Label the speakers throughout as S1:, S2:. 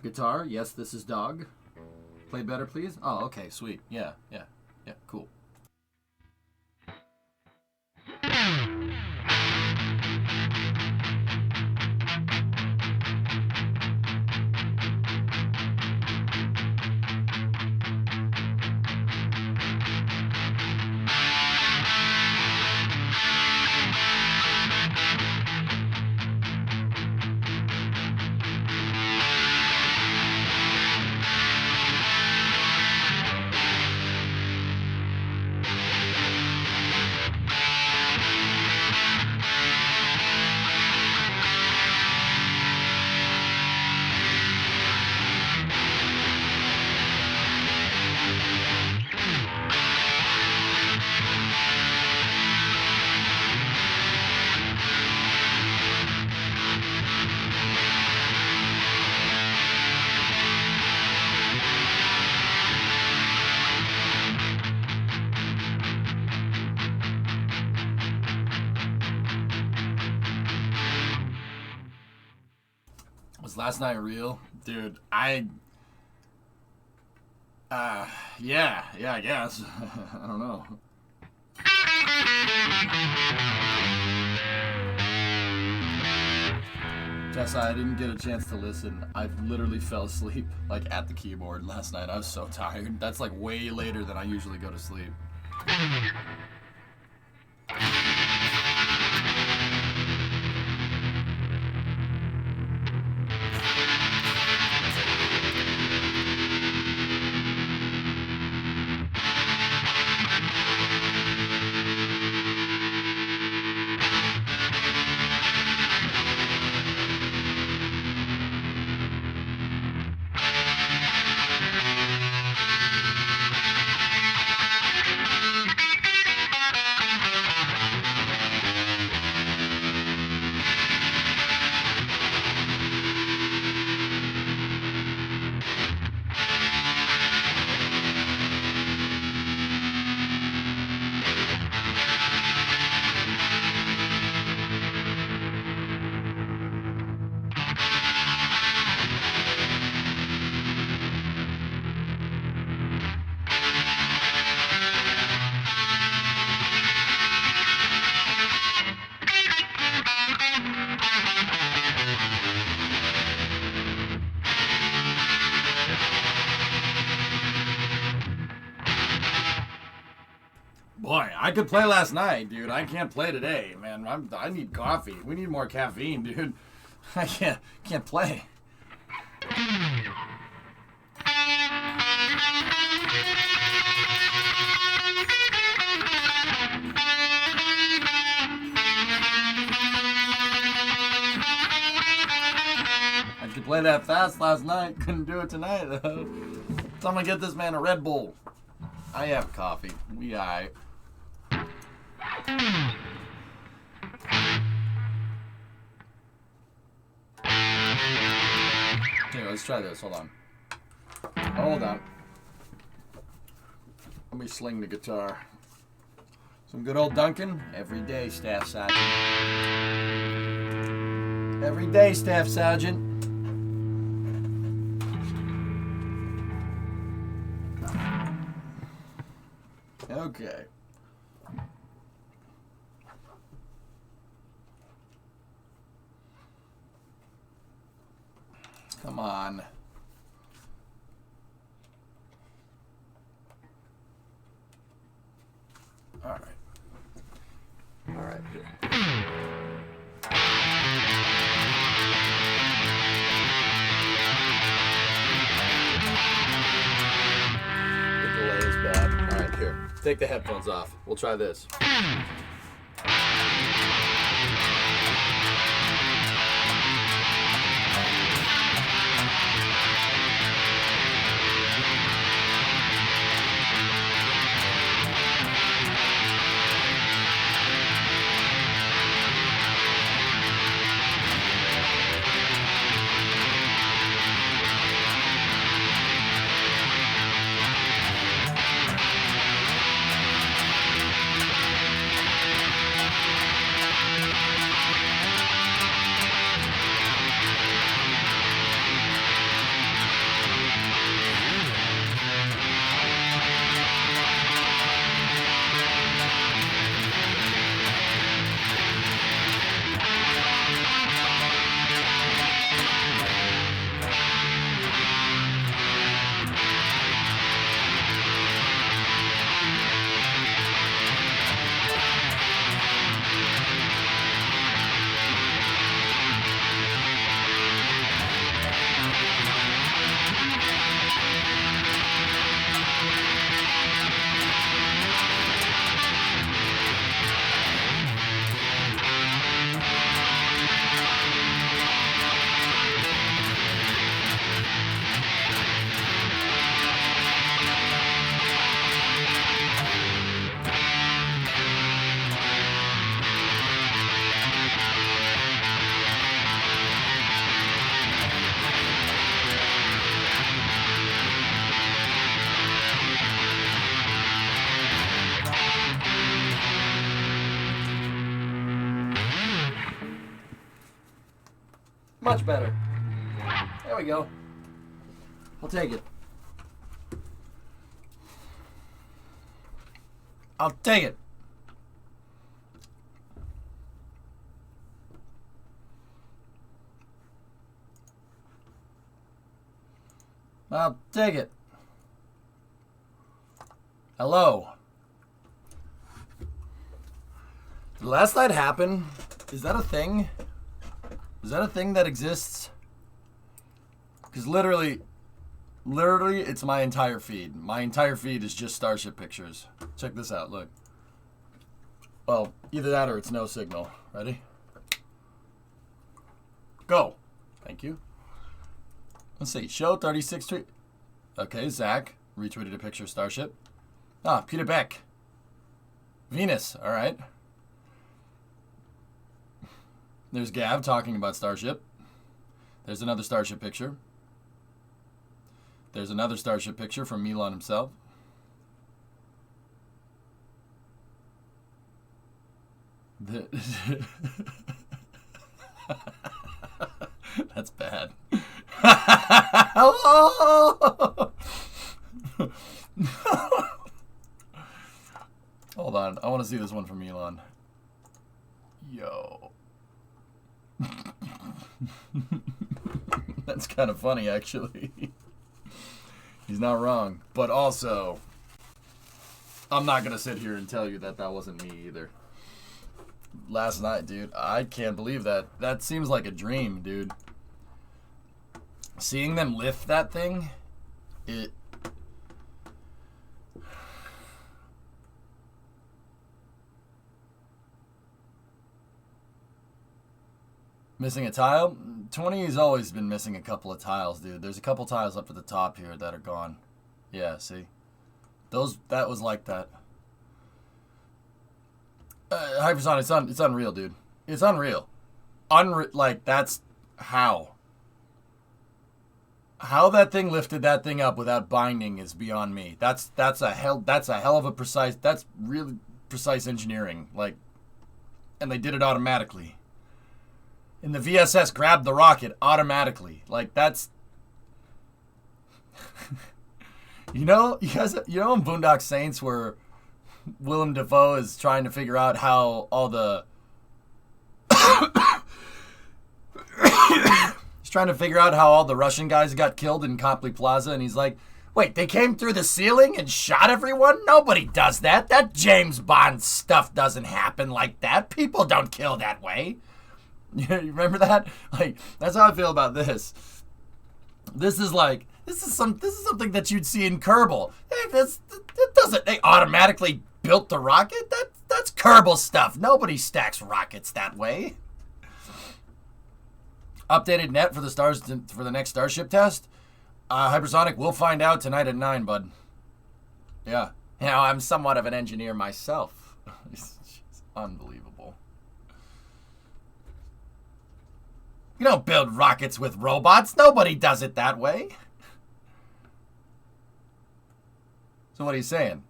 S1: Guitar, yes, this is Dog. Play better, please. Oh, okay, sweet. Yeah, cool. Was last night real? Dude, yeah, I guess. I don't know. Tessa, I didn't get a chance to listen. I literally fell asleep, like, at the keyboard last night. I was so tired. That's, like, way later than I usually go to sleep. Boy, I could play last night, dude. I can't play today, man. I need coffee. We need more caffeine, dude. I can't play. I could play that fast last night. Couldn't do it tonight, though. Someone get this man a Red Bull. I have coffee. We alright. Here, let's try this. Hold on. Hold on. Let me sling the guitar. Some good old Duncan. Every day, Staff Sergeant. Every day, Staff Sergeant. Okay. Come on. All right. All right. The delay is bad. All right, here. Take the headphones off. We'll try this. Much better. There we go. I'll take it. I'll take it. I'll take it. Hello. Did last night happen? Is that a thing? Is that a thing that exists? Because literally, it's my entire feed. My entire feed is just Starship pictures. Check this out, look. Well, either that or it's no signal. Ready? Go. Thank you. Let's see. Show 36 tweet. Okay, Zach retweeted a picture of Starship. Ah, Peter Beck. Venus. All right. There's Gav talking about Starship. There's another Starship picture. There's another Starship picture from Elon himself. That's bad. Hold on. I want to see this one from Elon. Yo. That's kind of funny, actually. He's not wrong. But also, I'm not going to sit here and tell you that that wasn't me either. Last night, dude, I can't believe that. That seems like a dream, dude. Seeing them lift that thing, it... Missing a tile? 20 has always been missing a couple of tiles, dude. There's a couple tiles up at the top here that are gone. Yeah, see? That was like that. Hypersonic, it's unreal, dude. It's unreal. Like, that's how. How that thing lifted that thing up without binding is beyond me. That's a hell of a precise, that's really precise engineering. Like, and they did it automatically. And the VSS grabbed the rocket automatically. Like, that's... you know in Boondock Saints where Willem Dafoe is trying to figure out how all the... he's trying to figure out how all the Russian guys got killed in Copley Plaza, and he's like, wait, they came through the ceiling and shot everyone? Nobody does that. That James Bond stuff doesn't happen like that. People don't kill that way. You remember that? Like, that's how I feel about this. This is something that you'd see in Kerbal. They automatically built the rocket. That's Kerbal stuff. Nobody stacks rockets that way. Updated net for the next Starship test. Hypersonic, we'll find out tonight at 9, bud. Yeah. You know, I'm somewhat of an engineer myself. It's unbelievable. You don't build rockets with robots. Nobody does it that way. So what are you saying?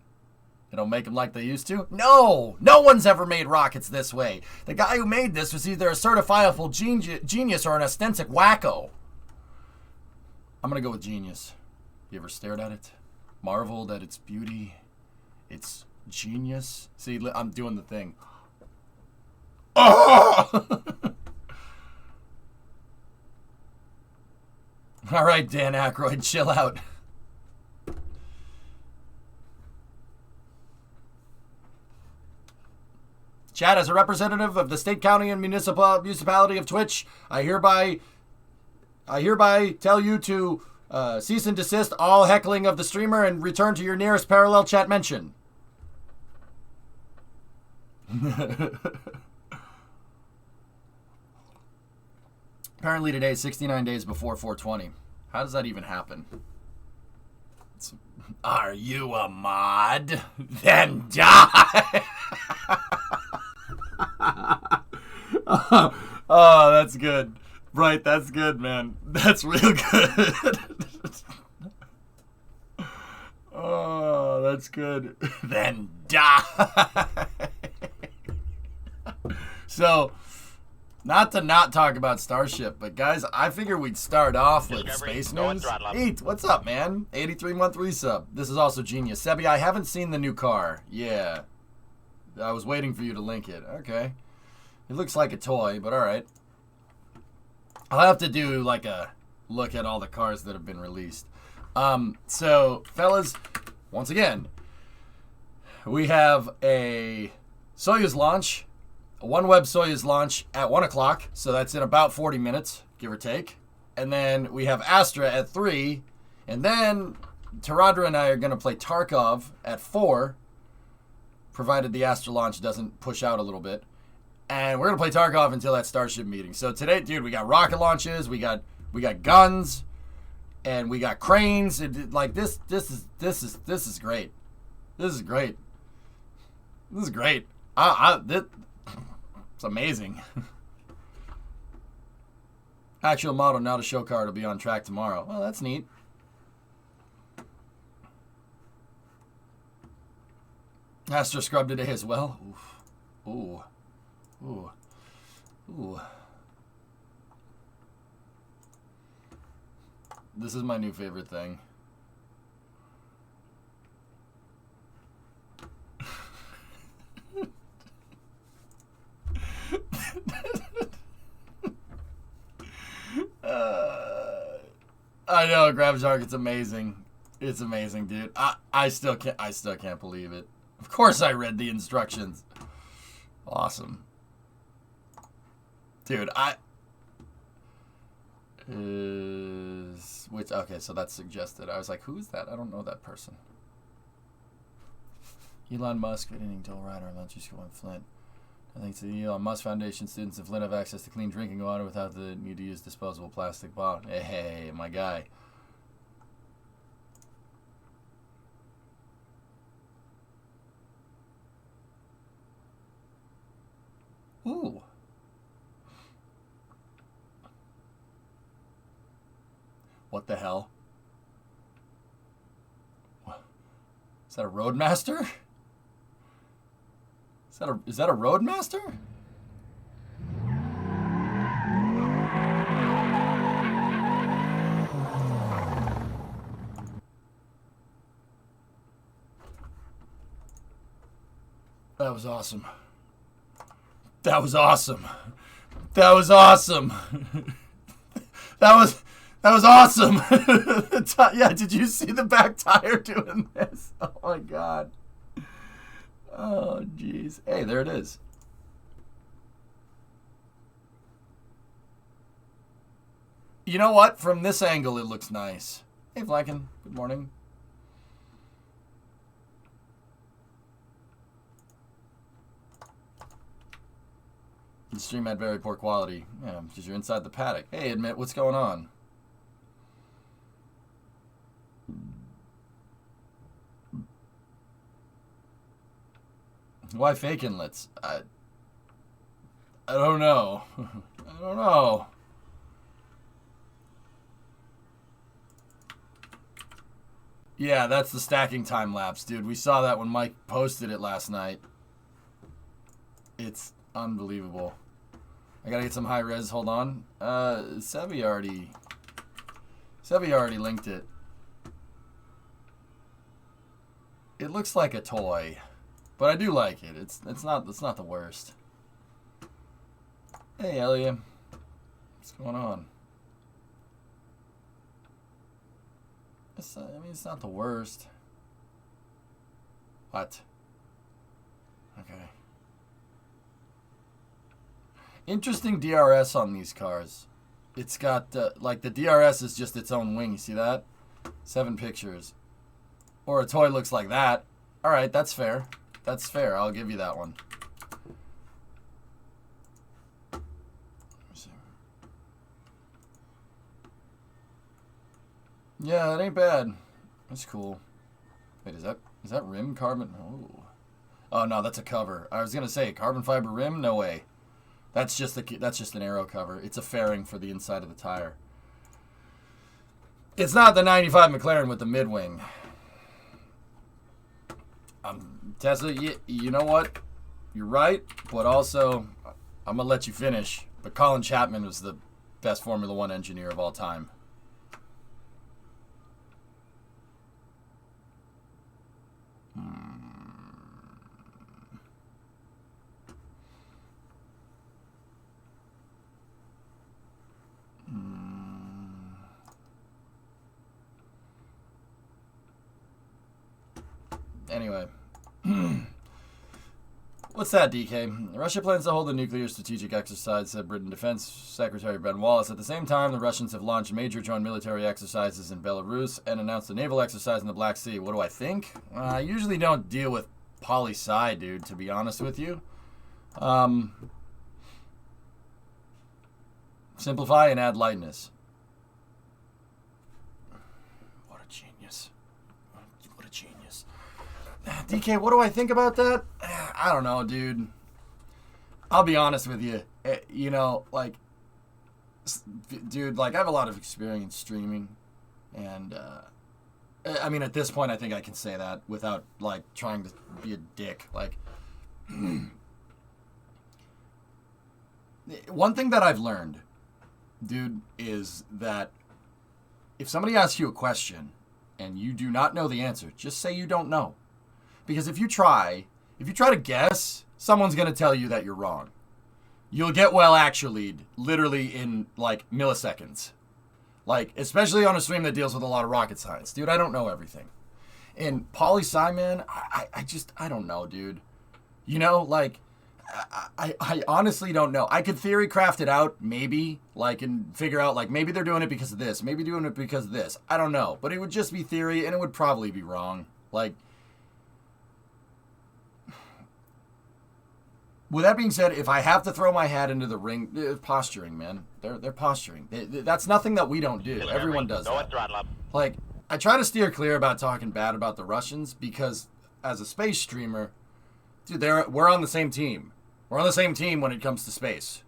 S1: They don't make them like they used to? No! No one's ever made rockets this way. The guy who made this was either a certifiable genius or an ostensic wacko. I'm gonna go with genius. You ever stared at it? Marveled at its beauty? Its genius? See, I'm doing the thing. Oh! All right, Dan Aykroyd, chill out. Chad, as a representative of the state, county, and municipality of Twitch, I hereby tell you to cease and desist all heckling of the streamer and return to your nearest parallel chat mention. Apparently today, 69 days before 420. How does that even happen? Are you a mod? Then die! Oh, that's good. Right, that's good, man. That's real good. Oh, that's good. Then die. So, Not to not talk about Starship, but guys, I figured we'd start off with space news. Eat, what's up, man? 83-month resub. This is also genius. Sebi, I haven't seen the new car. Yeah. I was waiting for you to link it. Okay. It looks like a toy, but alright. I'll have to do like a look at all the cars that have been released. So, fellas, once again, we have a Soyuz launch, a OneWeb Soyuz launch at 1 o'clock, so that's in about 40 minutes, give or take. And then we have Astra at 3, and then Taradra and I are going to play Tarkov at 4, provided the Astra launch doesn't push out a little bit. And we're going to play Tarkov until that Starship meeting. So today, dude, we got rocket launches, we got guns, and we got cranes. Like this is great. This is great. This is great. It's amazing. Actual model, not a show car, will be on track tomorrow. Well, that's neat. Astra scrub today as well. Oof. Ooh. Ooh. Ooh. This is my new favorite thing. I know, Grab Shark, it's amazing. It's amazing, dude. I still can't believe it. Of course I read the instructions. Awesome. Dude, okay, so that's suggested. I was like, who's that? I don't know that person. Elon Musk, visiting Dole Rider, elementary school in Flint. I think the Elon Musk Foundation students in Flint have access to clean drinking water without the need to use disposable plastic bottle. Hey, my guy. Ooh. What the hell? Is that a Roadmaster? Is that a Roadmaster? That was awesome. That was awesome. That was awesome. That was awesome. Yeah, did you see the back tire doing this? Oh my god. Oh jeez. Hey, there it is. You know what? From this angle, it looks nice. Hey, Flankin. Good morning. The stream had very poor quality. Yeah, because you're inside the paddock. Hey, admit, what's going on? Why fake inlets? I don't know. I don't know. Yeah, that's the stacking time lapse, dude. We saw that when Mike posted it last night. It's unbelievable. I gotta get some high res. Hold on. Sebi already linked it. It looks like a toy, but I do like it. It's not the worst. Hey, Elliot, what's going on? I mean, it's not the worst. What? Okay. Interesting DRS on these cars. It's got, like, the DRS is just its own wing. You see that? 7 pictures. Or a toy looks like that. Alright, that's fair. That's fair. I'll give you that one. Yeah, that ain't bad. That's cool. Wait, is that rim carbon? Oh no, that's a cover. I was gonna say carbon fiber rim. No way. That's just an aero cover. It's a fairing for the inside of the tire. It's not the 95 McLaren with the mid wing. Tesla, you know what? You're right, but also I'm gonna let you finish. But Colin Chapman was the best Formula One engineer of all time. Anyway. What's that, DK? Russia plans to hold a nuclear strategic exercise, said Britain Defense Secretary Ben Wallace. At the same time, the Russians have launched major joint military exercises in Belarus and announced a naval exercise in the Black Sea. What do I think? I usually don't deal with poli-sci, dude, to be honest with you. Simplify and add lightness. What a genius. What a genius. DK, what do I think about that? I don't know, dude. I'll be honest with you. You know, like, dude, like, I have a lot of experience streaming. And, I mean, at this point, I think I can say that without, like, trying to be a dick. Like, one thing that I've learned, dude, is that if somebody asks you a question and you do not know the answer, just say you don't know. Because if you try to guess, someone's going to tell you that you're wrong. You'll get well actually'd literally in, like, milliseconds. Like, especially on a stream that deals with a lot of rocket science. Dude, I don't know everything. And poli-sci, man, I don't know, dude. You know, like, I honestly don't know. I could theory craft it out, maybe, like, and figure out, like, maybe they're doing it because of this. Maybe doing it because of this. I don't know. But it would just be theory, and it would probably be wrong. Like, with that being said, if I have to throw my hat into the ring, posturing, man. They're posturing. That's nothing that we don't do. Everyone does that. Like, I try to steer clear about talking bad about the Russians because as a space streamer, dude, we're on the same team. We're on the same team when it comes to space.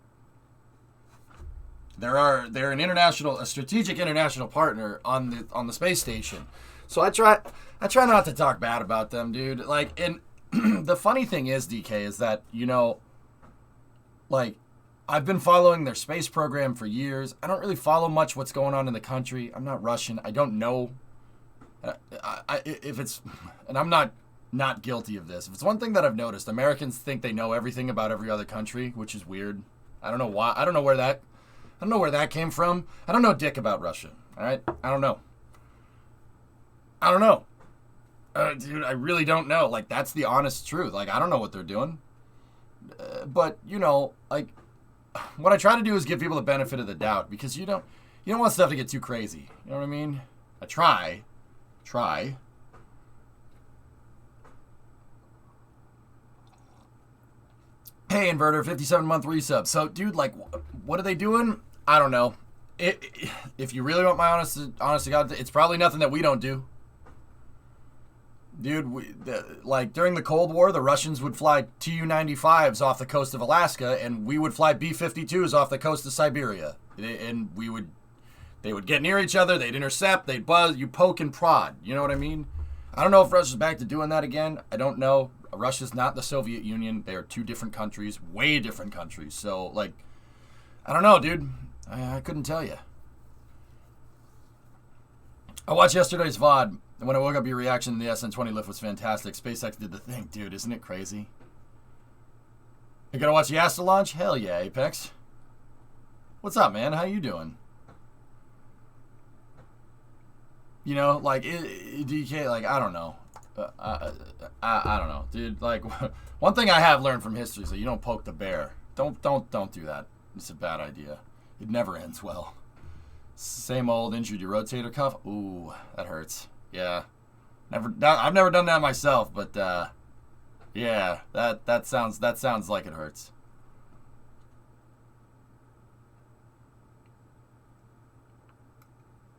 S1: They're a strategic international partner on the space station. So I try not to talk bad about them, dude. Like, and the funny thing is, DK, is that, you know, like, I've been following their space program for years. I don't really follow much what's going on in the country. I'm not Russian. I don't know if it's, and I'm not guilty of this. If it's one thing that I've noticed, Americans think they know everything about every other country, which is weird. I don't know why. I don't know where that came from. I don't know dick about Russia. All right, I don't know. Dude, I really don't know. Like, that's the honest truth. Like, I don't know what they're doing. But, you know, like, what I try to do is give people the benefit of the doubt because you don't want stuff to get too crazy. You know what I mean? I try. Hey, Inverter, 57-month resub. So, dude, like, what are they doing? I don't know. If you really want my honest to God, it's probably nothing that we don't do. Dude, like, during the Cold War, the Russians would fly Tu-95s off the coast of Alaska, and we would fly B-52s off the coast of Siberia. And they would get near each other, they'd intercept, they'd buzz, you poke and prod. You know what I mean? I don't know if Russia's back to doing that again. I don't know. Russia's not the Soviet Union. They are two different countries, way different countries. So, like, I don't know, dude. I couldn't tell you. I watched yesterday's VOD. And when I woke up, your reaction to the SN20 lift was fantastic. SpaceX did the thing. Dude, isn't it crazy? You gonna watch the Astra launch? Hell yeah, Apex. What's up, man? How you doing? You know, like, DK, like, I don't know. I don't know, dude. Like, one thing I have learned from history is that you don't poke the bear. Don't do that. It's a bad idea. It never ends well. Same old injured your rotator cuff. Ooh, that hurts. Yeah, I've never done that myself, but yeah, that sounds like it hurts.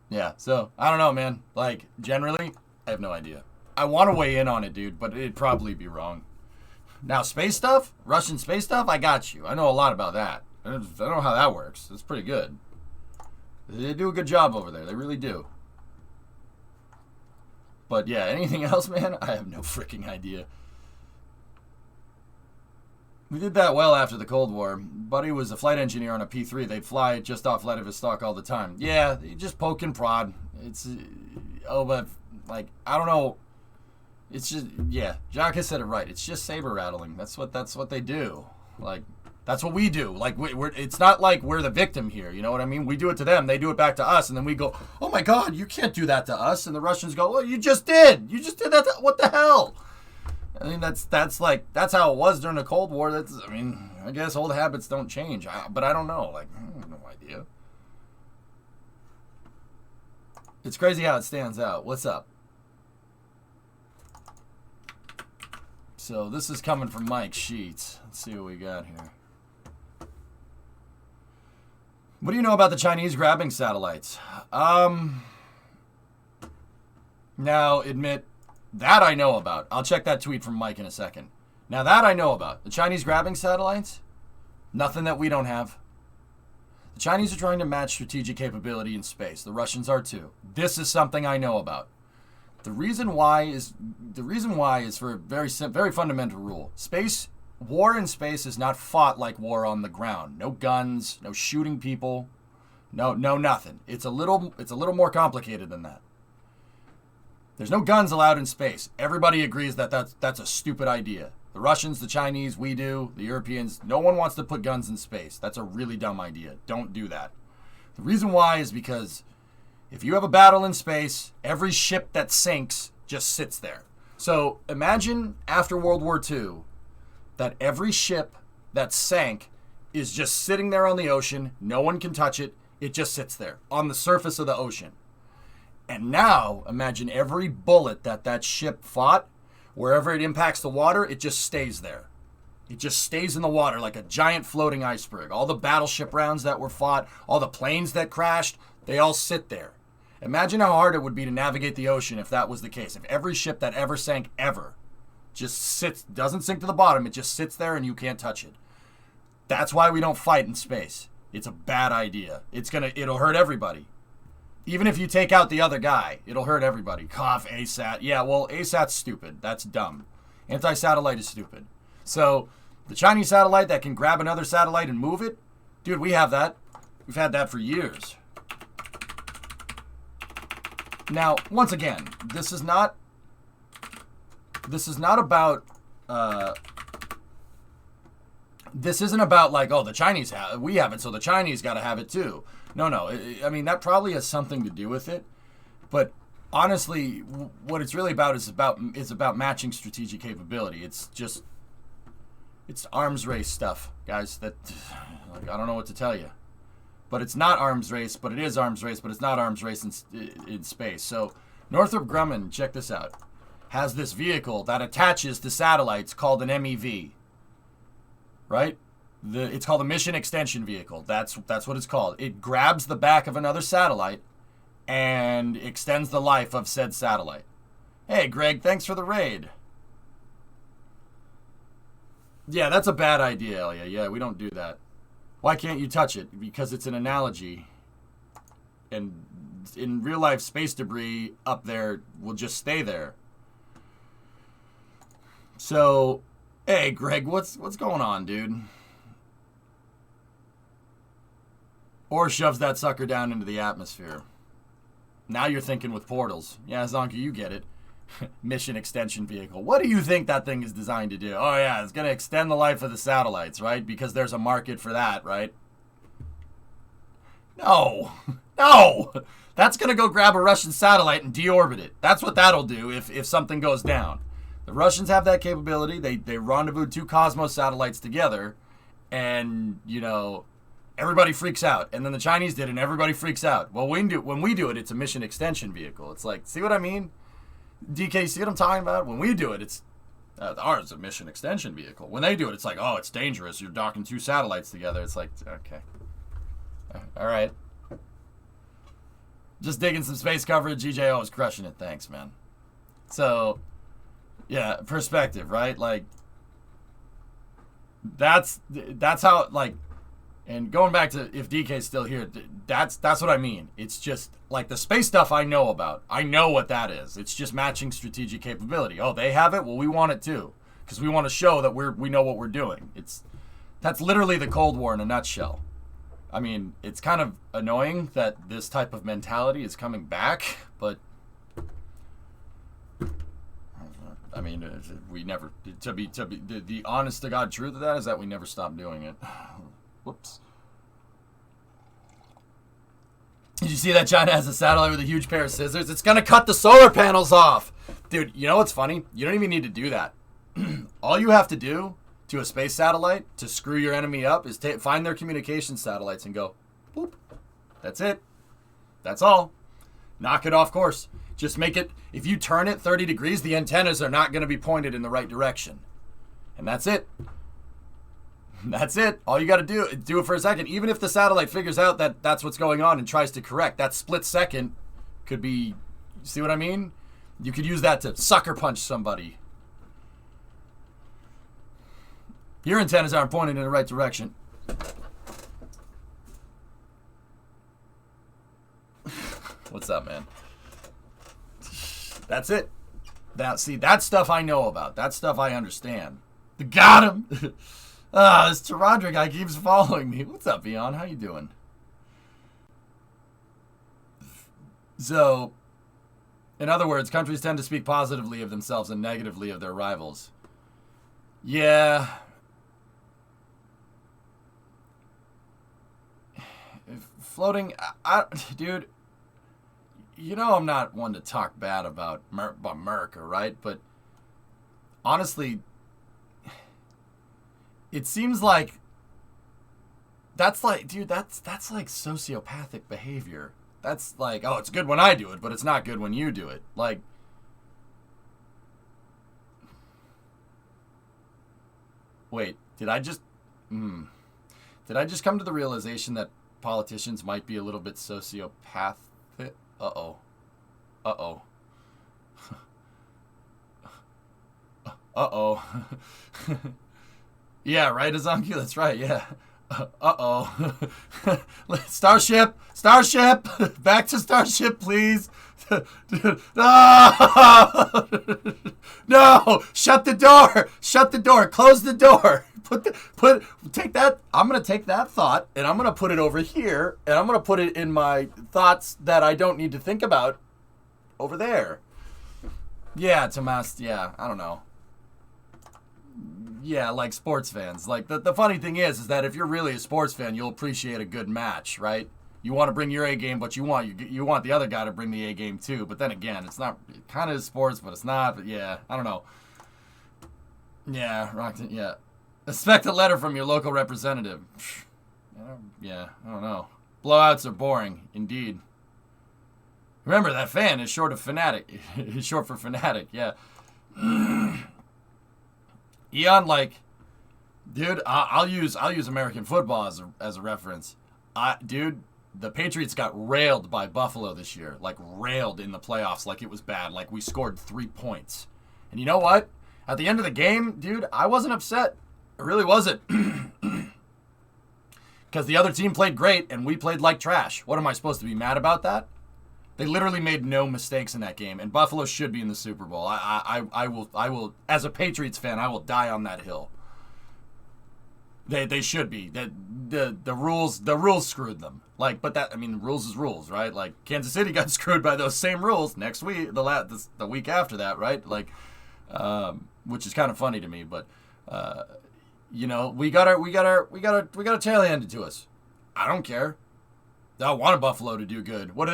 S1: Yeah, so I don't know, man. Like, generally, I have no idea. I want to weigh in on it, dude, but it'd probably be wrong. Now, space stuff, Russian space stuff, I got you. I know a lot about that. I don't know how that works. It's pretty good. They do a good job over there. They really do. But, yeah, anything else, man? I have no freaking idea. We did that well after the Cold War. Buddy was a flight engineer on a P-3. They'd fly just off Vladivostok all the time. Yeah, you just poke and prod. It's, but, like, I don't know. It's just, yeah, Jock has said it right. It's just saber rattling. That's what they do. Like, that's what we do. Like, it's not like we're the victim here. You know what I mean? We do it to them. They do it back to us. And then we go, oh, my God, you can't do that to us. And the Russians go, well, you just did. You just did that. What the hell? I mean, that's how it was during the Cold War. I guess old habits don't change. But I don't know. Like, I have no idea. It's crazy how it stands out. What's up? So this is coming from Mike Sheets. Let's see what we got here. What do you know about the Chinese grabbing satellites? Now, admit, that I know about. I'll check that tweet from Mike in a second. Now, that I know about. The Chinese grabbing satellites? Nothing that we don't have. The Chinese are trying to match strategic capability in space. The Russians are too. This is something I know about. The reason why is for a very fundamental rule. War in space is not fought like war on the ground. No guns, no shooting people, no nothing. It's a little more complicated than that. There's no guns allowed in space. Everybody agrees that that's a stupid idea. The Russians, the Chinese, we do, the Europeans, no one wants to put guns in space. That's a really dumb idea. Don't do that. The reason why is because if you have a battle in space, every ship that sinks just sits there. So imagine after World War II that every ship that sank is just sitting there on the ocean. No one can touch it. It just sits there on the surface of the ocean. And now imagine every bullet that ship fought, wherever it impacts the water, it just stays there. It just stays in the water like a giant floating iceberg. All the battleship rounds that were fought, all the planes that crashed, they all sit there. Imagine how hard it would be to navigate the ocean if that was the case. If every ship that ever sank ever just sits, doesn't sink to the bottom, it just sits there and you can't touch it. That's why we don't fight in space. It's a bad idea. It'll hurt everybody. Even if you take out the other guy, it'll hurt everybody. Cough, ASAT. Yeah, well, ASAT's stupid. That's dumb. Anti-satellite is stupid. So, the Chinese satellite that can grab another satellite and move it, dude, we have that. We've had that for years. Now, once again, this is not about, this isn't about like, oh, the Chinese we have it, so the Chinese got to have it too. No. I mean, that probably has something to do with it. But honestly, what it's really about is about matching strategic capability. It's arms race stuff, guys. That, like, I don't know what to tell you. But it's not arms race, but it is arms race, but it's not arms race in space. So Northrop Grumman, check this out, has this vehicle that attaches to satellites called an MEV, right? It's called a Mission Extension Vehicle. That's what it's called. It grabs the back of another satellite and extends the life of said satellite. Hey, Greg, thanks for the raid. Yeah, that's a bad idea, Elia. Yeah, we don't do that. Why can't you touch it? Because it's an analogy. And in real life, space debris up there will just stay there. So, hey, Greg, what's going on, dude? Or shoves that sucker down into the atmosphere. Now you're thinking with portals. Yeah, Zonka, you get it. Mission Extension Vehicle. What do you think that thing is designed to do? Oh, yeah, it's going to extend the life of the satellites, right? Because there's a market for that, right? No. No. That's going to go grab a Russian satellite and deorbit it. That's what that'll do if something goes down. The Russians have that capability. They rendezvous two Cosmos satellites together, and, you know, everybody freaks out. And then the Chinese did it, and everybody freaks out. Well, when we do it, it's a Mission Extension Vehicle. It's like, see what I mean? DK, see what I'm talking about? When we do it, it's ours is a Mission Extension Vehicle. When they do it, it's like, oh, it's dangerous. You're docking two satellites together. It's like, okay. All right. Just digging some space coverage. GJO is crushing it. Thanks, man. So, yeah, perspective, right? Like, that's how, like, and going back to if DK's still here, that's what I mean. It's just like the space stuff I know about. I know what that is. It's just matching strategic capability. Oh, they have it? Well, we want it too. because we want to show that we know what we're doing. That's literally the Cold War in a nutshell. I mean, it's kind of annoying that this type of mentality is coming back, but I mean, we never, to be the honest to God truth of that is that we never stopped doing it. Whoops. Did you see that China has a satellite with a huge pair of scissors? It's going to cut the solar panels off. Dude, you know what's funny? You don't even need to do that. All you have to do to a space satellite to screw your enemy up is find their communication satellites and go, boop. That's it. That's all. Knock it off course. Just make it, if you turn it 30 degrees, the antennas are not going to be pointed in the right direction. And that's it. That's it. All you got to do it for a second. Even if the satellite figures out that that's what's going on and tries to correct, that split second could be, see what I mean? You could use that to sucker punch somebody. Your antennas aren't pointed in the right direction. What's up, man? That's it. See, that stuff I know about. That stuff I understand. Got him! This Taradra guy keeps following me. What's up, Vion? How you doing? So, in other words, countries tend to speak positively of themselves and negatively of their rivals. Yeah. Floating, dude, you know I'm not one to talk bad about America, right? But honestly, it seems like that's like, dude, that's like sociopathic behavior. That's like, oh, it's good when I do it, but it's not good when you do it. Like, wait, did I just come to the realization that politicians might be a little bit sociopathic? Uh-oh. Uh-oh. Uh-oh. Yeah, right, Azanki? That's right, yeah. Uh-oh. Starship! Starship! Back to Starship, please! No! No! Shut the door! Shut the door! Close the door! Take that. I'm going to take that thought and I'm going to put it over here and I'm going to put it in my thoughts that I don't need to think about over there. Yeah, Tomas, yeah, I don't know. Yeah, like sports fans. Like the funny thing is that if you're really a sports fan, you'll appreciate a good match, right? You want to bring your A game, but you want the other guy to bring the A game too. But then again, it's not, it kind of is sports, but it's not. But yeah, I don't know. Yeah, Rockton, yeah. Expect a letter from your local representative. Yeah, I don't know. Blowouts are boring, indeed. Remember, that fan is short of fanatic. Is short for fanatic, yeah. Eon, like, dude, I'll use American football as a reference. Dude, the Patriots got railed by Buffalo this year. Like, railed in the playoffs like it was bad. Like, we scored 3 points. And you know what? At the end of the game, dude, I wasn't upset. It really wasn't. Because the other team played great and we played like trash. What am I supposed to be mad about that? They literally made no mistakes in that game, and Buffalo should be in the Super Bowl. I will, as a Patriots fan, I will die on that hill. They should be. The rules screwed them. Like, but that, I mean, rules is rules, right? Like, Kansas City got screwed by those same rules next week, the week after that, right? Like, which is kind of funny to me, but you know, we got a tail handed to us. I don't care. I want Buffalo to do good. What do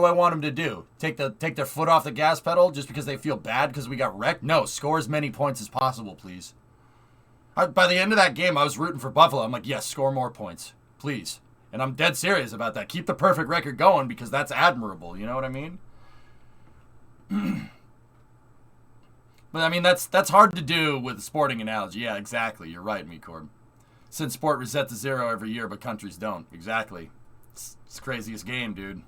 S1: I want them to do? Take their foot off the gas pedal just because they feel bad because we got wrecked? No, score as many points as possible, please. By the end of that game, I was rooting for Buffalo. I'm like, yes, score more points, please. And I'm dead serious about that. Keep the perfect record going because that's admirable. You know what I mean? But I mean, that's hard to do with a sporting analogy. Yeah, exactly. You're right, Meekorb. Since sport resets to 0 every year, but countries don't. Exactly. It's the craziest game, dude.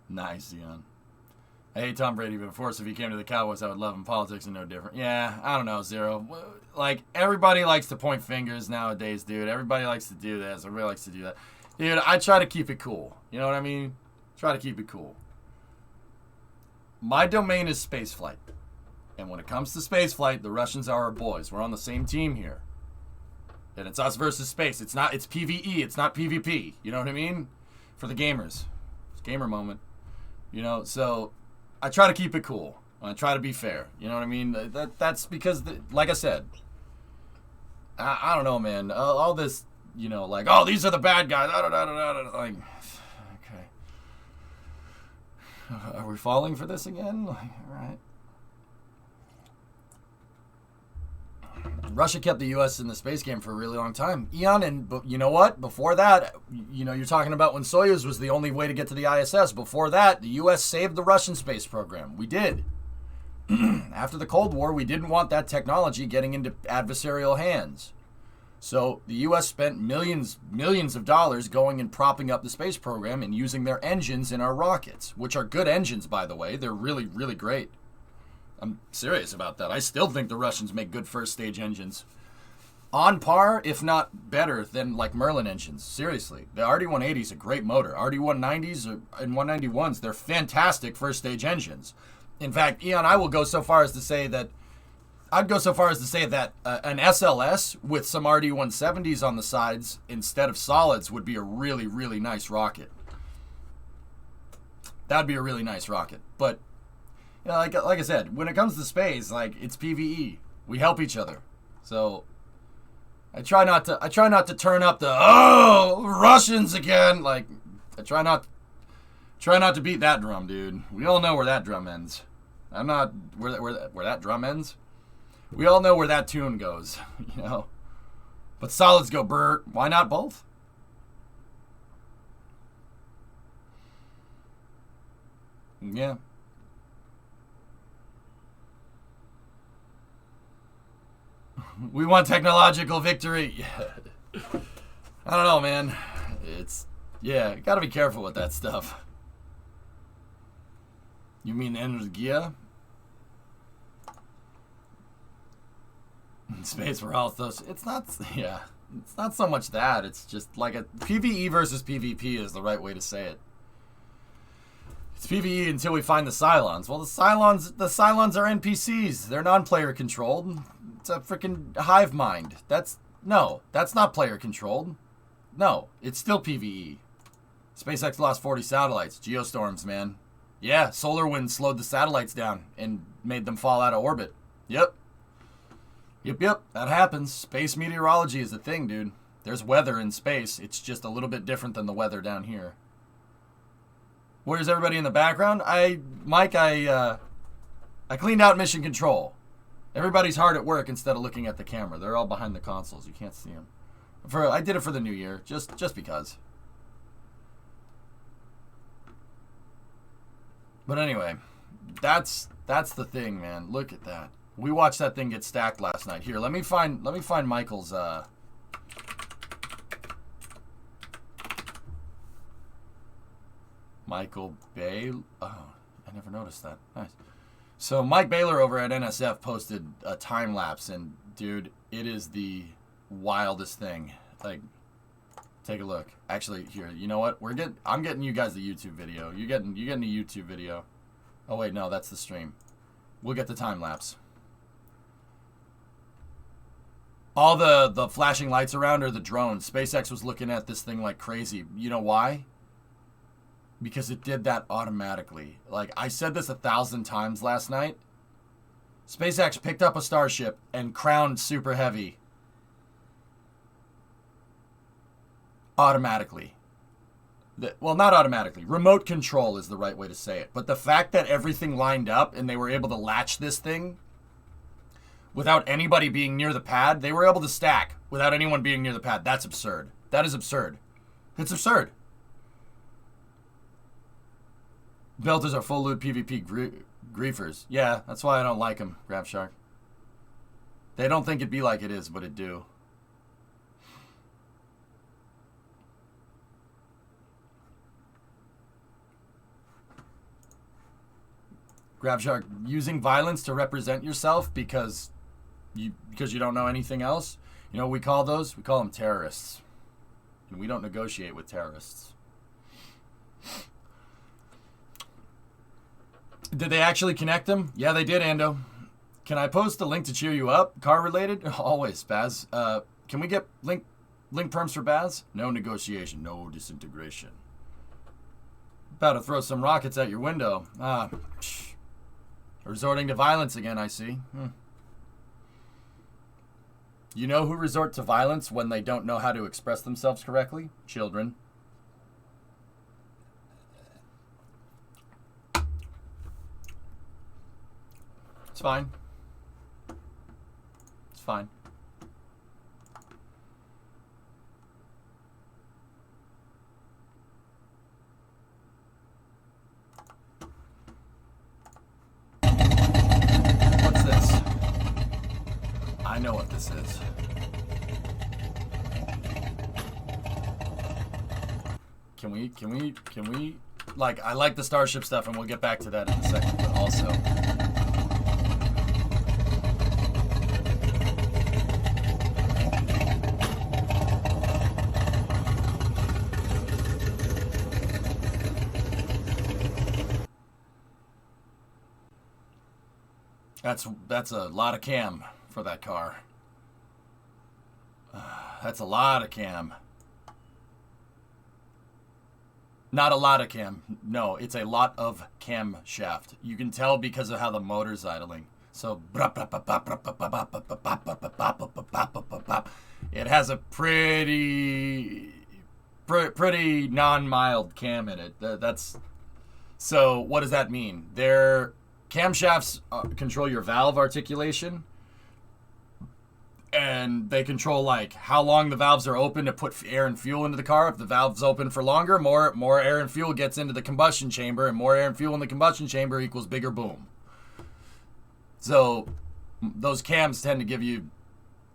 S1: Nice, Ian. I hate Tom Brady, but of course, if he came to the Cowboys, I would love him. Politics are no different. Yeah, I don't know, Zero. Like, everybody likes to point fingers nowadays, dude. Everybody likes to do this. Everybody likes to do that. Dude, I try to keep it cool. You know what I mean? Try to keep it cool. My domain is spaceflight. And when it comes to spaceflight, the Russians are our boys. We're on the same team here. And it's us versus space. It's PvE. It's not PvP. You know what I mean? For the gamers. It's gamer moment. You know, so I try to keep it cool. I try to be fair. You know what I mean? That's because, like I said, I don't know, man. All this, you know, like, oh, these are the bad guys. Like, okay. Are we falling for this again? Like, all right. Russia kept the U.S. in the space game for a really long time. Eon, and you know what? Before that, you know, you're talking about when Soyuz was the only way to get to the ISS. Before that, the U.S. saved the Russian space program. We did. After the Cold War, we didn't want that technology getting into adversarial hands. So the U.S. spent millions of dollars going and propping up the space program and using their engines in our rockets, which are good engines, by the way. They're really, really great. I'm serious about that. I still think the Russians make good first stage engines. On par, if not better, than like Merlin engines. Seriously. The RD-180 is a great motor. RD-190s and 191s, they're fantastic first stage engines. In fact, Eon, I will go so far as to say that an SLS with some RD-170s on the sides instead of solids would be a really, really nice rocket. That'd be a really nice rocket. But you know, like I said, when it comes to space, like, it's PvE. We help each other. So I try not to turn up the Russians again. Like, I try not to beat that drum, dude. We all know where that drum ends. I'm not where that drum ends. We all know where that tune goes, you know. But solids go Bert. Why not both? Yeah. We want technological victory. I don't know, man. Yeah, you gotta be careful with that stuff. You mean energia? In space for all those. It's not so much that. It's just like a PvE versus PvP is the right way to say it. It's PvE until we find the Cylons. Well, the Cylons are NPCs. They're non-player controlled. It's a freaking hive mind. That's not player controlled. No, it's still PvE. SpaceX lost 40 satellites. Geostorms, man. Yeah, solar wind slowed the satellites down and made them fall out of orbit. Yep. That happens. Space meteorology is a thing, dude. There's weather in space. It's just a little bit different than the weather down here. Where's everybody in the background? Mike, I cleaned out mission control. Everybody's hard at work instead of looking at the camera. They're all behind the consoles. You can't see them. I did it for the new year, just because. But anyway, that's the thing, man. Look at that. We watched that thing get stacked last night. Here, let me find Michael's Michael Bay. Oh, I never noticed that. Nice. So Mike Baylor over at NSF posted a time lapse, and dude, it is the wildest thing. Like, take a look. Actually, here, you know what? I'm getting you guys the YouTube video. You're getting the YouTube video. Oh wait, no, that's the stream. We'll get the time lapse. All the flashing lights around are the drones. SpaceX was looking at this thing like crazy. You know why? Because it did that automatically. Like, I said this 1,000 times last night. SpaceX picked up a Starship and crowned Super Heavy. Automatically. Well, not automatically. Remote control is the right way to say it. But the fact that everything lined up and they were able to latch this thing without anybody being near the pad, they were able to stack without anyone being near the pad. That's absurd. That is absurd. It's absurd. Belters are full loot PvP griefers. Yeah, that's why I don't like them, Grab Shark. They don't think it be like it is, but it do. Grab Shark, using violence to represent yourself because you don't know anything else. You know what we call those? We call them terrorists. And we don't negotiate with terrorists. Did they actually connect them? Yeah, they did, Ando. Can I post a link to cheer you up? Car related? Always, Baz. Can we get link perms for Baz? No negotiation, no disintegration. About to throw some rockets at your window. Resorting to violence again, I see. You know who resort to violence when they don't know how to express themselves correctly? Children. It's fine. It's fine. What's this? I know what this is. Can we, like, I like the Starship stuff, and we'll get back to that in a second, but also... That's a lot of cam for that car. That's a lot of cam. Not a lot of cam. No, it's a lot of camshaft. You can tell because of how the motor's idling. So it has a pretty non-mild cam in it. That's so. What does that mean? Their camshafts control your valve articulation, and they control like how long the valves are open to put air and fuel into the car. If the valve's open for longer, more air and fuel gets into the combustion chamber, and more air and fuel in the combustion chamber equals bigger boom. So those cams tend to give you,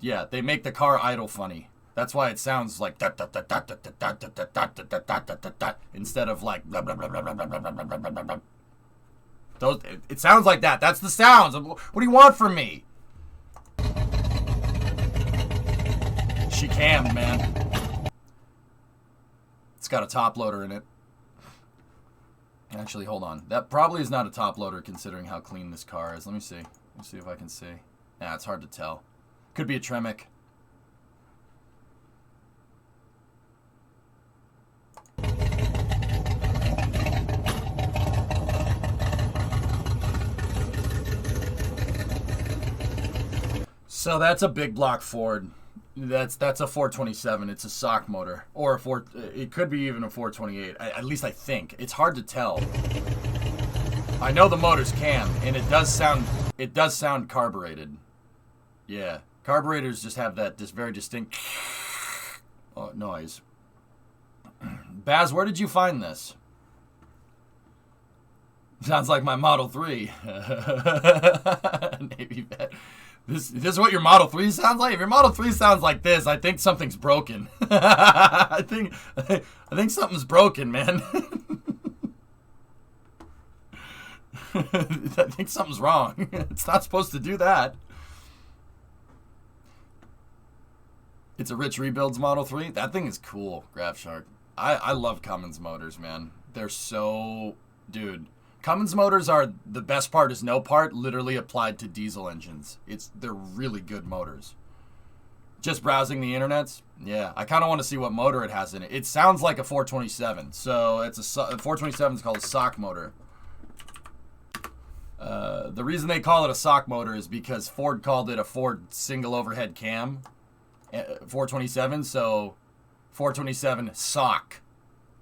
S1: yeah, they make the car idle funny. That's why it sounds like instead of like blah blah blah blah blah blah blah blah blah blah. Those, it sounds like that. That's the sounds. What do you want from me? She cammed, man. It's got a top loader in it. Actually, hold on. That probably is not a top loader considering how clean this car is. Let me see. Let me see if I can see. Yeah, it's hard to tell. Could be a Tremec. So that's a big block Ford. That's a 427. It's a sock motor, or it could be even a 428. At least I think. It's hard to tell. I know the motor's cam, and it does sound carbureted. Yeah, carburetors just have this very distinct noise. Baz, where did you find this? Sounds like my Model 3. Navy vet. This is what your Model 3 sounds like? If your Model 3 sounds like this, I think something's broken. I think something's broken, man. I think something's wrong. It's not supposed to do that. It's a Rich Rebuilds Model 3. That thing is cool, Graph Shark. I love Cummins motors, man. They're so... Dude. Cummins motors are, the best part is no part, literally applied to diesel engines. They're really good motors. Just browsing the internets, yeah. I kind of want to see what motor it has in it. It sounds like a 427. So it's a 427 is called a sock motor. The reason they call it a sock motor is because Ford called it a Ford single overhead cam 427. So 427 sock.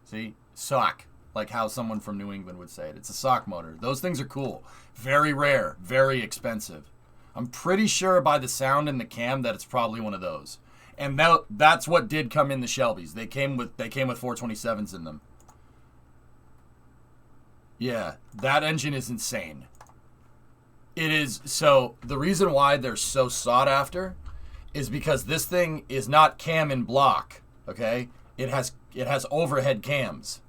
S1: See? Sock. Like how someone from New England would say it. It's a sock motor. Those things are cool. Very rare. Very expensive. I'm pretty sure by the sound in the cam that it's probably one of those. And that's what did come in the Shelbys. They came with 427s in them. Yeah, that engine is insane. It is. So the reason why they're so sought after is because this thing is not cam in block. Okay, it has overhead cams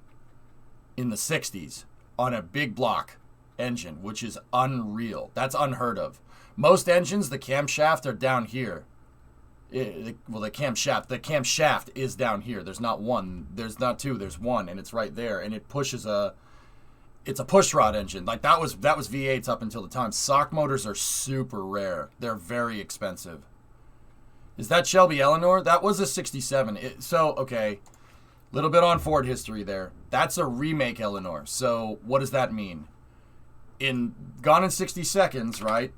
S1: in the 60s on a big block engine, which is unreal. That's unheard of. Most engines, the camshaft are down here. Well, the camshaft. The camshaft is down here. There's not one. There's not two. There's one, and it's right there. And it pushes a. It's a pushrod engine. Like that was V8s up until the time. Sock motors are super rare. They're very expensive. Is that Shelby ELaNa? That was a 67. Okay. Little bit on Ford history there. That's a remake ELaNa. So what does that mean? In Gone in 60 Seconds, right?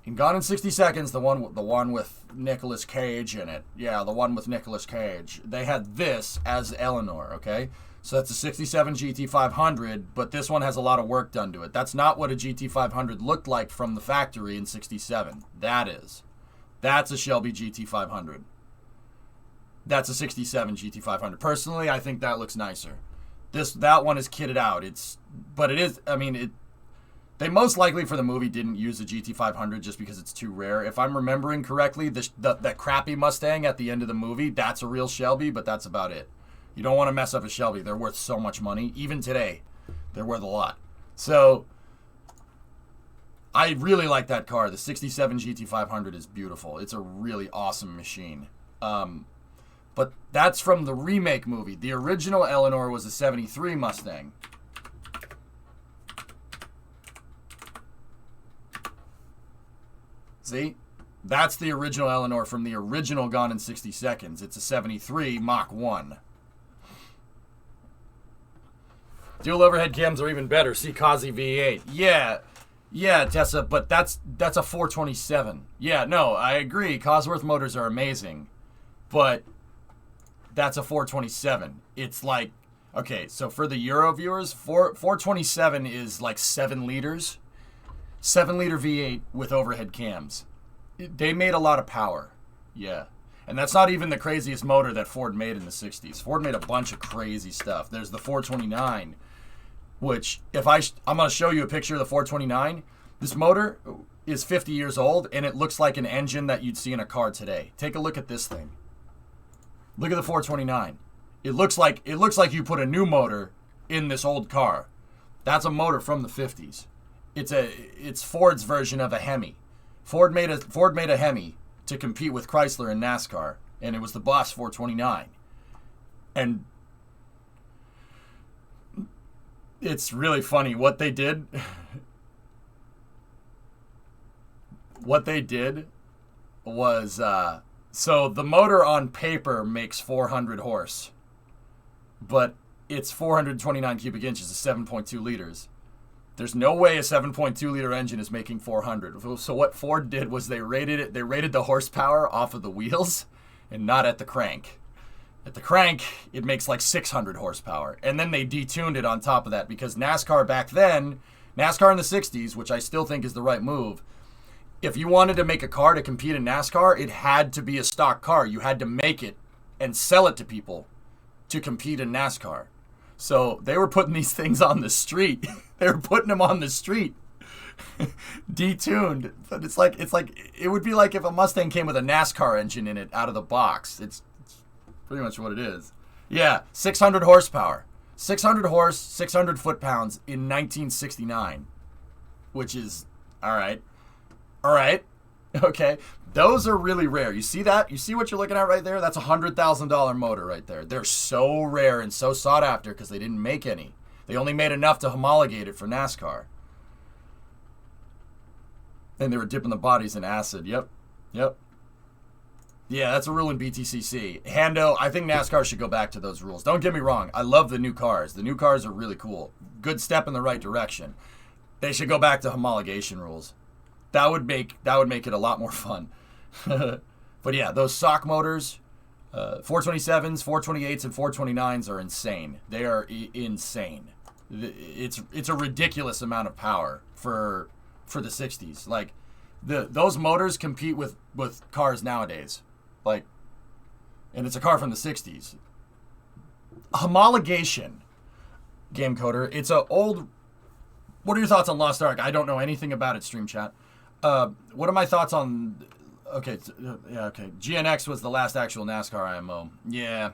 S1: In Gone in 60 Seconds, the one with Nicolas Cage in it. Yeah, the one with Nicolas Cage. They had this as ELaNa, okay? So that's a 67 GT500, but this one has a lot of work done to it. That's not what a GT500 looked like from the factory in 67. That's a Shelby GT500. That's a 67 GT500. Personally, I think that looks nicer. That one is kitted out. They most likely for the movie didn't use a GT500 just because it's too rare. If I'm remembering correctly, that crappy Mustang at the end of the movie, that's a real Shelby, but that's about it. You don't want to mess up a Shelby. They're worth so much money. Even today, they're worth a lot. So, I really like that car. The 67 GT500 is beautiful. It's a really awesome machine. But that's from the remake movie. The original ELaNa was a 73 Mustang. See? That's the original ELaNa from the original Gone in 60 Seconds. It's a 73 Mach 1. Dual overhead cams are even better. See Kazi V8. Yeah, Tessa, but that's a 427. Yeah, no, I agree. Cosworth motors are amazing. But that's a 427. It's like, okay, so for the Euro viewers, 427 is like 7 liters. 7-liter V8 with overhead cams. They made a lot of power. Yeah. And that's not even the craziest motor that Ford made in the 60s. Ford made a bunch of crazy stuff. There's the 429, which I'm going to show you a picture of the 429. This motor is 50 years old, and it looks like an engine that you'd see in a car today. Take a look at this thing. Look at the 429. It looks like you put a new motor in this old car. That's a motor from the 50s. It's Ford's version of a Hemi. Ford made a Hemi to compete with Chrysler in NASCAR, and it was the Boss 429. And it's really funny what they did. What they did was so the motor on paper makes 400 horse, but it's 429 cubic inches, 7.2 liters. There's no way a 7.2 liter engine is making 400. So what Ford did was they rated the horsepower off of the wheels and not at the crank. At the crank, it makes like 600 horsepower. And then they detuned it on top of that because NASCAR back then, NASCAR in the 60s, which I still think is the right move, if you wanted to make a car to compete in NASCAR, it had to be a stock car. You had to make it and sell it to people to compete in NASCAR. So they were putting these things on the street. They were putting them on the street, detuned. But it's like it would be like if a Mustang came with a NASCAR engine in it out of the box. It's pretty much what it is. Yeah, 600 horsepower, 600 horse, 600 foot-pounds in 1969, which is all right. Okay, those are really rare. You see that? You see what you're looking at right there? That's a $100,000 motor right there. They're so rare and so sought after because they didn't make any. They only made enough to homologate it for NASCAR. And they were dipping the bodies in acid. Yep. Yeah, that's a rule in BTCC. Hando, I think NASCAR should go back to those rules. Don't get me wrong. I love the new cars. The new cars are really cool. Good step in the right direction. They should go back to homologation rules. That would make it a lot more fun. But yeah, those sock motors, 427s, 428s, and 429s are insane. They are insane. It's a ridiculous amount of power for the 60s. Like those motors compete with cars nowadays. Like, and it's a car from the 60s. Homologation, game coder. It's a old. What are your thoughts on Lost Ark? I don't know anything about it. Stream chat. What are my thoughts on? Okay, GNX was the last actual NASCAR IMO. Yeah.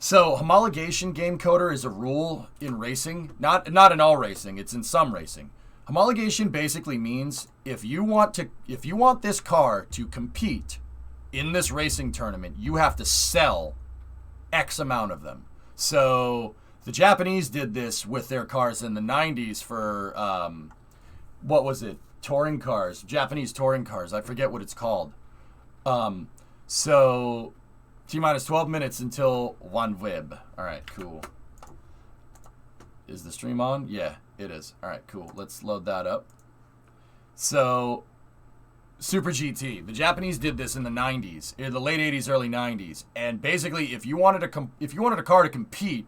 S1: So homologation game coder is a rule in racing, not in all racing. It's in some racing. Homologation basically means if you want this car to compete in this racing tournament, you have to sell X amount of them. So the Japanese did this with their cars in the 90s for what was it? Touring cars, Japanese touring cars. I forget what it's called. So T-minus 12 minutes until OneWeb. All right, cool. Is the stream on? Yeah, it is. All right, cool. Let's load that up. So Super GT. The Japanese did this in the 90s, in the late 80s, early 90s. And basically, if you wanted a car to compete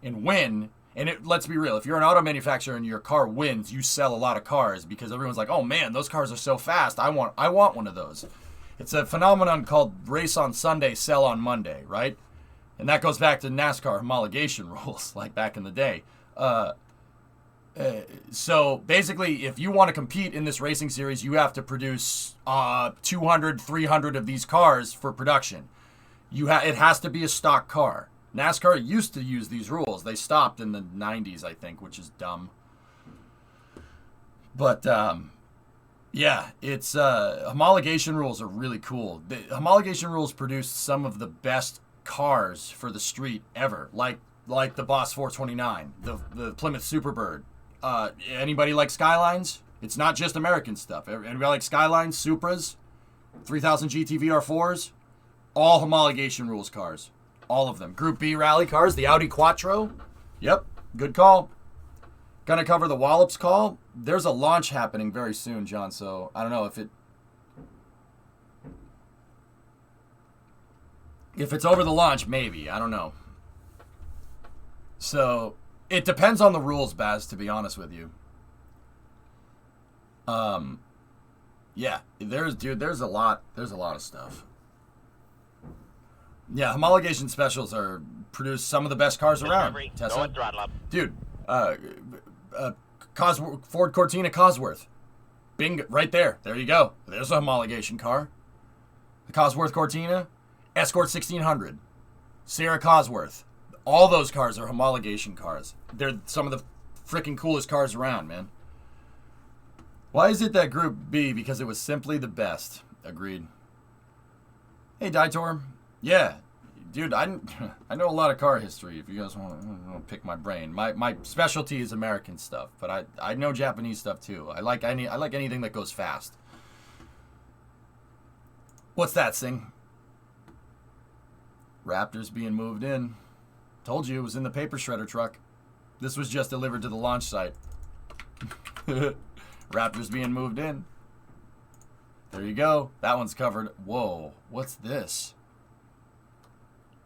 S1: and win, and let's be real, if you're an auto manufacturer and your car wins, you sell a lot of cars because everyone's like, "Oh man, those cars are so fast. I want one of those." It's a phenomenon called race on Sunday, sell on Monday, right? And that goes back to NASCAR homologation rules, like back in the day. So basically, if you want to compete in this racing series, you have to produce 200, 300 of these cars for production. It has to be a stock car. NASCAR used to use these rules. They stopped in the 90s, I think, which is dumb. But yeah, it's homologation rules are really cool. The homologation rules produced some of the best cars for the street ever, like the Boss 429, the Plymouth Superbird. Anybody like Skylines? It's not just American stuff. Anybody like Skylines, Supras, 3000 GT VR4s? All homologation rules cars. All of them. Group B rally cars, the Audi Quattro. Yep, good call. Gonna cover the Wallops call. There's a launch happening very soon, John, so I don't know if it's over the launch, maybe. I don't know. So it depends on the rules, Baz, to be honest with you. Yeah, there's a lot of stuff. Yeah, homologation specials produce some of the best cars around. Tessa. Dude, Ford Cortina Cosworth. Bing, right there. There you go. There's a homologation car. The Cosworth Cortina, Escort 1600, Sierra Cosworth. All those cars are homologation cars. They're some of the freaking coolest cars around, man. Why is it that Group B? Because it was simply the best. Agreed. Hey, Daitor. Yeah, dude, I know a lot of car history. If you guys want to pick my brain, my specialty is American stuff, but I know Japanese stuff too. I like anything that goes fast. What's that, Sing? Raptors being moved in. Told you it was in the paper shredder truck. This was just delivered to the launch site. Raptors being moved in. There you go. That one's covered. Whoa, what's this?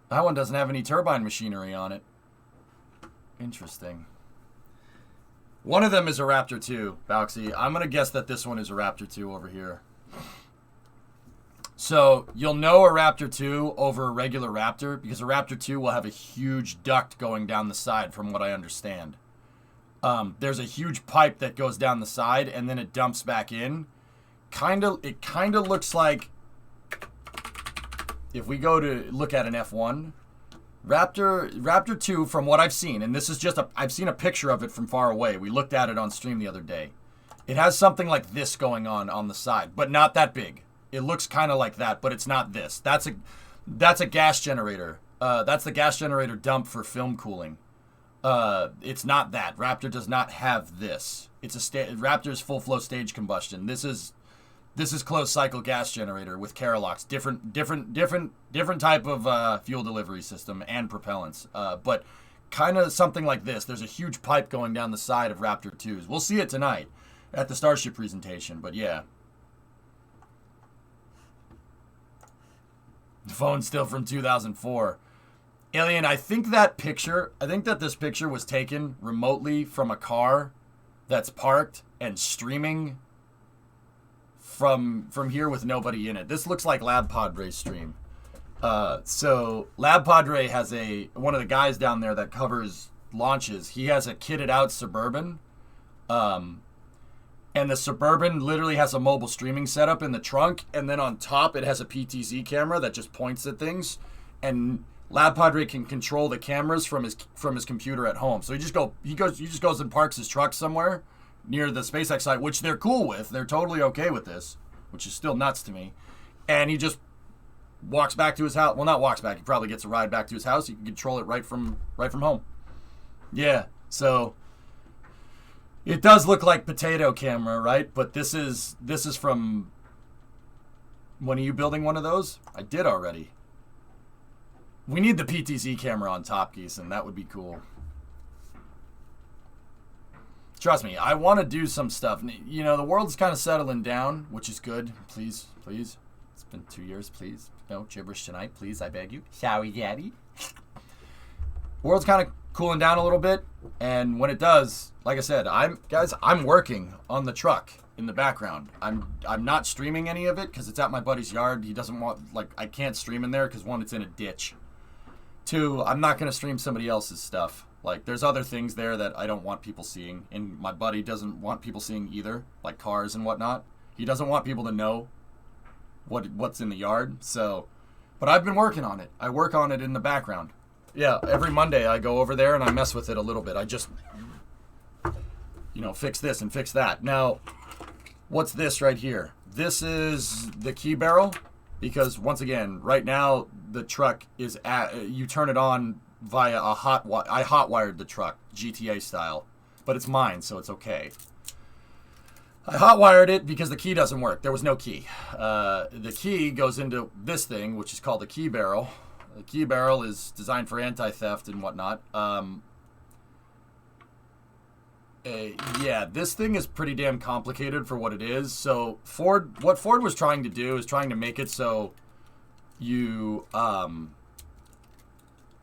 S1: That one doesn't have any turbine machinery on it. Interesting. One of them is a Raptor 2, Bauxy. I'm going to guess that this one is a Raptor 2 over here. So you'll know a Raptor 2 over a regular Raptor because a Raptor 2 will have a huge duct going down the side from what I understand. There's a huge pipe that goes down the side and then it dumps back in. It kind of looks like, if we go to look at an F1, Raptor 2, from what I've seen, and this is just I've seen a picture of it from far away. We looked at it on stream the other day. It has something like this going on the side, but not that big. It looks kind of like that, but it's not this. That's a gas generator. That's the gas generator dump for film cooling. It's not that. Raptor does not have this. Raptor's full flow stage combustion. This is closed cycle gas generator with Carolox, different type of fuel delivery system and propellants. But kind of something like this. There's a huge pipe going down the side of Raptor 2s. We'll see it tonight at the Starship presentation, but yeah. The phone's still from 2004. Alien, I think that this picture was taken remotely from a car that's parked and streaming from here with nobody in it. This looks like Lab Padre's stream. So Lab Padre has one of the guys down there that covers launches. He has a kitted out Suburban. And the Suburban literally has a mobile streaming setup in the trunk, and then on top it has a PTZ camera that just points at things. And Lab Padre can control the cameras from his computer at home. So he just goes and parks his truck somewhere near the SpaceX site, which they're cool with. They're totally okay with this, which is still nuts to me. And he just walks back to his house. Well, not walks back. He probably gets a ride back to his house. He can control it right from home. Yeah. So it does look like potato camera, right? But this is from. When are you building one of those? I did already. We need the PTZ camera on top, Geeson. That would be cool. Trust me, I want to do some stuff. You know, the world's kind of settling down, which is good. Please, please. It's been 2 years, please. No gibberish tonight, please, I beg you. Shall we, Daddy? World's kind of cooling down a little bit, and when it does, like I said, I'm working on the truck in the background. I'm not streaming any of it because it's at my buddy's yard. He doesn't want, like, I can't stream in there because one, it's in a ditch. Two, I'm not going to stream somebody else's stuff. Like, there's other things there that I don't want people seeing, and my buddy doesn't want people seeing either, like cars and whatnot. He doesn't want people to know what's in the yard. So, but I've been working on it. I work on it in the background. Yeah, every Monday I go over there and I mess with it a little bit. I just, you know, fix this and fix that. Now, what's this right here? This is the key barrel, because once again, right now the truck is you turn it on via a I hot wired the truck GTA style, but it's mine, so it's okay. I hot wired it because the key doesn't work. There was no key. The key goes into this thing, which is called the key barrel. The key barrel is designed for anti-theft and whatnot. Yeah, this thing is pretty damn complicated for what it is. So what Ford was trying to do is trying to make it so you,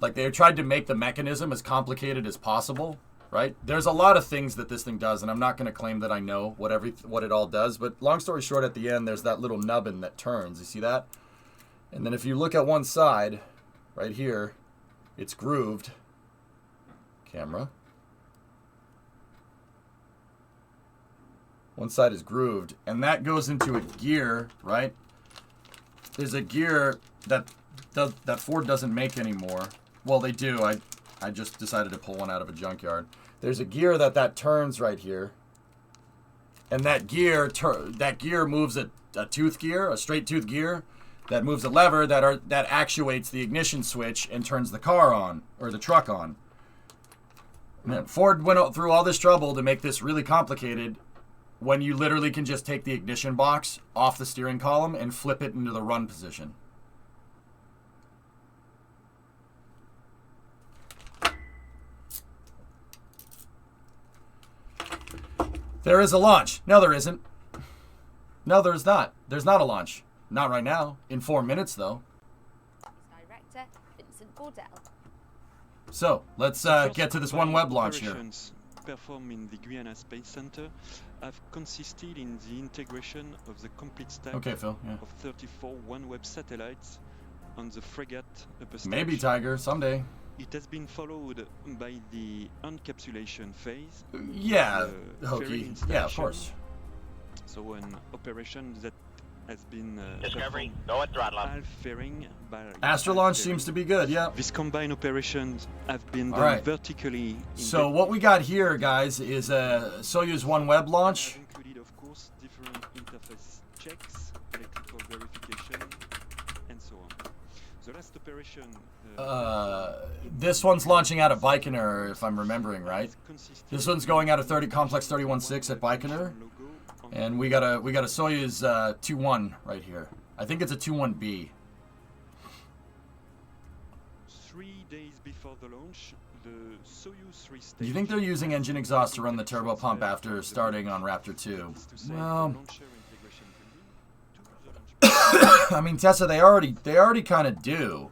S1: like they tried to make the mechanism as complicated as possible, right? There's a lot of things that this thing does, and I'm not going to claim that I know what it all does, but long story short, at the end, there's that little nubbin that turns. You see that? And then if you look at one side, right here, it's grooved. Camera. One side is grooved, and that goes into a gear, right? There's a gear that Ford doesn't make anymore. Well, they do. I just decided to pull one out of a junkyard. There's a gear that turns right here, and that gear moves a tooth gear, a straight tooth gear, that moves a lever that actuates the ignition switch and turns the car on, or the truck on. And Ford went through all this trouble to make this really complicated, when you literally can just take the ignition box off the steering column and flip it into the run position. There is a launch. No, there isn't. No, there's not. There's not a launch. Not right now. In 4 minutes, though.
S2: Director Vincent Bordell.
S1: So, let's get to this OneWeb launch here.
S3: Performed in the Guyana Space Center have consisted in the integration of the complete stack
S1: of
S3: 34 OneWeb satellites on the frigate upper stage.
S1: Maybe, Tiger, someday.
S3: It has been followed by the encapsulation phase.
S1: Yeah, Hokey. Yeah, of course.
S3: So an operation that has been
S4: Discovery, go at throttle up.
S1: Astra launch seems to be good, yeah.
S3: These combined operations have been done vertically.
S1: So what we got here, guys, is a Soyuz OneWeb launch.
S3: Included, of course, different interface checks, electrical verification, and so on. The last operation.
S1: This one's launching out of Baikonur, if I'm remembering right. This one's going out of Complex 31-6 at Baikonur. And we got a Soyuz 2-1 right here. I think it's a 2-1B.
S3: 3 days before the launch, the Soyuz 3 stage.
S1: Do you think they're using engine exhaust to run the turbo pump after starting on Raptor 2? Well, I mean, Tessa, they already kind of do.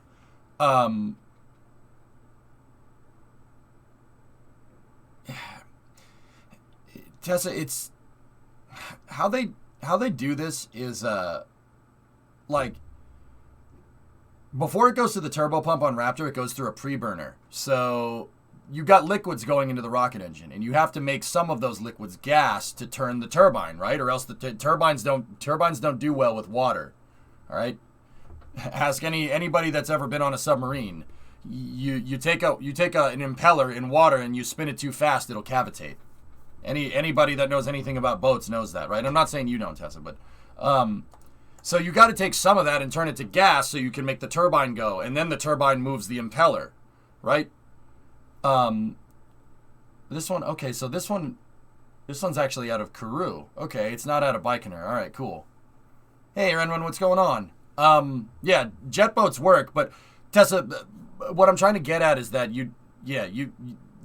S1: Tessa, it's how they do this is like before it goes to the turbo pump on Raptor, it goes through a pre-burner. So you got liquids going into the rocket engine, and you have to make some of those liquids gas to turn the turbine, right? Or else the turbines don't do well with water. All right. Ask anybody that's ever been on a submarine. you take an impeller in water and you spin it too fast, it'll cavitate. Anybody that knows anything about boats knows that, right? I'm not saying you don't, Tessa, but so you got to take some of that and turn it to gas so you can make the turbine go, and then the turbine moves the impeller, right? This one, okay, so this one's actually out of Kourou. Okay, it's not out of Baikonur. All right, cool. Hey, Renwan, what's going on? Yeah, jet boats work, but Tessa, what I'm trying to get at is that you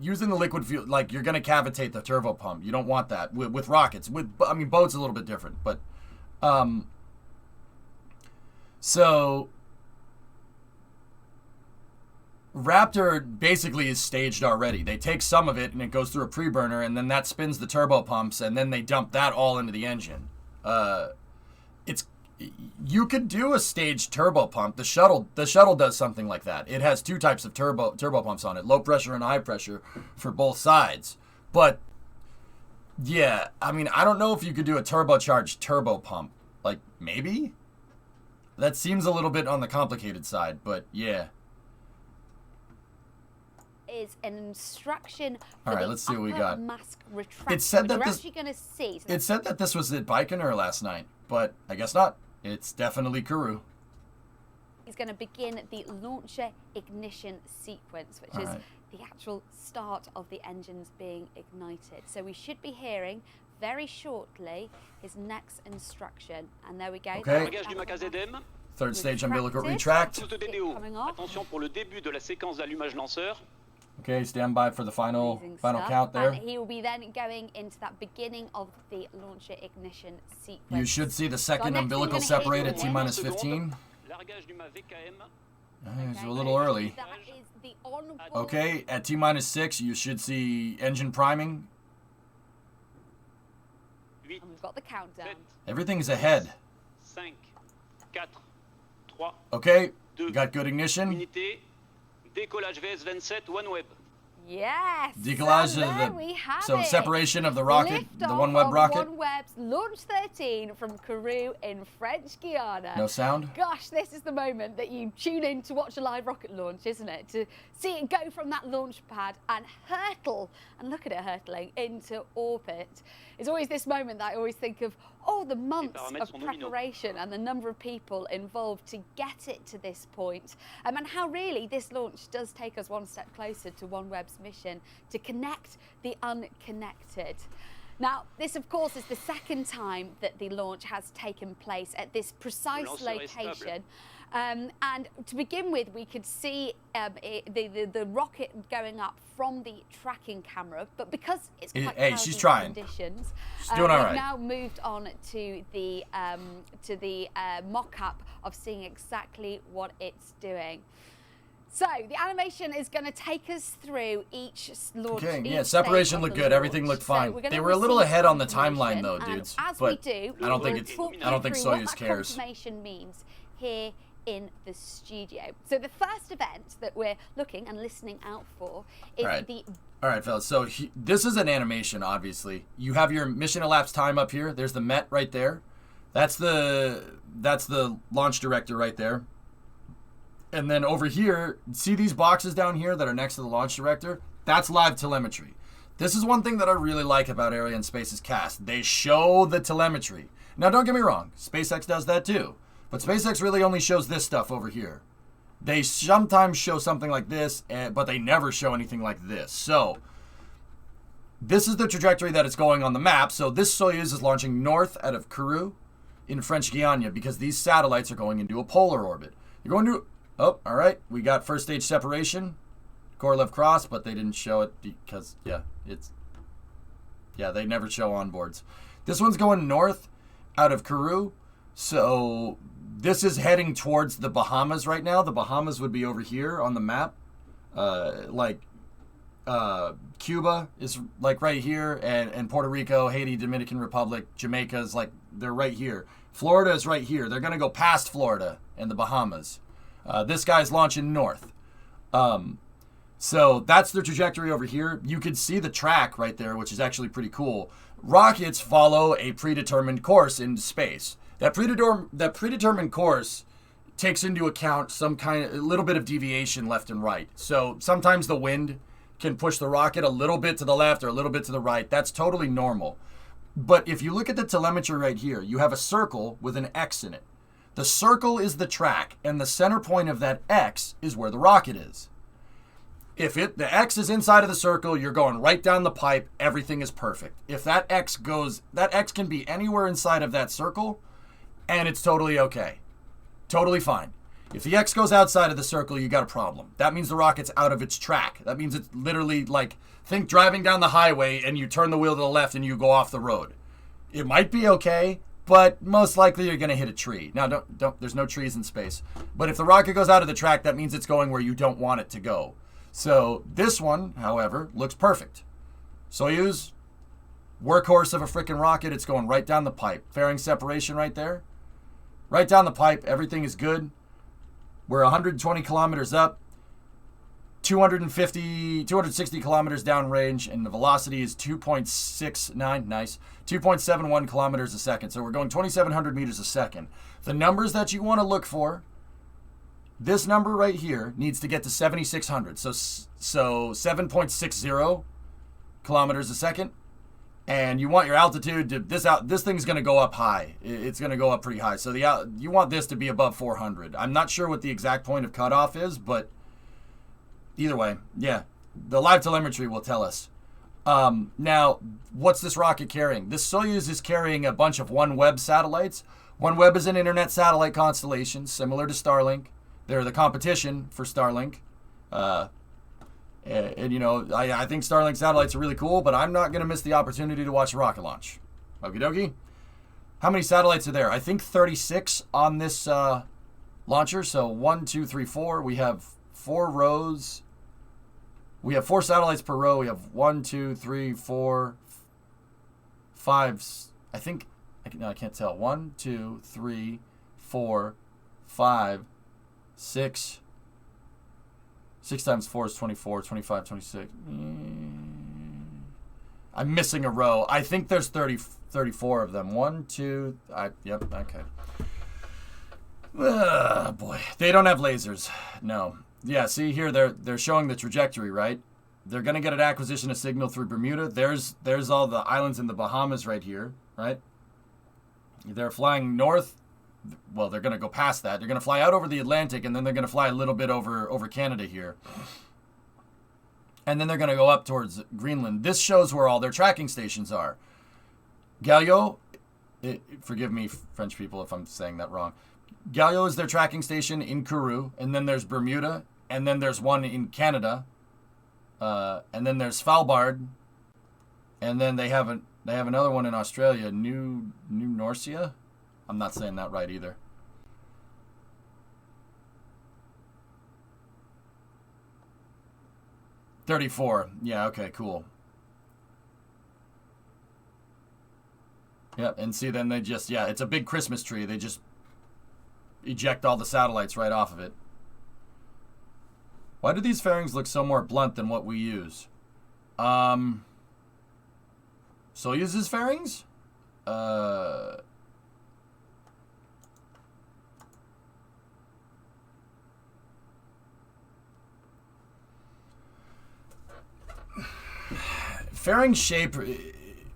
S1: using the liquid fuel, like, you're gonna cavitate the turbo pump. You don't want that with rockets. I mean, boats a little bit different, but so Raptor basically is staged already. They take some of it and it goes through a pre-burner, and then that spins the turbo pumps, and then they dump that all into the engine. You could do a staged turbo pump. The shuttle does something like that. It has two types of turbo pumps on it, low pressure and high pressure for both sides. But yeah, I mean, I don't know if you could do a turbocharged turbo pump. Like, maybe? That seems a little bit on the complicated side, but yeah.
S2: Is an instruction for
S1: all right, let's see what we got.
S2: Mask retraction.
S1: It said that
S2: We're actually going to see.
S1: It said that this was at Baikonur last night, but I guess not. It's definitely Kourou.
S2: He's going to begin the launcher ignition sequence, which is the actual start of the engines being ignited. So we should be hearing very shortly his next instruction. And there we go.
S1: Okay. Third stage umbilical retract.
S5: Attention pour le début de la séquence d'allumage lanceur.
S1: Okay, stand by for the final count there.
S2: And he will be then going into that beginning of the launcher ignition sequence.
S1: You should see the second umbilical separate at T-minus 15. It's a little early. Okay, at T-minus 6, you should see engine priming.
S2: And we've got the countdown.
S1: Everything's ahead.
S5: 5, 4, 3,
S1: okay, got good ignition.
S5: Unité, décollage VS27, OneWeb.
S2: Yes.
S1: Decollage
S2: so
S1: separation of the rocket, the OneWeb rocket.
S2: OneWeb's Launch 13 from Kourou in French Guiana.
S1: No sound.
S2: Gosh, this is the moment that you tune in to watch a live rocket launch, isn't it? To see it go from that launch pad and hurtle, and look at it hurtling into orbit. It's always this moment that I always think of, the months of preparation and the number of people involved to get it to this point. And how really this launch does take us one step closer to OneWeb's mission to connect the unconnected. Now, this, of course, is the second time that the launch has taken place at this precise location. And to begin with, we could see the rocket going up from the tracking camera, but because it's quite cloudy conditions,
S1: she's doing all right.
S2: We've now moved on to the mock-up of seeing exactly what it's doing. So the animation is going to take us through each launch.
S1: Okay, yeah, separation looked good. Everything looked fine. So they were a little ahead on the timeline, though, dudes.
S2: As
S1: but
S2: we do,
S1: I don't think Soyuz cares.
S2: What confirmation means here in the studio. So the first event that we're looking and listening out for is
S1: All right, fellas. So this is an animation, obviously. You have your mission elapsed time up here. There's the Met right there. That's the launch director right there. And then over here, see these boxes down here that are next to the launch director? That's live telemetry. This is one thing that I really like about Arianespace's cast. They show the telemetry. Now, don't get me wrong. SpaceX does that too. But SpaceX really only shows this stuff over here. They sometimes show something like this, but they never show anything like this. So, this is the trajectory that it's going on the map. So, this Soyuz is launching north out of Kourou in French Guiana because these satellites are going into a polar orbit. You're going to... Oh, all right. We got first stage separation. Korolev cross, but they didn't show it because, they never show onboards. This one's going north out of Kourou. So this is heading towards the Bahamas right now. The Bahamas would be over here on the map. Cuba is like right here, and Puerto Rico, Haiti, Dominican Republic, Jamaica is like, they're right here. Florida is right here. They're going to go past Florida and the Bahamas. This guy's launching north. So that's the trajectory over here. You could see the track right there, which is actually pretty cool. Rockets follow a predetermined course into space. That predetermined course takes into account a little bit of deviation left and right. So sometimes the wind can push the rocket a little bit to the left or a little bit to the right. That's totally normal. But if you look at the telemetry right here, you have a circle with an X in it. The circle is the track, and the center point of that X is where the rocket is. If the X is inside of the circle, you're going right down the pipe, everything is perfect. If that X can be anywhere inside of that circle, and it's totally okay. Totally fine. If the X goes outside of the circle, you got a problem. That means the rocket's out of its track. That means it's literally like, think driving down the highway and you turn the wheel to the left and you go off the road. It might be okay, but most likely you're going to hit a tree. Now, don't. There's no trees in space. But if the rocket goes out of the track, that means it's going where you don't want it to go. So this one, however, looks perfect. Soyuz, workhorse of a freaking rocket. It's going right down the pipe. Fairing separation right there. Right down the pipe. Everything is good. We're 120 kilometers up, 260 kilometers downrange, and the velocity is 2.69, nice, 2.71 kilometers a second. So we're going 2,700 meters a second. The numbers that you want to look for, this number right here needs to get to 7,600. So 7.60 kilometers a second. And you want your altitude to, this thing's going to go up high. It's going to go up pretty high. So you want this to be above 400. I'm not sure what the exact point of cutoff is, but either way, yeah, the live telemetry will tell us. Now, what's this rocket carrying? This Soyuz is carrying a bunch of OneWeb satellites. OneWeb is an internet satellite constellation similar to Starlink. They're the competition for Starlink. And you know, I think Starlink satellites are really cool, but I'm not going to miss the opportunity to watch a rocket launch. Okie dokie. How many satellites are there? I think 36 on this launcher. So 1, 2, 3, 4. We have 4 rows. We have 4 satellites per row. We have 1, 2, 3, 4, 5. I think, I can't tell. 1, 2, 3, 4, 5, 6. 6 times 4 is 24, 25, 26. I'm missing a row. I think there's 34 of them. 1, 2, yep, okay. Boy, they don't have lasers. No. Yeah, see here, they're showing the trajectory, right? They're going to get an acquisition of signal through Bermuda. There's all the islands in the Bahamas right here, right? They're flying north. Well, they're going to go past that. They're going to fly out over the Atlantic, and then they're going to fly a little bit over Canada here. And then they're going to go up towards Greenland. This shows where all their tracking stations are. Galio, forgive me, French people, if I'm saying that wrong. Galio is their tracking station in Kourou, and then there's Bermuda, and then there's one in Canada, and then there's Svalbard, and then they have another one in Australia, New Norcia. I'm not saying that right either. $34. Yeah, okay, cool. Yep, and see, then they just, yeah, it's a big Christmas tree. They just eject all the satellites right off of it. Why do these fairings look so more blunt than what we use? Soyuz's fairings? Fairing shape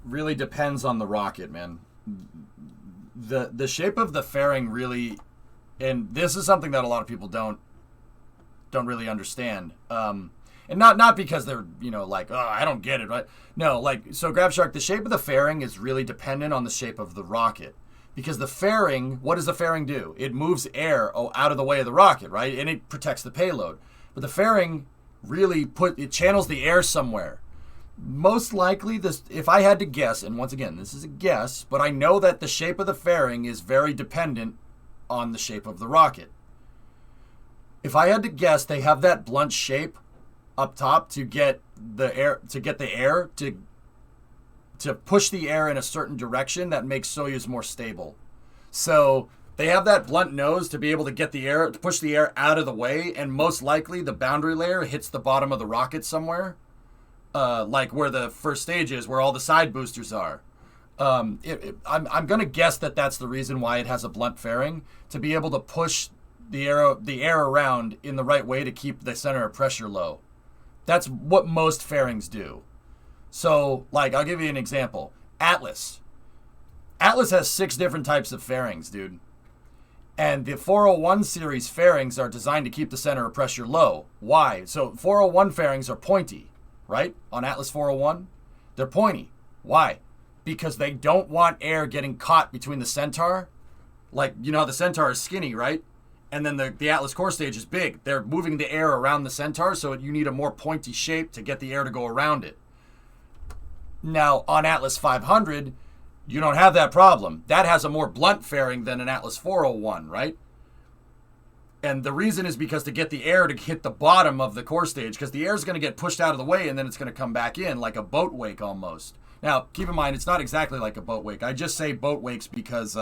S1: really depends on the rocket, man. The shape of the fairing really, and this is something that a lot of people don't really understand. And not because they're, you know, like, oh, I don't get it, right? No, like, so GrabShark, the shape of the fairing is really dependent on the shape of the rocket. Because the fairing, what does the fairing do? It moves air out of the way of the rocket, right? And it protects the payload. But the fairing really it channels the air somewhere. Most likely, if I had to guess, and once again, this is a guess, but I know that the shape of the fairing is very dependent on the shape of the rocket. If I had to guess, they have that blunt shape up top to get the air to push the air in a certain direction that makes Soyuz more stable. So they have that blunt nose to be able to get the air, to push the air out of the way, and most likely the boundary layer hits the bottom of the rocket somewhere. Like where the first stage is, where all the side boosters are. I'm going to guess that that's the reason why it has a blunt fairing, to be able to push the air around in the right way to keep the center of pressure low. That's what most fairings do. So, like, I'll give you an example. Atlas. Atlas has 6 different types of fairings, dude. And the 401 series fairings are designed to keep the center of pressure low. Why? So 401 fairings are pointy, right? On Atlas 401, they're pointy. Why? Because they don't want air getting caught between the Centaur. Like, you know how the Centaur is skinny, right? And then the Atlas core stage is big. They're moving the air around the Centaur, so you need a more pointy shape to get the air to go around it. Now, on Atlas 500, you don't have that problem. That has a more blunt fairing than an Atlas 401, right? And the reason is because to get the air to hit the bottom of the core stage, because the air is going to get pushed out of the way and then it's going to come back in like a boat wake almost. Now, keep in mind, it's not exactly like a boat wake. I just say boat wakes because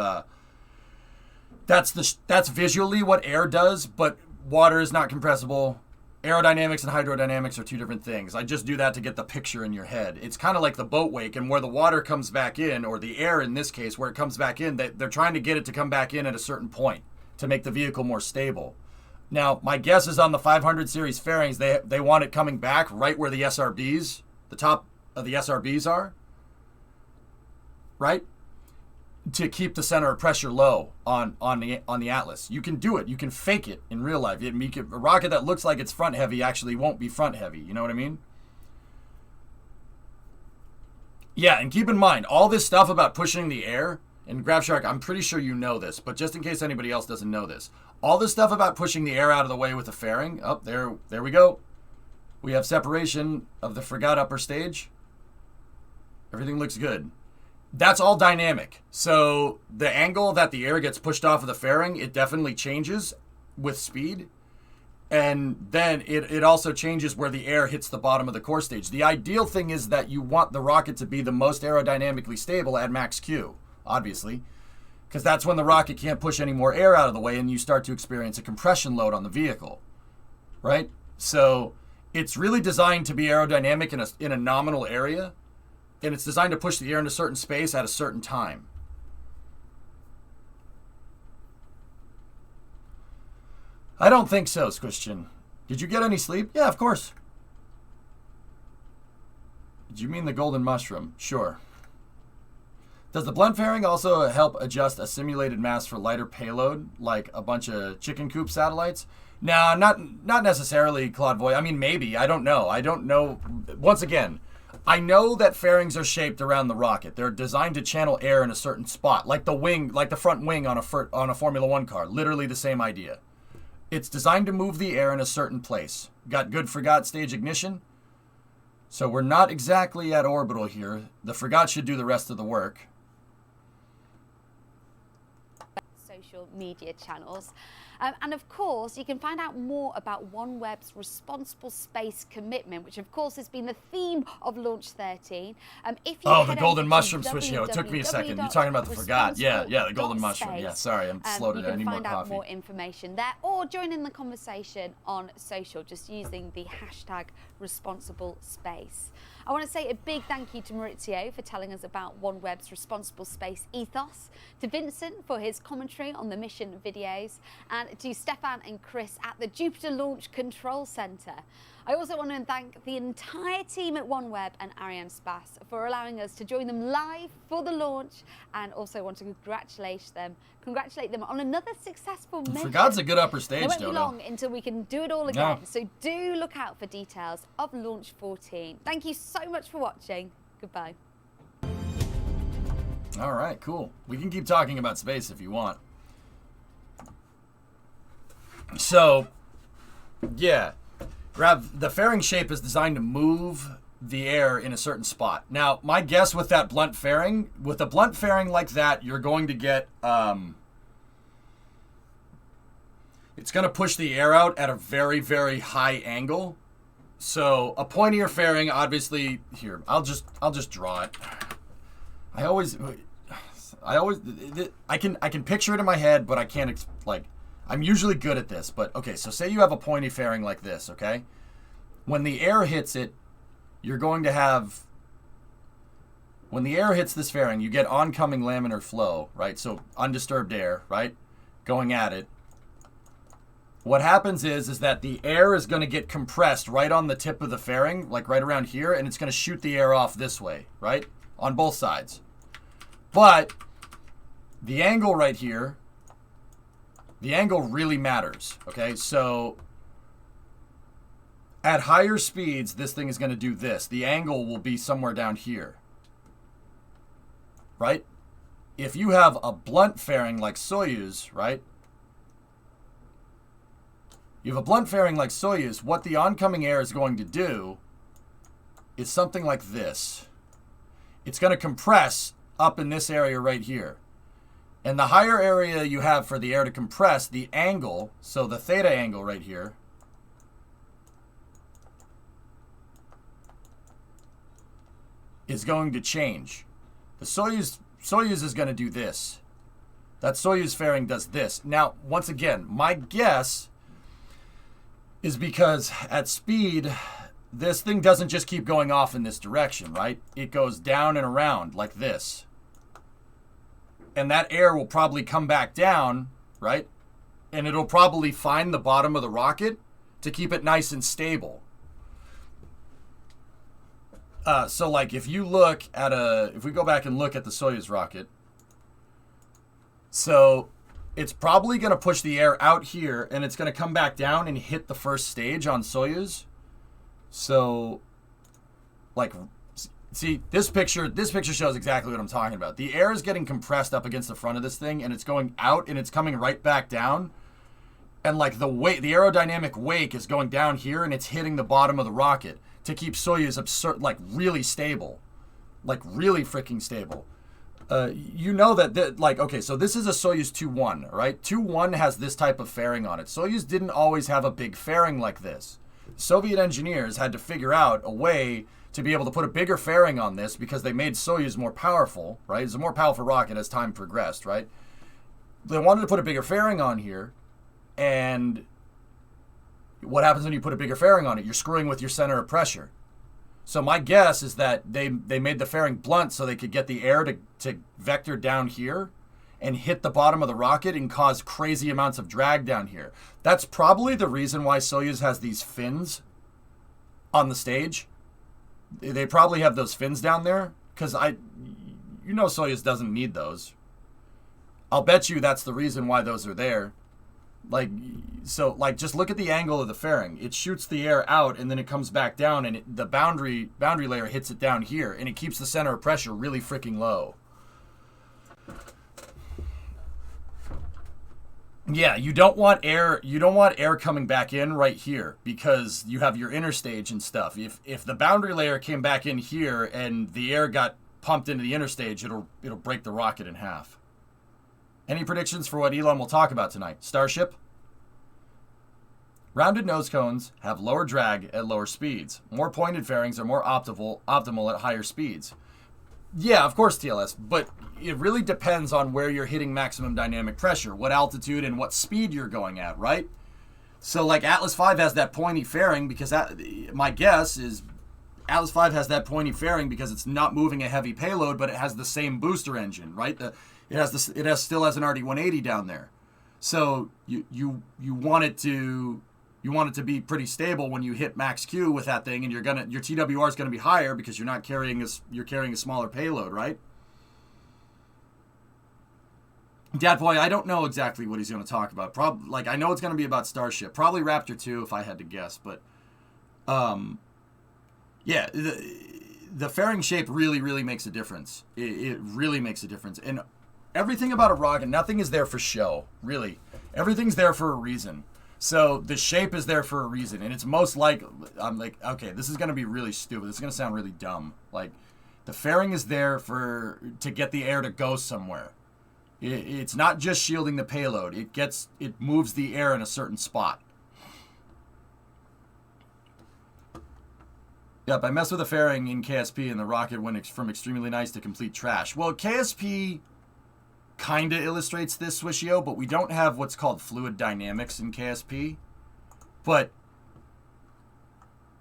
S1: that's visually what air does, but water is not compressible. Aerodynamics and hydrodynamics are 2 different things. I just do that to get the picture in your head. It's kind of like the boat wake, and where the water comes back in, or the air in this case, where it comes back in, they're trying to get it to come back in at a certain point to make the vehicle more stable. Now, my guess is on the 500 series fairings, they want it coming back right where the SRBs, the top of the SRBs are, right? To keep the center of pressure low on the Atlas. You can do it. You can fake it in real life. A rocket that looks like it's front heavy actually won't be front heavy. You know what I mean? Yeah, and keep in mind, all this stuff about pushing the air, and GravShark, I'm pretty sure you know this, but just in case anybody else doesn't know this, all this stuff about pushing the air out of the way with the fairing, there we go. We have separation of the frigate upper stage. Everything looks good. That's all dynamic. So the angle that the air gets pushed off of the fairing, it definitely changes with speed. And then it also changes where the air hits the bottom of the core stage. The ideal thing is that you want the rocket to be the most aerodynamically stable at max Q, obviously. Because that's when the rocket can't push any more air out of the way and you start to experience a compression load on the vehicle. Right? So it's really designed to be aerodynamic in a nominal area. And it's designed to push the air into a certain space at a certain time. I don't think so, Christian. Did you get any sleep? Yeah, of course. Did you mean the golden mushroom? Sure. Does the blunt fairing also help adjust a simulated mass for lighter payload, like a bunch of chicken coop satellites? No, not necessarily, Claude Voy. I mean, maybe. I don't know. Once again, I know that fairings are shaped around the rocket. They're designed to channel air in a certain spot, like the wing, like the front wing on a Formula One car. Literally the same idea. It's designed to move the air in a certain place. Got good frigate stage ignition. So we're not exactly at orbital here. The frigate should do the rest of the work.
S2: Social media channels. And of course, you can find out more about OneWeb's responsible space commitment, which of course has been the theme of Launch 13. If you
S1: the golden mushroom switch. It took me a second. You're talking about the frigate. Yeah, the golden mushroom. Yeah, sorry, I'm slow today. I need more coffee. You can find out more information there, or join in the conversation on social, just using the hashtag responsible space. I want to say a big thank you to Maurizio for telling us about OneWeb's responsible space ethos, to Vincent for his commentary on the mission videos, and to Stefan and Chris at the Jupiter Launch Control Center. I also want to thank the entire team at OneWeb and Ariane Spas for allowing us to join them live for the launch, and also want to congratulate them on another successful mission. Frigate's a good upper stage,
S2: It won't be long until we can do it all again, so do look out for details of Launch 14. Thank you so much for watching. Goodbye.
S1: All right, cool. We can keep talking about space if you want. So, yeah. The fairing shape is designed to move the air in a certain spot. Now, my guess with that blunt fairing, with a blunt fairing like that, you're going to get, it's going to push the air out at a very, very high angle. So a pointier fairing, obviously, here, I'll just draw it. I can picture it in my head, but I can't, I'm usually good at this, but okay, so say you have a pointy fairing like this, okay? When the air hits it, you're going to have, when the air hits this fairing, you get oncoming laminar flow, right? So undisturbed air, right? Going at it. what happens is that the air is going to get compressed right on the tip of the fairing, like right around here, and it's going to shoot the air off this way, right? On both sides. But the angle right here, the angle really matters, okay? So at higher speeds, this thing is going to do this. The angle will be somewhere down here, right? If you have a blunt fairing like Soyuz, right? You have a blunt fairing like Soyuz, what the oncoming air is going to do is something like this. It's going to compress up in this area right here. And the higher area you have for the air to compress, the angle, so the theta angle right here, is going to change. The Soyuz is going to do this. That Soyuz fairing does this. Now, once again, my guess is because at speed, this thing doesn't just keep going off in this direction, right? It goes down and around like this. And that air will probably come back down, right? And it'll probably find the bottom of the rocket to keep it nice and stable. So like if you look at if we go back and look at the Soyuz rocket, so it's probably going to push the air out here and it's going to come back down and hit the first stage on Soyuz. So like, see, this picture shows exactly what I'm talking about. The air is getting compressed up against the front of this thing and it's going out and it's coming right back down. And like the aerodynamic wake is going down here and it's hitting the bottom of the rocket to keep Soyuz like really stable, like really freaking stable. You know that, like, okay, so this is a Soyuz 2.1, right? 2.1 has this type of fairing on it. Soyuz didn't always have a big fairing like this. Soviet engineers had to figure out a way to be able to put a bigger fairing on this because they made Soyuz more powerful, right? It's a more powerful rocket as time progressed, right? They wanted to put a bigger fairing on here, and what happens when you put a bigger fairing on it? You're screwing with your center of pressure. So my guess is that they made the fairing blunt so they could get the air to vector down here and hit the bottom of the rocket and cause crazy amounts of drag down here. That's probably the reason why Soyuz has these fins on the stage. They probably have those fins down there because you know Soyuz doesn't need those. I'll bet you that's the reason why those are there. Like, so, like, just look at the angle of the fairing. It shoots the air out, and then it comes back down, and the boundary layer hits it down here, and it keeps the center of pressure really freaking low. Yeah, you don't want air coming back in right here because you have your inner stage and stuff. If the boundary layer came back in here and the air got pumped into the inner stage, it'll break the rocket in half. Any predictions for what Elon will talk about tonight? Starship? Rounded nose cones have lower drag at lower speeds. More pointed fairings are more optimal at higher speeds. Yeah, of course, TLS, but it really depends on where you're hitting maximum dynamic pressure, what altitude and what speed you're going at, right? So like Atlas V has that pointy fairing because my guess is Atlas V has that pointy fairing because it's not moving a heavy payload, but it has the same booster engine, right? It still has an RD-180 down there, so you want it to be pretty stable when you hit max Q with that thing, and your TWR is gonna be higher because you're carrying a smaller payload, right? Dad boy, I don't know exactly what he's gonna talk about. I know it's gonna be about Starship, probably Raptor 2 if I had to guess, but yeah, the fairing shape really makes a difference. It really makes a difference. And everything about a rocket, nothing is there for show, really. Everything's there for a reason. So the shape is there for a reason. And it's most likely, I'm like, okay, this is going to be really stupid. This is going to sound really dumb. Like, the fairing is there to get the air to go somewhere. It's not just shielding the payload. It moves the air in a certain spot. Yep, I messed with a fairing in KSP and the rocket went from extremely nice to complete trash. Well, KSP kind of illustrates this, Swishio, but we don't have what's called fluid dynamics in KSP. But,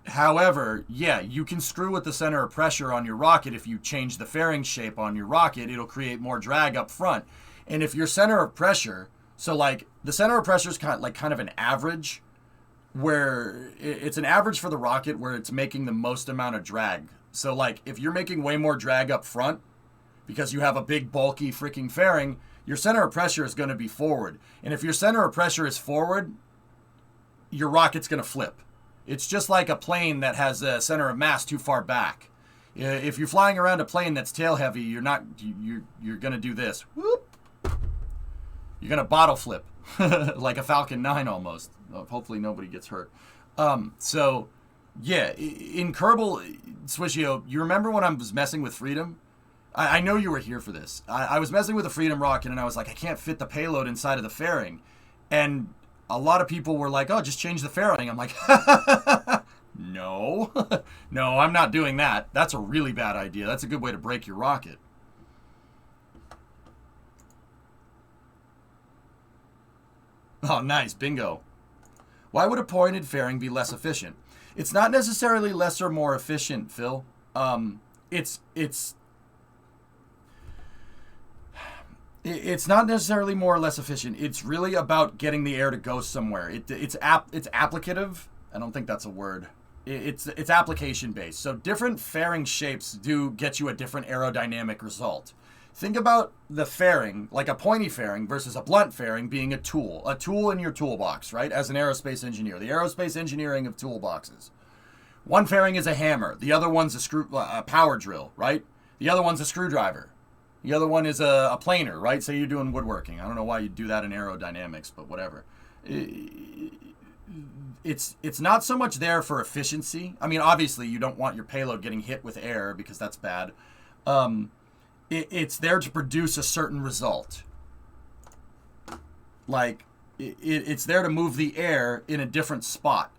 S1: however, yeah, you can screw with the center of pressure on your rocket. If you change the fairing shape on your rocket, it'll create more drag up front. And if your center of pressure So like the center of pressure is kind of an average, where it's an average for the rocket where it's making the most amount of drag. So like if you're making way more drag up front because you have a big bulky freaking fairing, your center of pressure is going to be forward. And if your center of pressure is forward, your rocket's going to flip. It's just like a plane that has a center of mass too far back. If you're flying around a plane that's tail heavy, you're going to do this. Whoop. You're going to bottle flip like a Falcon 9 almost. Hopefully nobody gets hurt. So yeah, in Kerbal, Swishio, you remember when I was messing with Freedom? I know you were here for this. I was messing with a Freedom rocket and I was like, I can't fit the payload inside of the fairing. And a lot of people were like, oh, just change the fairing. I'm like, no, no, I'm not doing that. That's a really bad idea. That's a good way to break your rocket. Oh, nice. Bingo. Why would a pointed fairing be less efficient? It's not necessarily less or more efficient, Phil. It's not necessarily more or less efficient. It's really about getting the air to go somewhere. It's applicative. I don't think that's a word. It's application based. So different fairing shapes do get you a different aerodynamic result. Think about the fairing, like a pointy fairing versus a blunt fairing being a tool in your toolbox, right? As an aerospace engineer, the aerospace engineering of toolboxes. One fairing is a hammer. The other one's a power drill, right? The other one's a screwdriver. The other one is a planer, right? Say you're doing woodworking. I don't know why you do that in aerodynamics, but whatever. It's not so much there for efficiency. I mean, obviously, you don't want your payload getting hit with air because that's bad. It's there to produce a certain result. Like, it's there to move the air in a different spot.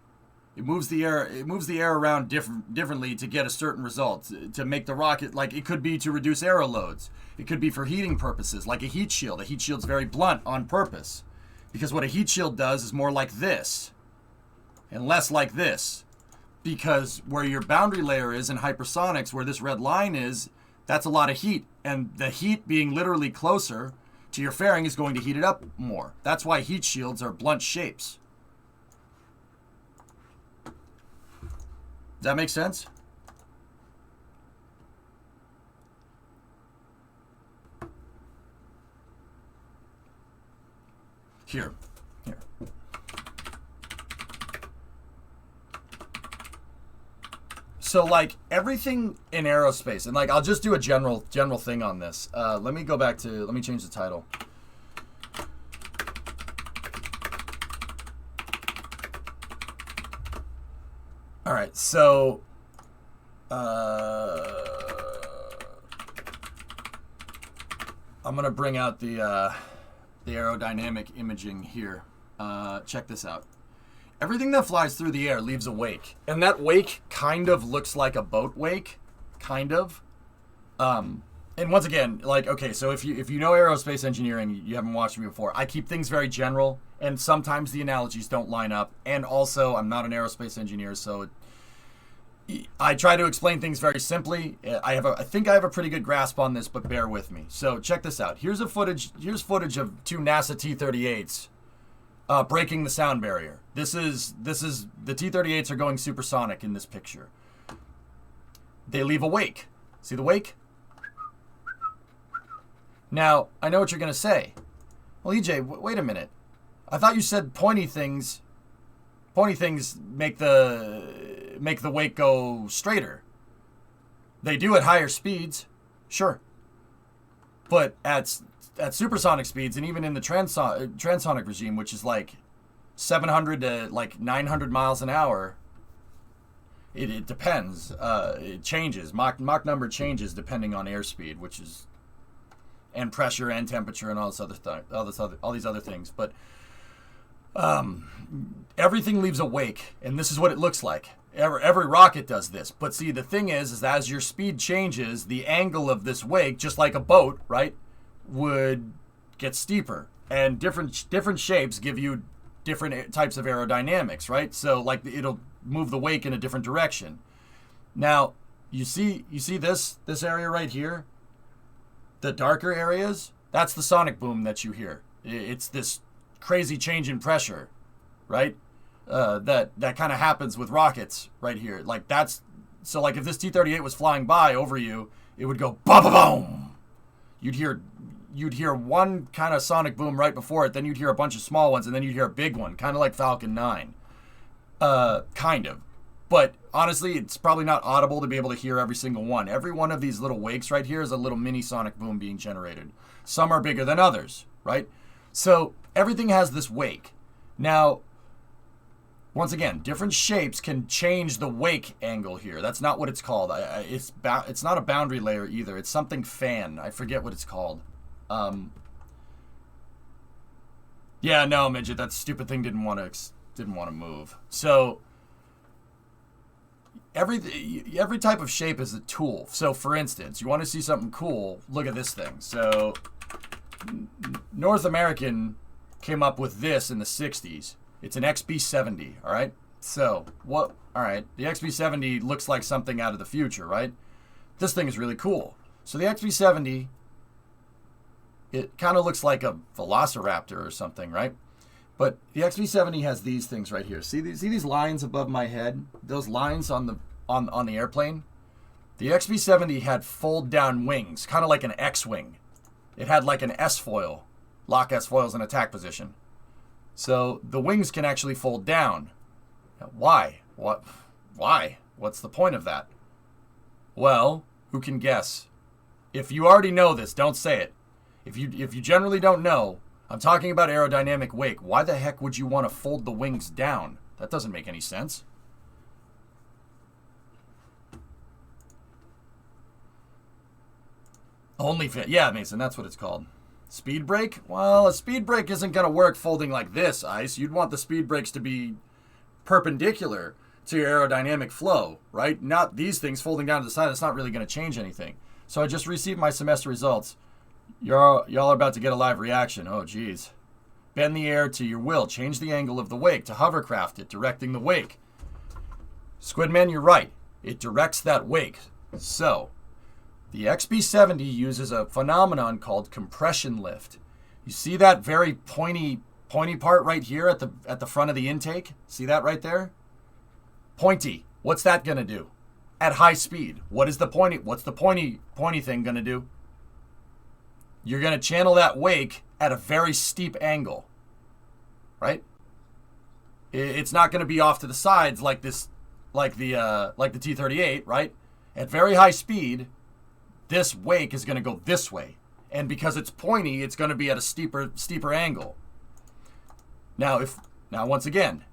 S1: It moves the air around differently to get a certain result, to make the rocket, like it could be to reduce aero loads. It could be for heating purposes, like a heat shield. A heat shield's very blunt on purpose, because what a heat shield does is more like this and less like this, because where your boundary layer is in hypersonics, where this red line is, that's a lot of heat, and the heat being literally closer to your fairing is going to heat it up more. That's why heat shields are blunt shapes. Does that make sense? Here. So like everything in aerospace, and like I'll just do a general thing on this. Let me change the title. All right, so I'm gonna bring out the aerodynamic imaging here. Check this out. Everything that flies through the air leaves a wake, and that wake kind of looks like a boat wake, kind of. And once again, like, okay, so if you know aerospace engineering, you haven't watched me before. I keep things very general, and sometimes the analogies don't line up. And also, I'm not an aerospace engineer, so I try to explain things very simply. I think I have a pretty good grasp on this, but bear with me. So check this out. Here's footage of two NASA T-38s breaking the sound barrier. This is the T-38s are going supersonic in this picture. They leave a wake. See the wake? Now, I know what you're going to say. Well, EJ, wait a minute. I thought you said pointy things make the wake go straighter. They do at higher speeds, sure. But at supersonic speeds, and even in the transonic regime, which is like 700 to like 900 miles an hour, it depends. It changes. Mach number changes depending on airspeed, which is, and pressure and temperature and all these other things. But everything leaves a wake, and this is what it looks like. Every rocket does this. But see, the thing is as your speed changes, the angle of this wake, just like a boat, right, would get steeper. And different shapes give you different types of aerodynamics, right? So like it'll move the wake in a different direction. Now, you see this area right here? The darker areas, that's the sonic boom that you hear. It's this crazy change in pressure, right? That kind of happens with rockets right here. Like that's, so like if this T-38 was flying by over you, it would go ba-ba-boom. You'd hear one kind of sonic boom right before it, then you'd hear a bunch of small ones, and then you'd hear a big one, kind of like Falcon 9. Kind of. But honestly, it's probably not audible to be able to hear every single one. Every one of these little wakes right here is a little mini sonic boom being generated. Some are bigger than others, right? So everything has this wake. Now, once again, different shapes can change the wake angle here. That's not what it's called. It's not a boundary layer either. It's something fan. I forget what it's called. Yeah, no, midget. That stupid thing didn't want to move. So every type of shape is a tool. So for instance, you want to see something cool, look at this thing. So North American came up with this in the 60s. It's an XB70, all right? So, all right, the XB70 looks like something out of the future, right? This thing is really cool. So the XB70, it kind of looks like a velociraptor or something, right? But the XB70 has these things right here. See these lines above my head? Those lines on the airplane? The XB70 had fold down wings, kind of like an X-wing. It had like an S-foil, lock S-foils in attack position. So the wings can actually fold down. Why? Why? What's the point of that? Well, who can guess? If you already know this, don't say it. If you generally don't know, I'm talking about aerodynamic wake. Why the heck would you want to fold the wings down? That doesn't make any sense. Only fit. Yeah, Mason, that's what it's called. Speed brake? Well, a speed brake isn't going to work folding like this, Ice. You'd want the speed brakes to be perpendicular to your aerodynamic flow, right? Not these things folding down to the side. That's not really going to change anything. So I just received my semester results. Y'all are about to get a live reaction. Oh, geez. Bend the air to your will. Change the angle of the wake to hovercraft it, directing the wake. Squidman, you're right. It directs that wake. So the XB70 uses a phenomenon called compression lift. You see that very pointy part right here at the front of the intake? See that right there? Pointy. What's that going to do? At high speed. What's the pointy thing going to do? You're going to channel that wake at a very steep angle. Right? It's not going to be off to the sides like the T-38, right? At very high speed, this wake is going to go this way. And because it's pointy, it's going to be at a steeper angle. Now, once again,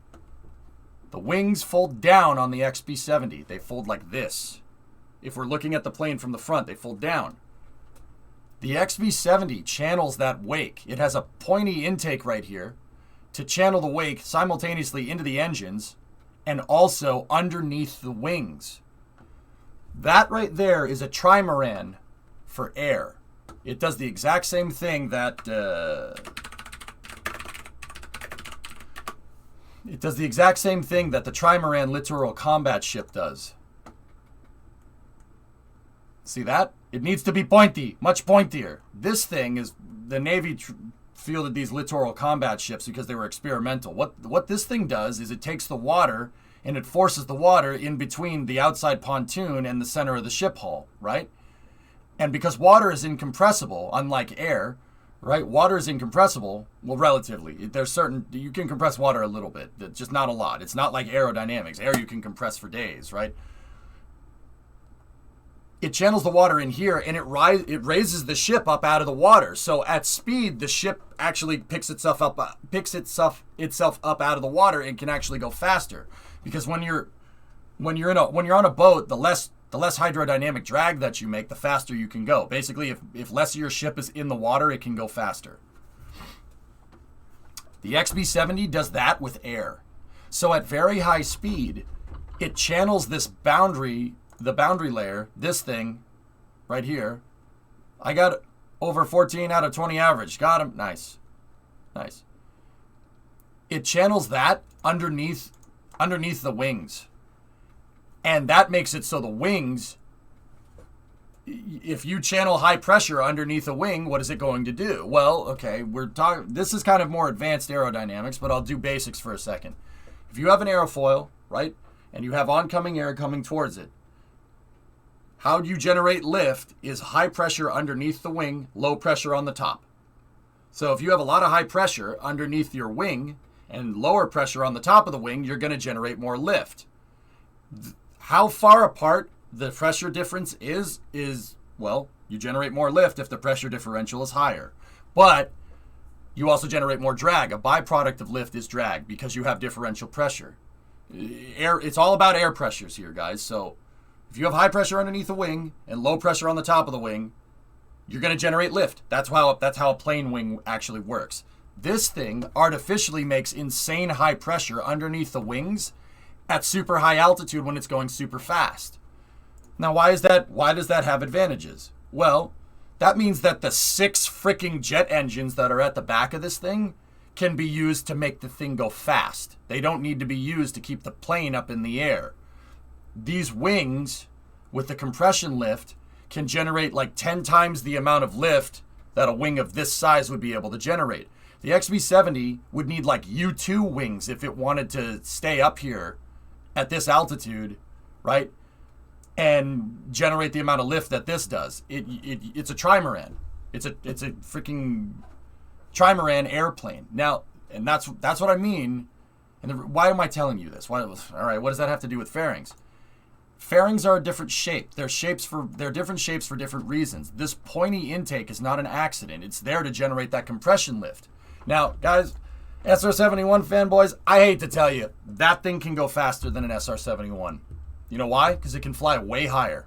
S1: the wings fold down on the XB70. They fold like this. If we're looking at the plane from the front, they fold down. The XB70 channels that wake. It has a pointy intake right here to channel the wake simultaneously into the engines and also underneath the wings. That right there is a trimaran for air. It does the exact same thing that the trimaran littoral combat ship does. See that? It needs to be pointy, much pointier. This thing is, the Navy fielded these littoral combat ships because they were experimental. What this thing does is it takes the water and it forces the water in between the outside pontoon and the center of the ship hull, right? And because water is incompressible, unlike air, right? Water is incompressible, well, relatively. You can compress water a little bit, just not a lot. It's not like aerodynamics. Air you can compress for days, right? It channels the water in here and it raises the ship up out of the water. So at speed, the ship actually picks itself up out of the water and can actually go faster. Because when you're on a boat, the less hydrodynamic drag that you make, the faster you can go. Basically, if less of your ship is in the water, it can go faster. The XB70 does that with air. So at very high speed, it channels this boundary layer, this thing right here. I got over 14 out of 20 average. Got him. Nice. It channels that underneath the wings. And that makes it so the wings if you channel high pressure underneath a wing, what is it going to do? Well, okay, this is kind of more advanced aerodynamics, but I'll do basics for a second. If you have an aerofoil, right, and you have oncoming air coming towards it, how you generate lift is high pressure underneath the wing, low pressure on the top. So if you have a lot of high pressure underneath your wing and lower pressure on the top of the wing, you're going to generate more lift. How far apart the pressure difference is, well, you generate more lift if the pressure differential is higher. But you also generate more drag. A byproduct of lift is drag because you have differential pressure. It's all about air pressures here, guys. So if you have high pressure underneath the wing and low pressure on the top of the wing, you're going to generate lift. That's how a plane wing actually works. This thing artificially makes insane high pressure underneath the wings at super high altitude when it's going super fast. Now, why is that? Why does that have advantages? Well, that means that the 6 freaking jet engines that are at the back of this thing can be used to make the thing go fast. They don't need to be used to keep the plane up in the air. These wings with the compression lift can generate like 10 times the amount of lift that a wing of this size would be able to generate. The XB70 would need like U2 wings if it wanted to stay up here at this altitude, right? And generate the amount of lift that this does. It's a trimaran. It's a freaking trimaran airplane. Now, and that's what I mean. And why am I telling you this? All right, what does that have to do with fairings? Fairings are a different shape. They're different shapes for different reasons. This pointy intake is not an accident. It's there to generate that compression lift. Now, guys, SR-71 fanboys, I hate to tell you, that thing can go faster than an SR-71. You know why? Because it can fly way higher.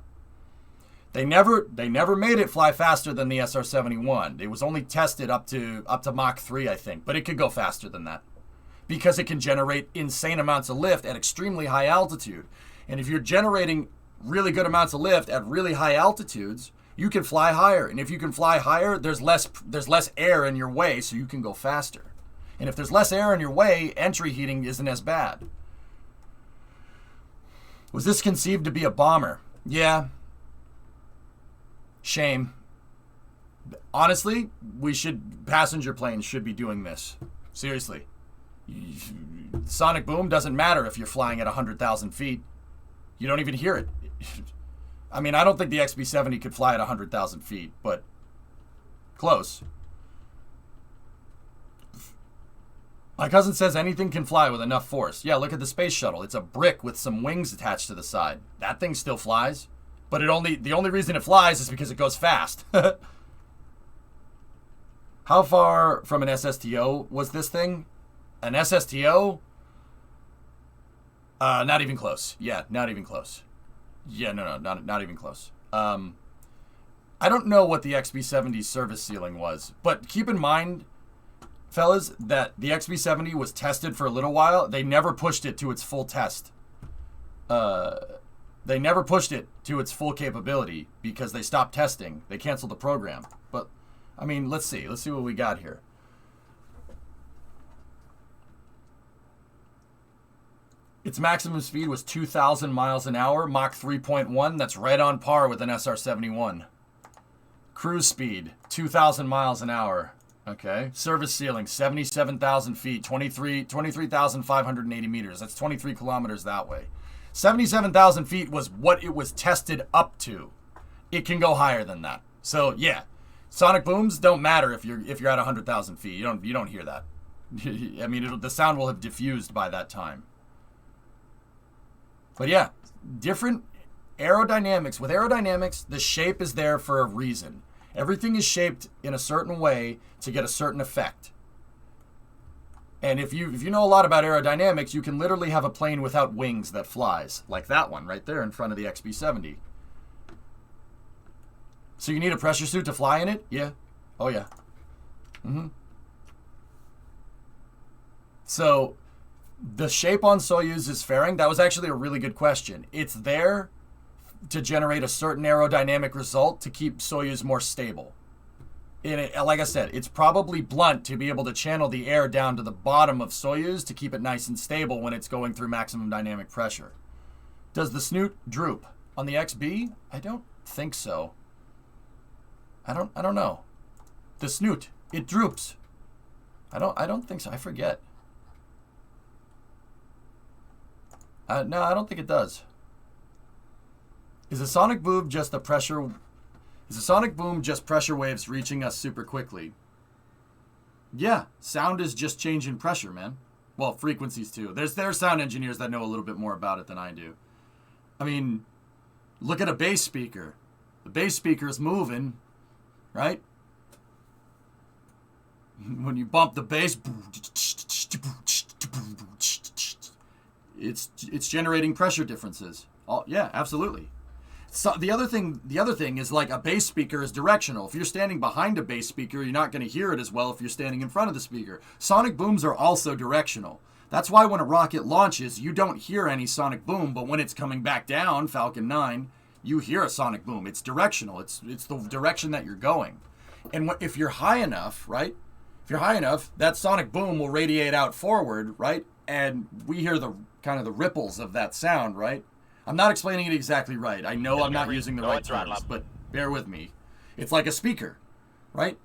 S1: They never made it fly faster than the SR-71. It was only tested up to Mach 3, I think, but it could go faster than that because it can generate insane amounts of lift at extremely high altitude. And if you're generating really good amounts of lift at really high altitudes, you can fly higher. And if you can fly higher, there's less air in your way, so you can go faster. And if there's less air in your way, entry heating isn't as bad. Was this conceived to be a bomber? Yeah. Shame. Honestly, passenger planes should be doing this. Seriously. Sonic boom doesn't matter if you're flying at 100,000 feet. You don't even hear it. I mean, I don't think the XB70 could fly at 100,000 feet, but close. My cousin says anything can fly with enough force. Yeah, look at the space shuttle. It's a brick with some wings attached to the side. That thing still flies. But the only reason it flies is because it goes fast. How far from an SSTO was this thing? An SSTO? Not even close. Yeah, not even close. Yeah, no, not even close. I don't know what the XB70's service ceiling was, but keep in mind, fellas, that the XB70 was tested for a little while. They never pushed it to its full test. They never pushed it to its full capability because they stopped testing. They canceled the program. But, I mean, let's see. Let's see what we got here. Its maximum speed was 2,000 miles an hour, Mach 3.1. That's right on par with an SR-71. Cruise speed, 2,000 miles an hour. Okay. Service ceiling, 77,000 feet, 23,580 meters. That's 23 kilometers that way. 77,000 feet was what it was tested up to. It can go higher than that. So, yeah. Sonic booms don't matter if you're at 100,000 feet. You don't hear that. I mean, the sound will have diffused by that time. But yeah, different aerodynamics. With aerodynamics, the shape is there for a reason. Everything is shaped in a certain way to get a certain effect. And if you know a lot about aerodynamics, you can literally have a plane without wings that flies, like that one right there in front of the XB70. So you need a pressure suit to fly in it? Yeah. Oh yeah. So the shape on Soyuz's fairing, that was actually a really good question. It's there to generate a certain aerodynamic result to keep Soyuz more stable. Like I said, it's probably blunt to be able to channel the air down to the bottom of Soyuz to keep it nice and stable when it's going through maximum dynamic pressure. Does the snoot droop? On the XB? I don't think so. I don't know. The snoot, it droops. I don't think so. I forget. No, I don't think it does. Is a sonic boom just a pressure? Is a sonic boom just pressure waves reaching us super quickly? Yeah, sound is just changing pressure, man. Well, frequencies too. There are sound engineers that know a little bit more about it than I do. I mean, look at a bass speaker. The bass speaker is moving, right? When you bump the bass, it's generating pressure differences. Oh, yeah, absolutely. So the other thing is, like, a bass speaker is directional. If you're standing behind a bass speaker, you're not going to hear it as well if you're standing in front of the speaker. Sonic booms are also directional. That's why when a rocket launches, you don't hear any sonic boom, but when it's coming back down, Falcon 9, you hear a sonic boom. It's directional. It's the direction that you're going. And if you're high enough, right? If you're high enough, that sonic boom will radiate out forward, right? And we hear the kind of the ripples of that sound, right? I'm not explaining it exactly right. I know I'm not using the right terms, but bear with me. It's like a speaker, right?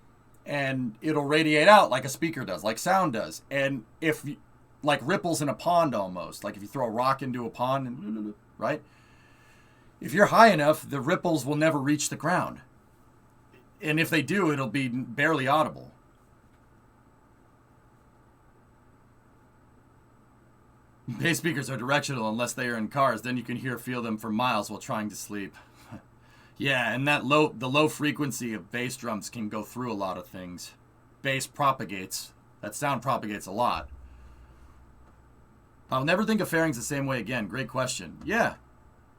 S1: And it'll radiate out like a speaker does, like sound does. And if, like ripples in a pond almost, like if you throw a rock into a pond, and right? If you're high enough, the ripples will never reach the ground. And if they do, it'll be barely audible. Bass speakers are directional unless they are in cars. Then you can feel them for miles while trying to sleep. Yeah, and the low frequency of bass drums can go through a lot of things. Bass propagates. That sound propagates a lot. I'll never think of fairings the same way again. Great question. Yeah.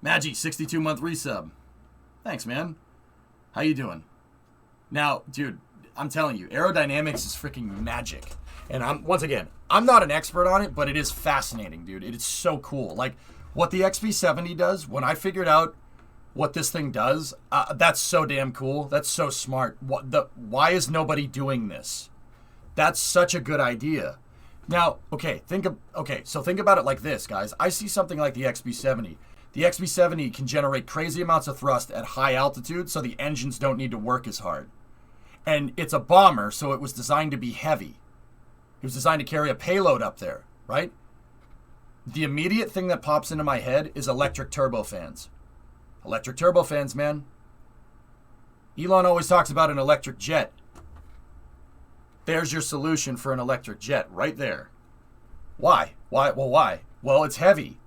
S1: Maggie, 62-month resub. Thanks, man. How you doing? Now, dude, I'm telling you, aerodynamics is freaking magic. And once again, I'm not an expert on it, but it is fascinating, dude. It is so cool. Like, what the XB70 does, when I figured out what this thing does, that's so damn cool. That's so smart. Why is nobody doing this? That's such a good idea. Now, so think about it like this, guys. I see something like the XB70. The XB70 can generate crazy amounts of thrust at high altitude, so the engines don't need to work as hard. And it's a bomber, so it was designed to be heavy. It was designed to carry a payload up there, right? The immediate thing that pops into my head is electric turbofans. Electric turbofans, man. Elon always talks about an electric jet. There's your solution for an electric jet, right there. Why? Why? Well, it's heavy.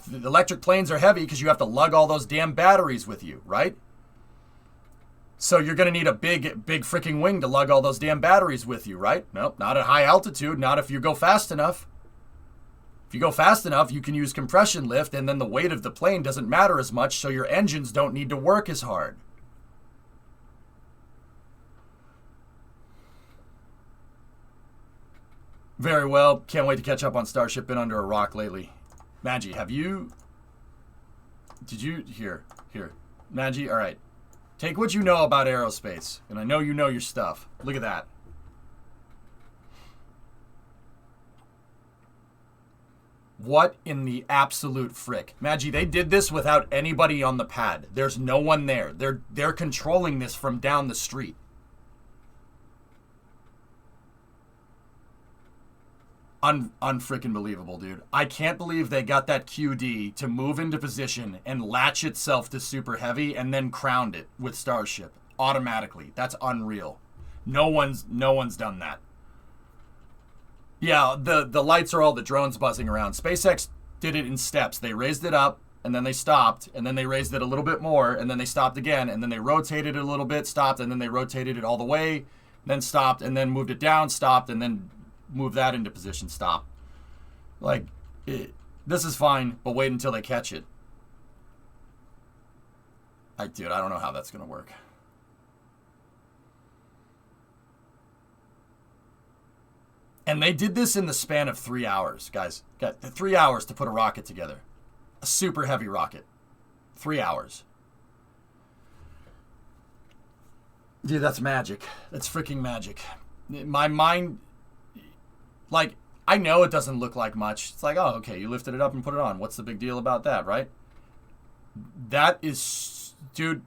S1: The electric planes are heavy because you have to lug all those damn batteries with you, right? So you're going to need a big freaking wing to lug all those damn batteries with you, right? Nope, not at high altitude, not if you go fast enough. If you go fast enough, you can use compression lift, and then the weight of the plane doesn't matter as much, so your engines don't need to work as hard. Very well. Can't wait to catch up on Starship. Been under a rock lately. Maggie, Here. Maggie, all right. Take what you know about aerospace, and I know you know your stuff. Look at that. What in the absolute frick? Maggie, they did this without anybody on the pad. There's no one there. They're controlling this from down the street. Unfrickin' believable, dude. I can't believe they got that QD to move into position and latch itself to super heavy and then crowned it with Starship automatically. That's unreal. No one's done that. Yeah, the lights are all the drones buzzing around. SpaceX did it in steps. They raised it up and then they stopped, and then they raised it a little bit more, and then they stopped again, and then they rotated it a little bit, stopped, and then they rotated it all the way, then stopped, and then moved it down, stopped, and then move that into position, stop. Like, this is fine, but wait until they catch it. Dude, I don't know how that's going to work. And they did this in the span of 3 hours, guys. Got 3 hours to put a rocket together. A super heavy rocket. 3 hours. Dude, that's magic. That's freaking magic. My mind... Like, I know it doesn't look like much. It's like, oh, okay, you lifted it up and put it on. What's the big deal about that, right? That is, dude,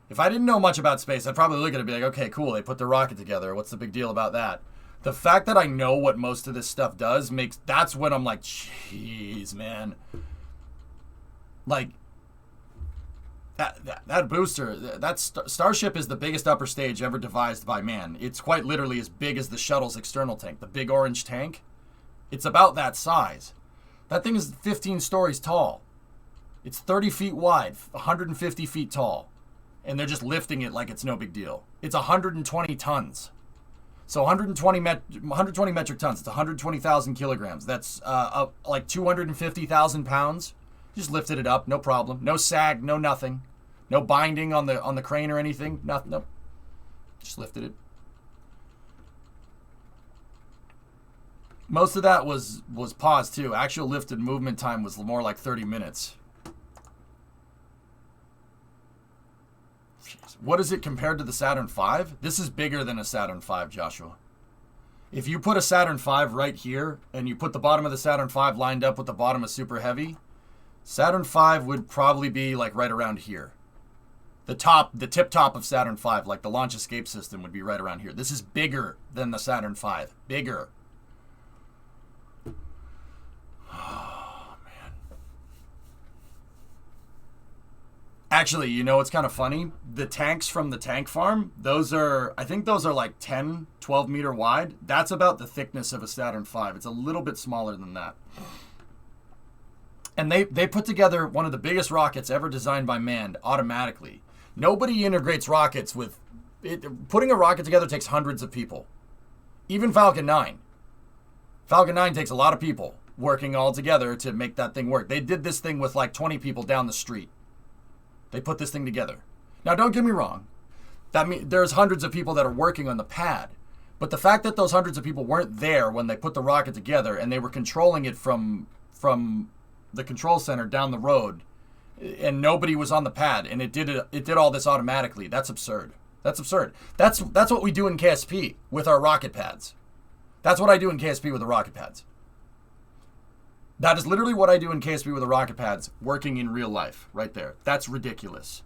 S1: If I didn't know much about space, I'd probably look at it and be like, okay, cool, they put the rocket together. What's the big deal about that? The fact that I know what most of this stuff does that's when I'm like, jeez, man. Like, that booster, that Starship is the biggest upper stage ever devised by man. It's quite literally as big as the shuttle's external tank, the big orange tank. It's about that size. That thing is 15 stories tall. It's 30 feet wide, 150 feet tall. And they're just lifting it like it's no big deal. It's 120 tons. So 120 metric tons. It's 120,000 kilograms. That's like 250,000 pounds. Just lifted it up, no problem. No sag, no nothing. No binding on the crane or anything. Nothing. Nope. Just lifted it. Most of that was paused too. Actual lifted movement time was more like 30 minutes. What is it compared to the Saturn V? This is bigger than a Saturn V, Joshua. If you put a Saturn V right here, and you put the bottom of the Saturn V lined up with the bottom of Super Heavy, Saturn V would probably be like right around here. The tip top of Saturn V, like the launch escape system, would be right around here. This is bigger than the Saturn V. Bigger. Oh, man. Actually, you know what's kind of funny? The tanks from the tank farm, I think those are like 10, 12 meter wide. That's about the thickness of a Saturn V. It's a little bit smaller than that. And they put together one of the biggest rockets ever designed by man automatically. Nobody integrates rockets with it. Putting a rocket together takes hundreds of people. Even Falcon 9. Falcon 9 takes a lot of people working all together to make that thing work. They did this thing with like 20 people down the street. They put this thing together. Now, don't get me wrong. There's hundreds of people that are working on the pad. But the fact that those hundreds of people weren't there when they put the rocket together and they were controlling it from the control center down the road, and nobody was on the pad, and it did all this automatically. That's absurd. That's absurd. That's what we do in KSP with our rocket pads. That's what I do in KSP with the rocket pads. That is literally what I do in KSP with the rocket pads, working in real life, right there. That's ridiculous.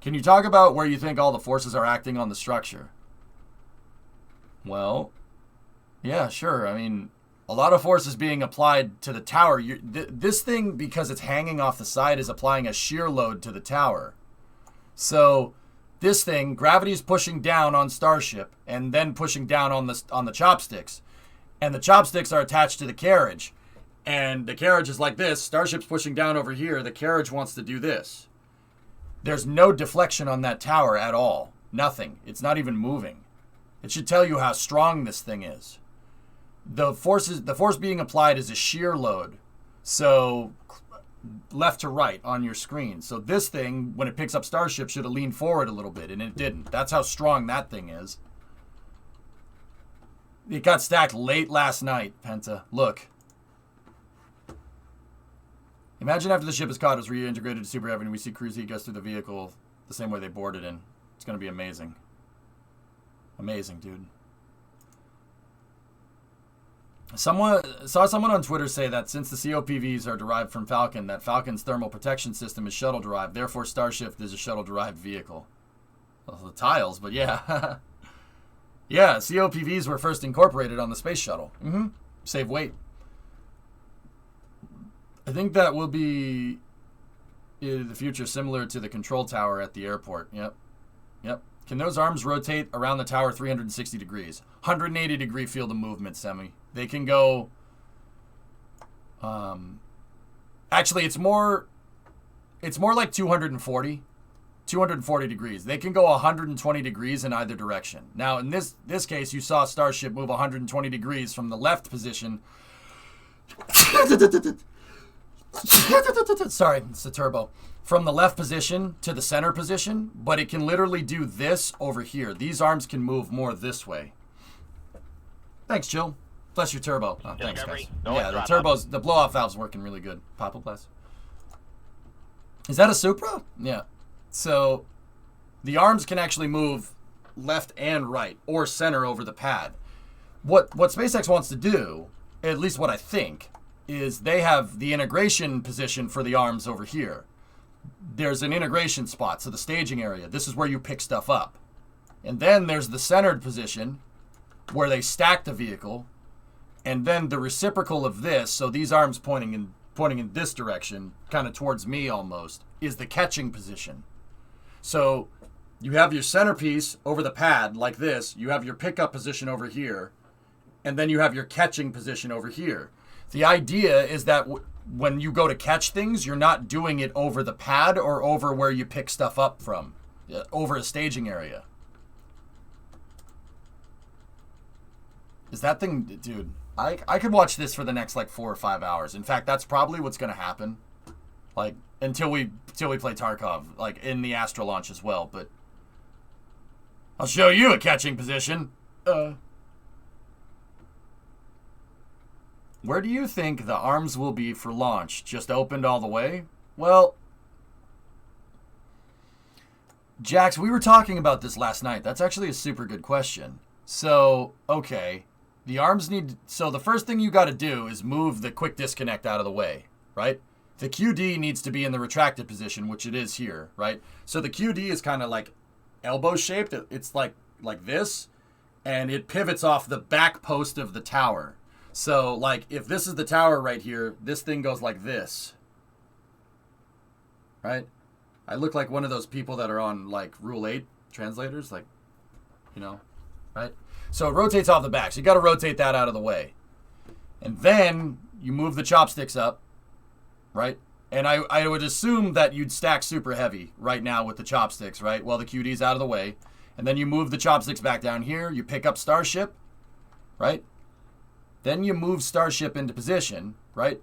S1: Can you talk about where you think all the forces are acting on the structure? Well, yeah, sure. I mean, a lot of force is being applied to the tower. This thing, because it's hanging off the side, is applying a shear load to the tower. So this thing, gravity is pushing down on Starship and then pushing down on the chopsticks. And the chopsticks are attached to the carriage. And the carriage is like this. Starship's pushing down over here. The carriage wants to do this. There's no deflection on that tower at all. Nothing. It's not even moving. It should tell you how strong this thing is. The force being applied is a shear load. So left to right on your screen. So this thing, when it picks up Starship, should have leaned forward a little bit, and it didn't. That's how strong that thing is. It got stacked late last night, Penta. Look. Imagine after the ship is caught, it was reintegrated to Super Heavy, and we see cruise heat goes through the vehicle the same way they boarded in. It's going to be amazing. Amazing, dude. Saw someone on Twitter say that since the COPVs are derived from Falcon, that Falcon's thermal protection system is shuttle-derived. Therefore, Starship is a shuttle-derived vehicle. Well, the tiles, but yeah. Yeah, COPVs were first incorporated on the space shuttle. Save weight. I think that will be in the future similar to the control tower at the airport. Yep. Can those arms rotate around the tower 360 degrees? 180 degree field of movement, Semi. They can go... actually, it's more like 240 degrees. They can go 120 degrees in either direction. Now, in this case, you saw Starship move 120 degrees from the left position. Sorry, it's the turbo. From the left position to the center position, but it can literally do this over here. These arms can move more this way. Thanks, Jill. Bless your turbo. Oh, thanks, guys. Yeah, the turbos, the blow-off valve's working really good. Papa, bless. Is that a Supra? Yeah. So the arms can actually move left and right, or center over the pad. What SpaceX wants to do, at least what I think, is they have the integration position for the arms over here. there's an integration spot, so the staging area. This is where you pick stuff up. And then there's the centered position where they stack the vehicle. And then the reciprocal of this, so these arms pointing in this direction, kind of towards me almost, is the catching position. So you have your centerpiece over the pad like this. You have your pickup position over here. And then you have your catching position over here. The idea is that when you go to catch things, you're not doing it over the pad or over where you pick stuff up from, over a staging area. Is that thing, dude, I could watch this for the next like 4 or 5 hours. In fact, that's probably what's going to happen. Like, until we play Tarkov, like in the Astra launch as well. But I'll show you a catching position. Where do you think the arms will be for launch? Just opened all the way? Well, Jax, we were talking about this last night. That's actually a super good question. So, okay, the arms need... So the first thing you got to do is move the quick disconnect out of the way, right? The QD needs to be in the retracted position, which it is here, right? So the QD is kind of like elbow-shaped. It's like this, and it pivots off the back post of the tower. So, like, if this is the tower right here, this thing goes like this. Right? I look like one of those people that are on, like, Rule 8 translators. Like, you know, right? So it rotates off the back. So you got to rotate that out of the way. And then you move the chopsticks up, right? And I would assume that you'd stack super heavy right now with the chopsticks, right? Well, the QD's out of the way. And then you move the chopsticks back down here. You pick up Starship, right? Then you move Starship into position, right?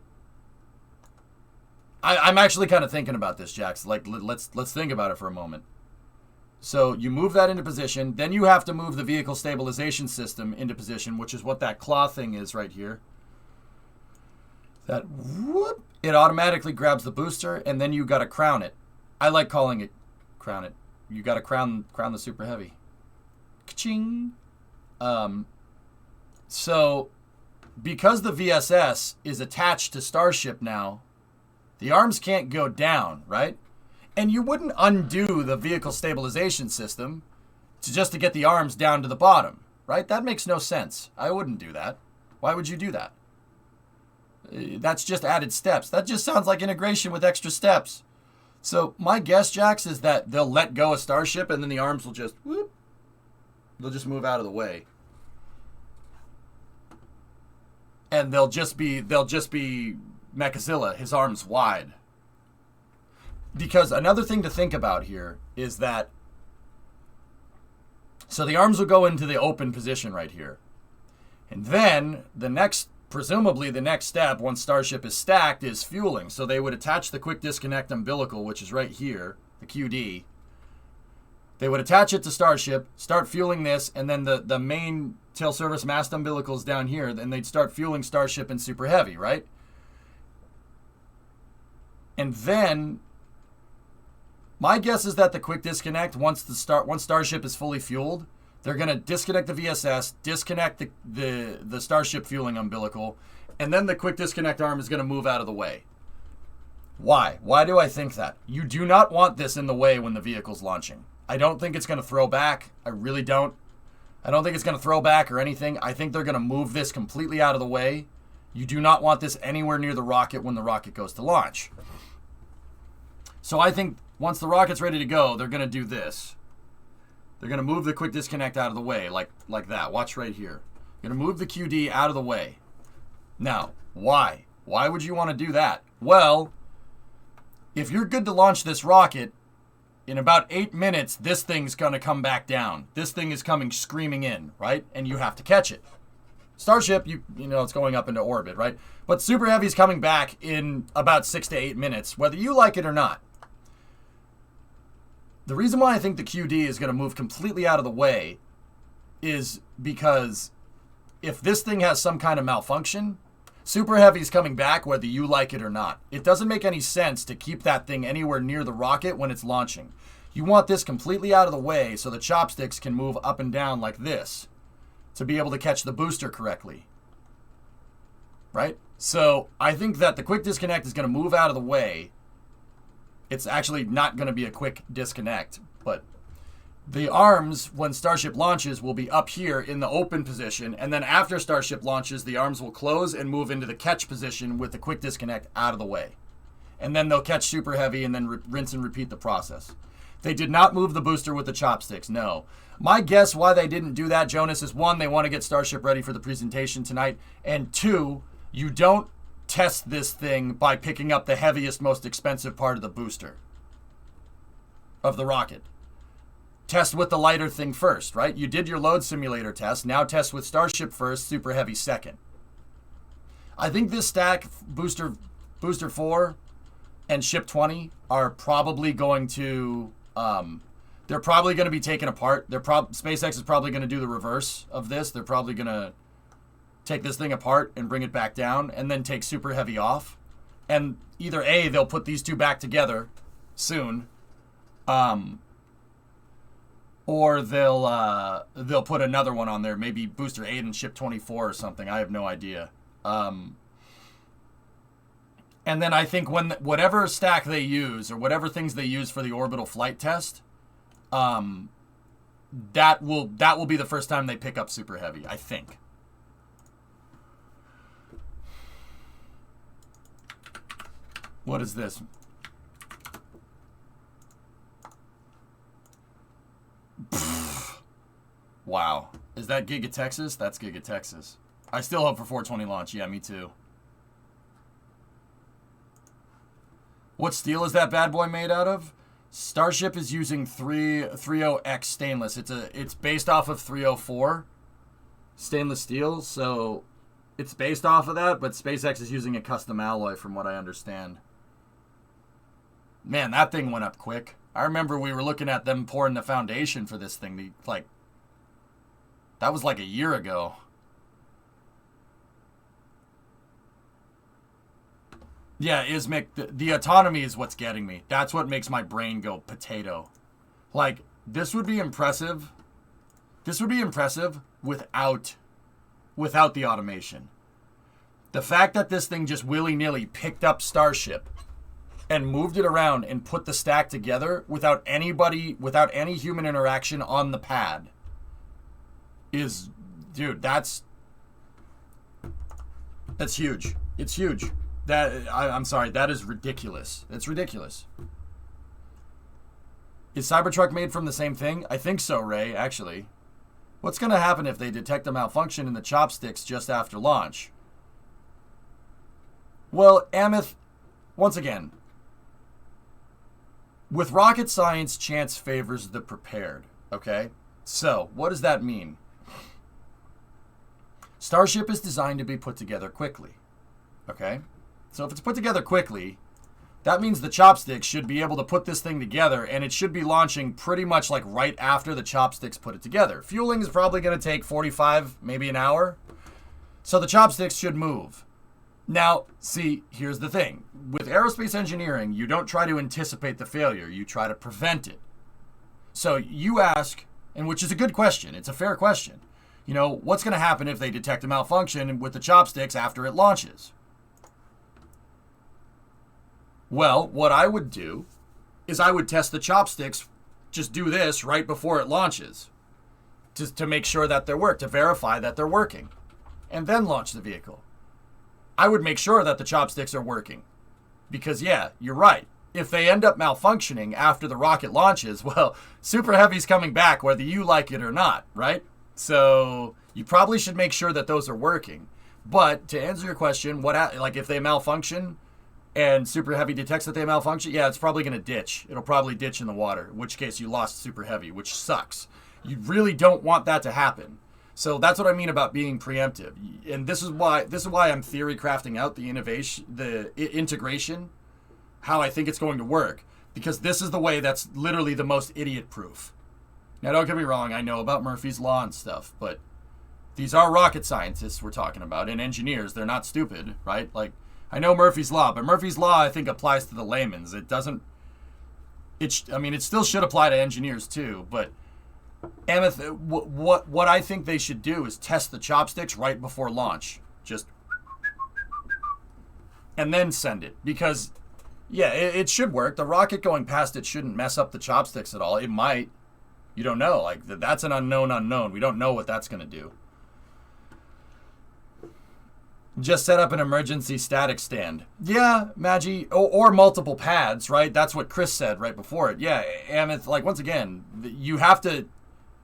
S1: I'm actually kind of thinking about this, Jax. Like, let's think about it for a moment. So you move that into position. Then you have to move the vehicle stabilization system into position, which is what that claw thing is right here. That whoop, it automatically grabs the booster, and then you got to crown it. I like calling it crown it. You got to crown the super heavy. Ka-ching. So because the VSS is attached to Starship now, the arms can't go down, right? And you wouldn't undo the vehicle stabilization system just to get the arms down to the bottom, right? That makes no sense. I wouldn't do that. Why would you do that? That's just added steps. That just sounds like integration with extra steps. So my guess, Jax, is that they'll let go of Starship and then the arms will just, whoop, they'll just move out of the way. And they'll just be Mechazilla, his arms wide. Because another thing to think about here is that, so the arms will go into the open position right here. And then presumably the next step, once Starship is stacked, is fueling. So they would attach the quick disconnect umbilical, which is right here, the QD. They would attach it to Starship, start fueling this, and then the main tail service mast umbilicals down here, then they'd start fueling Starship and Super Heavy, right? And then my guess is that the quick disconnect, once Starship is fully fueled, they're going to disconnect the VSS, disconnect the Starship fueling umbilical, and then the quick disconnect arm is going to move out of the way. Why? Why do I think that? You do not want this in the way when the vehicle's launching. I don't think it's going to throw back. I really don't. I don't think it's going to throw back or anything. I think they're going to move this completely out of the way. You do not want this anywhere near the rocket when the rocket goes to launch. So I think once the rocket's ready to go, they're going to do this. They're going to move the quick disconnect out of the way, like that. Watch right here. You're going to move the QD out of the way. Now, why? Why would you want to do that? Well, if you're good to launch this rocket, in about 8 minutes, this thing's going to come back down. This thing is coming screaming in, right? And you have to catch it. Starship, you know, it's going up into orbit, right? But Super Heavy's coming back in about 6 to 8 minutes, whether you like it or not. The reason why I think the QD is going to move completely out of the way is because if this thing has some kind of malfunction, Super Heavy's coming back whether you like it or not. It doesn't make any sense to keep that thing anywhere near the rocket when it's launching. You want this completely out of the way so the chopsticks can move up and down like this to be able to catch the booster correctly. Right? So I think that the quick disconnect is going to move out of the way. It's actually not going to be a quick disconnect, but the arms, when Starship launches, will be up here in the open position, and then after Starship launches, the arms will close and move into the catch position with the quick disconnect out of the way. And then they'll catch Super Heavy and then rinse and repeat the process. They did not move the booster with the chopsticks, no. My guess why they didn't do that, Jonas, is 1, they want to get Starship ready for the presentation tonight, and 2, you don't test this thing by picking up the heaviest, most expensive part of the booster of the rocket. Test with the lighter thing first, right? You did your load simulator test. Now test with Starship first, Super Heavy second. I think this stack, Booster 4 and Ship 20, are probably going to, they're probably going to be taken apart. SpaceX is probably going to do the reverse of this. They're probably going to take this thing apart and bring it back down and then take Super Heavy off. And either A, they'll put these two back together soon, or they'll put another one on there, maybe Booster 8 and Ship 24 or something. I have no idea. And then I think whatever stack they use or whatever things they use for the orbital flight test, that will be the first time they pick up Super Heavy, I think. What is this? Wow. Is that Giga Texas? That's Giga Texas. I still hope for 420 launch. Yeah, me too. What steel is that bad boy made out of? Starship is using 30X stainless. It's based off of 304 stainless steel, so it's based off of that, but SpaceX is using a custom alloy from what I understand. Man, that thing went up quick. I remember we were looking at them pouring the foundation for this thing. That was like a year ago. Yeah, Ismic, the autonomy is what's getting me. That's what makes my brain go potato. This would be impressive. This would be impressive without the automation. The fact that this thing just willy-nilly picked up Starship and moved it around and put the stack together without any human interaction on the pad is, dude, that's huge. It's huge. I'm sorry, that is ridiculous. It's ridiculous. Is Cybertruck made from the same thing? I think so, Ray, actually. What's going to happen if they detect a malfunction in the chopsticks just after launch? Well, Ameth, once again, with rocket science, chance favors the prepared, okay? So, what does that mean? Starship is designed to be put together quickly, okay? So if it's put together quickly, that means the chopsticks should be able to put this thing together, and it should be launching pretty much like right after the chopsticks put it together. Fueling is probably going to take 45, maybe an hour. So the chopsticks should move. Now, see, here's the thing. With aerospace engineering, you don't try to anticipate the failure. You try to prevent it. So you ask, and which is a good question. It's a fair question. You know, what's going to happen if they detect a malfunction with the chopsticks after it launches? Well, what I would do is I would test the chopsticks, just do this right before it launches, just to make sure that they work, to verify that they're working, and then launch the vehicle. I would make sure that the chopsticks are working. Because, yeah, you're right. If they end up malfunctioning after the rocket launches, well, Super Heavy's coming back whether you like it or not, right? So you probably should make sure that those are working. But to answer your question, if they malfunction and Super Heavy detects that they malfunction, yeah, it's probably going to ditch. It'll probably ditch in the water, in which case you lost Super Heavy, which sucks. You really don't want that to happen. So that's what I mean about being preemptive. And this is why I'm theory crafting out the integration, how I think it's going to work. Because this is the way that's literally the most idiot-proof. Now, don't get me wrong, I know about Murphy's Law and stuff, but these are rocket scientists we're talking about, and engineers. They're not stupid, right? I know Murphy's Law, but Murphy's Law, I think, applies to the layman's. It doesn't... it still should apply to engineers, too, but... Ameth, what I think they should do is test the chopsticks right before launch. And then send it. Because, Yeah, it should work. The rocket going past it shouldn't mess up the chopsticks at all. It might. You don't know. Like, that's an unknown. We don't know what that's going to do. Just set up an emergency static stand. Yeah, Maggie. Or multiple pads, right? That's what Chris said right before it. Yeah, and it's like, once again, you have to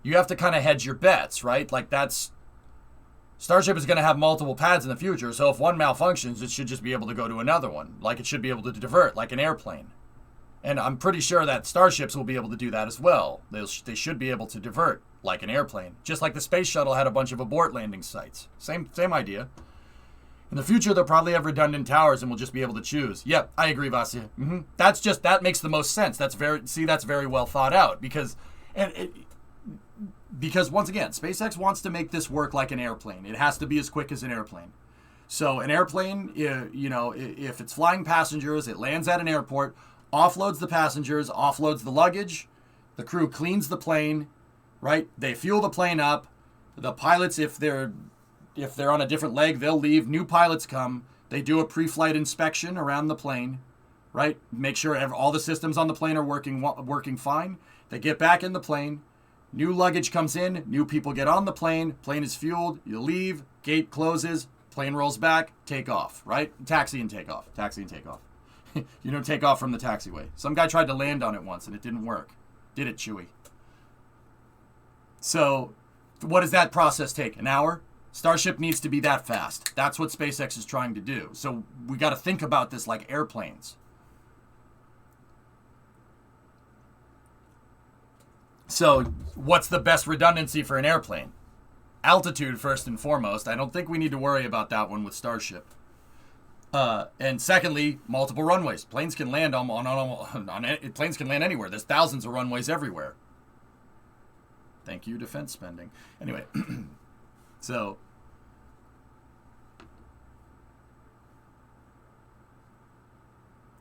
S1: kind of hedge your bets, right? Like, that's... Starship is going to have multiple pads in the future, so if one malfunctions, it should just be able to go to another one. Like, it should be able to divert, like an airplane. And I'm pretty sure that starships will be able to do that as well. They should be able to divert, like an airplane. Just like the space shuttle had a bunch of abort landing sites. Same idea. In the future, they'll probably have redundant towers and we'll just be able to choose. Yep, I agree, Vasya. That makes the most sense. That's very well thought out. Because once again, SpaceX wants to make this work like an airplane. It has to be as quick as an airplane. So an airplane, if it's flying passengers, it lands at an airport, offloads the passengers, offloads the luggage, the crew cleans the plane, right? They fuel the plane up. The pilots, if they're on a different leg, they'll leave. New pilots come. They do a pre-flight inspection around the plane, right? Make sure all the systems on the plane are working fine. They get back in the plane. New luggage comes in. New people get on the plane. Plane is fueled. You leave. Gate closes. Plane rolls back. Take off, right? Taxi and take off. You don't take off from the taxiway. Some guy tried to land on it once and it didn't work. Did it, Chewie? So, what does that process take? An hour? Starship needs to be that fast. That's what SpaceX is trying to do. So, we got to think about this like airplanes. So, what's the best redundancy for an airplane? Altitude, first and foremost. I don't think we need to worry about that one with Starship. And secondly, multiple runways. Planes can land planes can land anywhere. There's thousands of runways everywhere. Thank you, defense spending. Anyway, so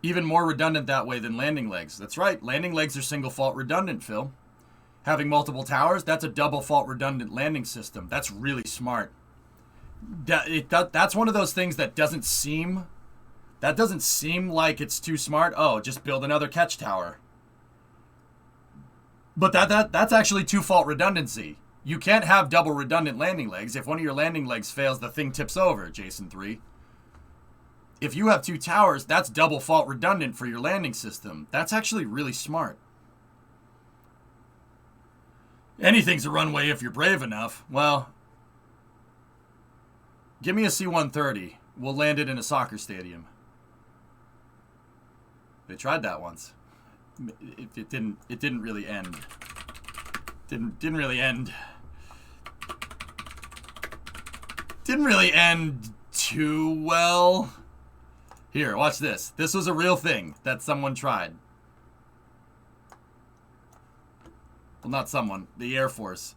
S1: even more redundant that way than landing legs. That's right. Landing legs are single fault redundant, Phil. Having multiple towers, that's a double fault redundant landing system. That's really smart. That's one of those things that doesn't seem like it's too smart. Oh, just build another catch tower. But that's actually two fault redundancy. You can't have double redundant landing legs. If one of your landing legs fails, the thing tips over, Jason 3. If you have two towers, that's double fault redundant for your landing system. That's actually really smart. Anything's a runway if you're brave enough. Well, give me a C-130. We'll land it in a soccer stadium. They tried that once. It didn't really end. Didn't really end. Didn't really end too well. Here, watch this. This was a real thing that someone tried. Well, not someone. The Air Force.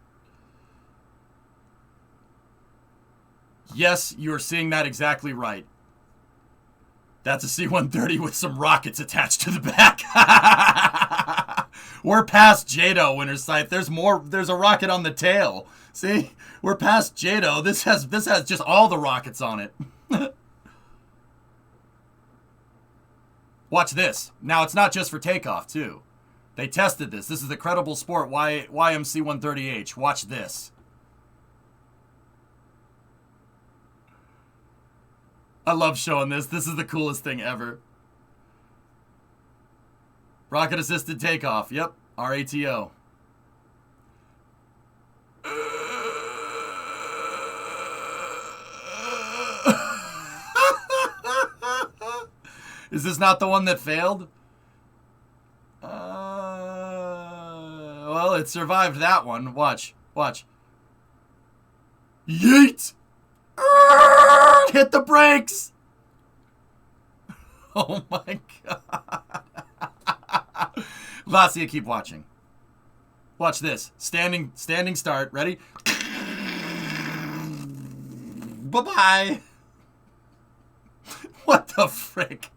S1: Yes, you're seeing that exactly right. That's a C-130 with some rockets attached to the back. We're past JATO, Winter's Sight. There's a rocket on the tail. See? We're past JATO. This has just all the rockets on it. Watch this. Now, it's not just for takeoff, too. They tested this. This is the Credible Sport YMC-130H. Watch this. I love showing this. This is the coolest thing ever. Rocket assisted takeoff. Yep. RATO. Is this not the one that failed? Well, it survived that one. Watch. Yeet! Hit the brakes! Oh my god. Vasya, keep watching. Watch this. Standing start. Ready? Bye-bye. What the frick?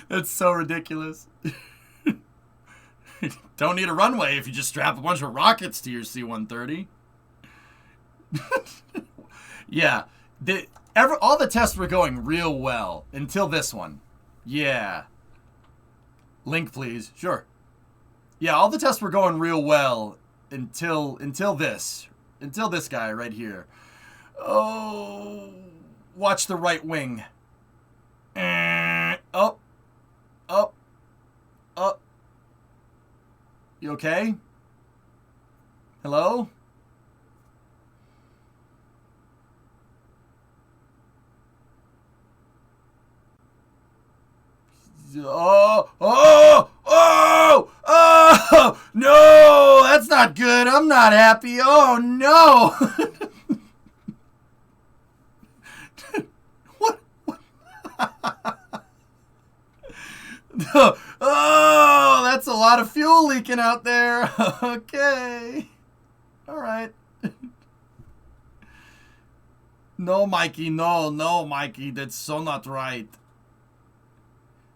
S1: That's so ridiculous. Don't need a runway if you just strap a bunch of rockets to your C-130. Yeah. All the tests were going real well until this one. Yeah. Link, please. Sure. Yeah, all the tests were going real well until this guy right here. Oh, watch the right wing. Up. Up. Up. You okay? Hello? Oh, oh, oh, oh, no, that's not good. I'm not happy. Oh, no. What? Oh, that's a lot of fuel leaking out there. Okay. All right. No, Mikey, no, Mikey, that's so not right.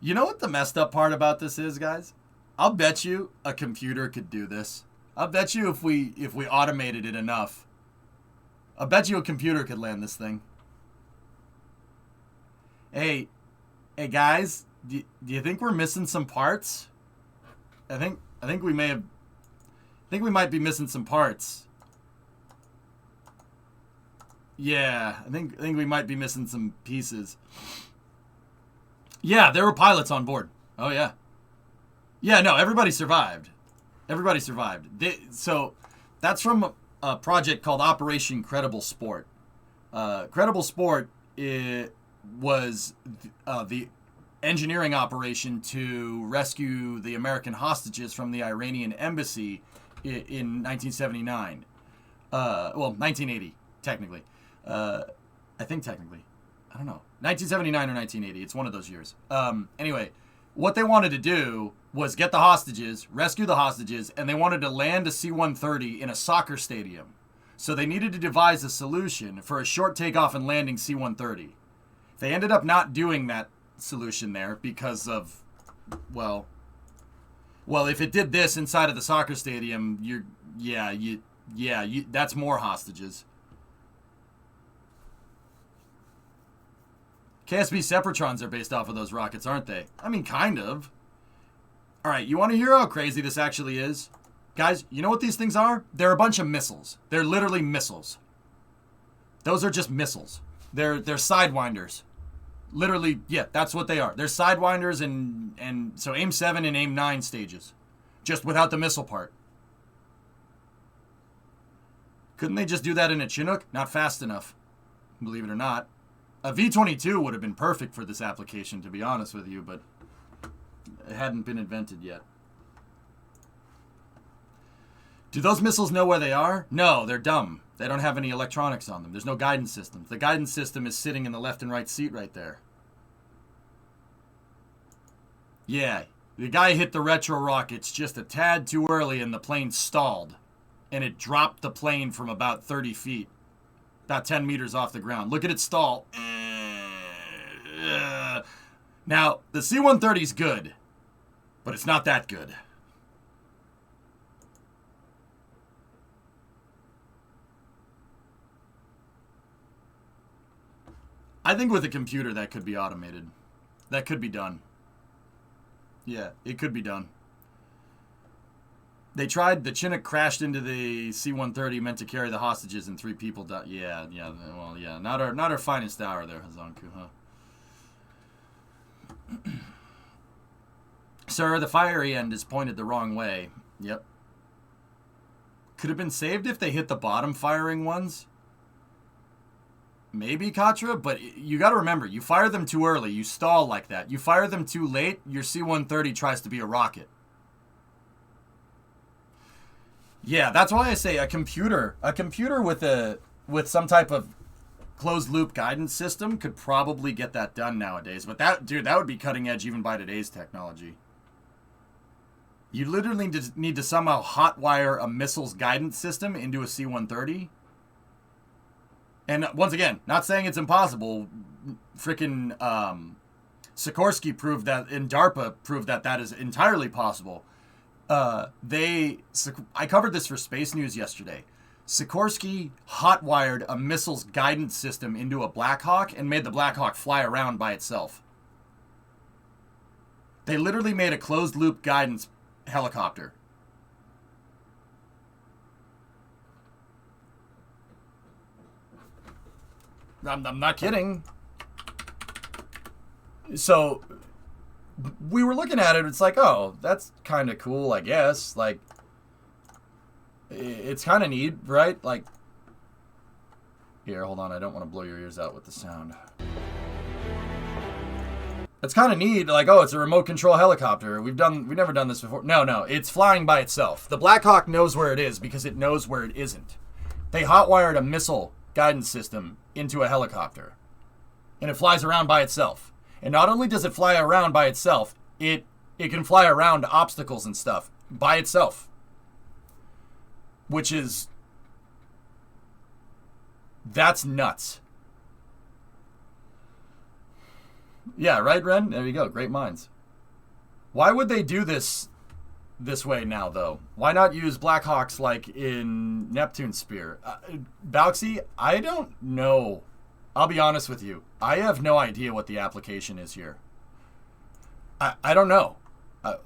S1: You know what the messed up part about this is, guys? I'll bet you a computer could do this. I'll bet you if we automated it enough, I'll bet you a computer could land this thing. Hey guys, do you think we're missing some parts? I think we might be missing some parts. Yeah, I think we might be missing some pieces. Yeah, there were pilots on board. Oh, yeah. Yeah, no, everybody survived. Everybody survived. So that's from a project called Operation Credible Sport. Credible Sport was the engineering operation to rescue the American hostages from the Iranian embassy in 1979. Well, 1980, technically. I think technically. I don't know. 1979 or 1980. It's one of those years. Anyway, what they wanted to do was get the hostages, rescue the hostages, and they wanted to land a C-130 in a soccer stadium. So they needed to devise a solution for a short takeoff and landing C-130. They ended up not doing that solution there because of, well, if it did this inside of the soccer stadium, that's more hostages. KSB Separatrons are based off of those rockets, aren't they? I mean, kind of. All right, you want to hear how crazy this actually is? Guys, you know what these things are? They're a bunch of missiles. They're literally missiles. Those are just missiles. They're sidewinders. Literally, yeah, that's what they are. They're sidewinders and so AIM 7 and AIM 9 stages. Just without the missile part. Couldn't they just do that in a Chinook? Not fast enough. Believe it or not. A V-22 would have been perfect for this application, to be honest with you, but it hadn't been invented yet. Do those missiles know where they are? No, they're dumb. They don't have any electronics on them. There's no guidance system. The guidance system is sitting in the left and right seat right there. Yeah, the guy hit the retro rockets just a tad too early and the plane stalled. And it dropped the plane from about 30 feet. About 10 meters off the ground. Look at it stall. Now, the C-130 is good, but it's not that good. I think with a computer that could be automated. That could be done. Yeah, it could be done. They tried, the Chinook crashed into the C-130 meant to carry the hostages and 3 people died. Yeah, well, yeah. Not our finest hour there, Hazanku, huh? Sir, the fiery end is pointed the wrong way. Yep. Could have been saved if they hit the bottom firing ones. Maybe, Katra, but you got to remember, you fire them too early, you stall like that. You fire them too late, your C-130 tries to be a rocket. Yeah, that's why I say a computer with some type of closed loop guidance system could probably get that done nowadays. But that would be cutting edge even by today's technology. You literally just need to somehow hotwire a missile's guidance system into a C-130. And once again, not saying it's impossible. Frickin' Sikorsky proved that, and DARPA proved that that is entirely possible. I covered this for Space News yesterday. Sikorsky hotwired a missile's guidance system into a Black Hawk and made the Black Hawk fly around by itself. They literally made a closed-loop guidance helicopter. I'm not kidding. So, we were looking at it, it's like, oh, that's kind of cool, I guess. Like, it's kind of neat, right? Like, here, hold on, I don't want to blow your ears out with the sound. It's kind of neat, like, oh, it's a remote control helicopter. We've never done this before. No, it's flying by itself. The Black Hawk knows where it is because it knows where it isn't. They hotwired a missile guidance system into a helicopter, and it flies around by itself. And not only does it fly around by itself, it can fly around obstacles and stuff by itself, which is, that's nuts. Yeah, right, Ren? There you go. Great minds. Why would they do this way now, though? Why not use Black Hawks like in Neptune Spear? Bauxy, I don't know. I'll be honest with you. I have no idea what the application is here. I don't know.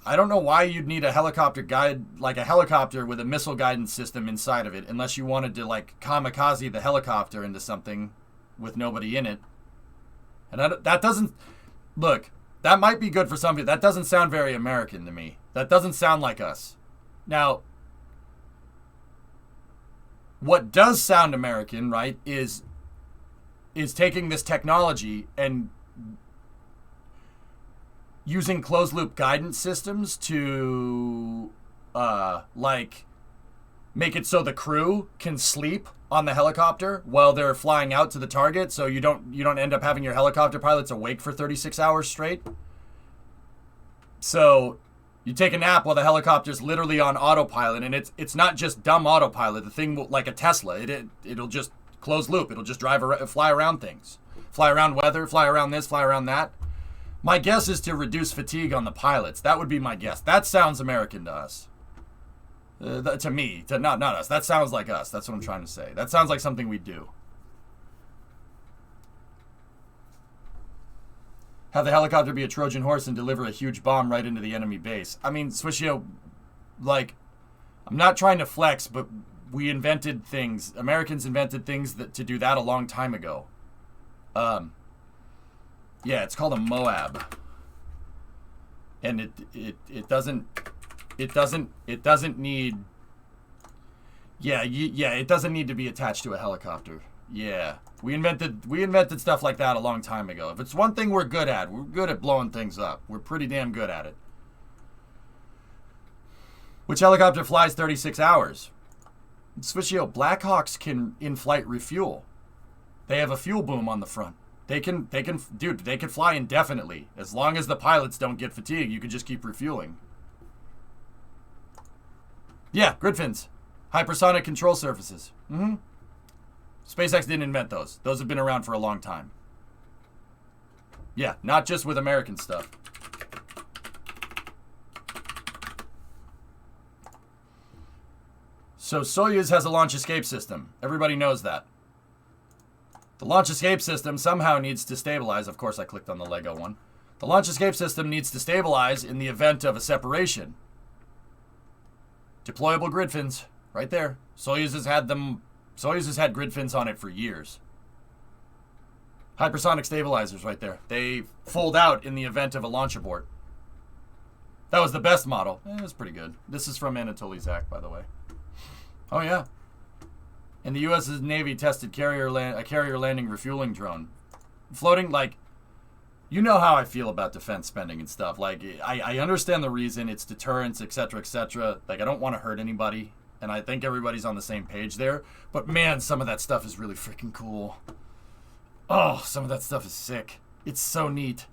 S1: I don't know why you'd need a helicopter guide, like a helicopter with a missile guidance system inside of it, unless you wanted to, like, kamikaze the helicopter into something with nobody in it. And that doesn't... Look, that might be good for some people. That doesn't sound very American to me. That doesn't sound like us. Now, what does sound American, right, is taking this technology and using closed-loop guidance systems to, like, make it so the crew can sleep on the helicopter while they're flying out to the target, so you don't end up having your helicopter pilots awake for 36 hours straight. So you take a nap while the helicopter's literally on autopilot, and it's not just dumb autopilot. The thing will, like a Tesla, it'll just close loop. It'll just fly around things, fly around weather, fly around this, fly around that. My guess is to reduce fatigue on the pilots. That would be my guess. That sounds American to us. To me, not us. That sounds like us. That's what I'm trying to say. That sounds like something we do. Have the helicopter be a Trojan horse and deliver a huge bomb right into the enemy base. I mean, Swishio, like, I'm not trying to flex, but we invented things. Americans invented things to do that a long time ago. Yeah, it's called a Moab, and it doesn't need. Yeah, it doesn't need to be attached to a helicopter. Yeah, we invented stuff like that a long time ago. If it's one thing we're good at blowing things up. We're pretty damn good at it. Which helicopter flies 36 hours? Switchio, Blackhawks can in-flight refuel. They have a fuel boom on the front. They can fly indefinitely. As long as the pilots don't get fatigued, you can just keep refueling. Yeah, grid fins. Hypersonic control surfaces. SpaceX didn't invent those. Those have been around for a long time. Yeah, not just with American stuff. So Soyuz has a launch escape system. Everybody knows that. The launch escape system somehow needs to stabilize. Of course, I clicked on the Lego one. The launch escape system needs to stabilize in the event of a separation. Deployable grid fins, right there. Soyuz has had them. Soyuz has had grid fins on it for years. Hypersonic stabilizers, right there. They fold out in the event of a launch abort. That was the best model. It was pretty good. This is from Anatoly Zak, by the way. Oh yeah. And the U.S. Navy tested a carrier landing refueling drone. Floating, like, you know how I feel about defense spending and stuff. Like, I understand the reason. It's deterrence, etc., etc. Like, I don't want to hurt anybody. And I think everybody's on the same page there. But, man, some of that stuff is really freaking cool. Oh, some of that stuff is sick. It's so neat.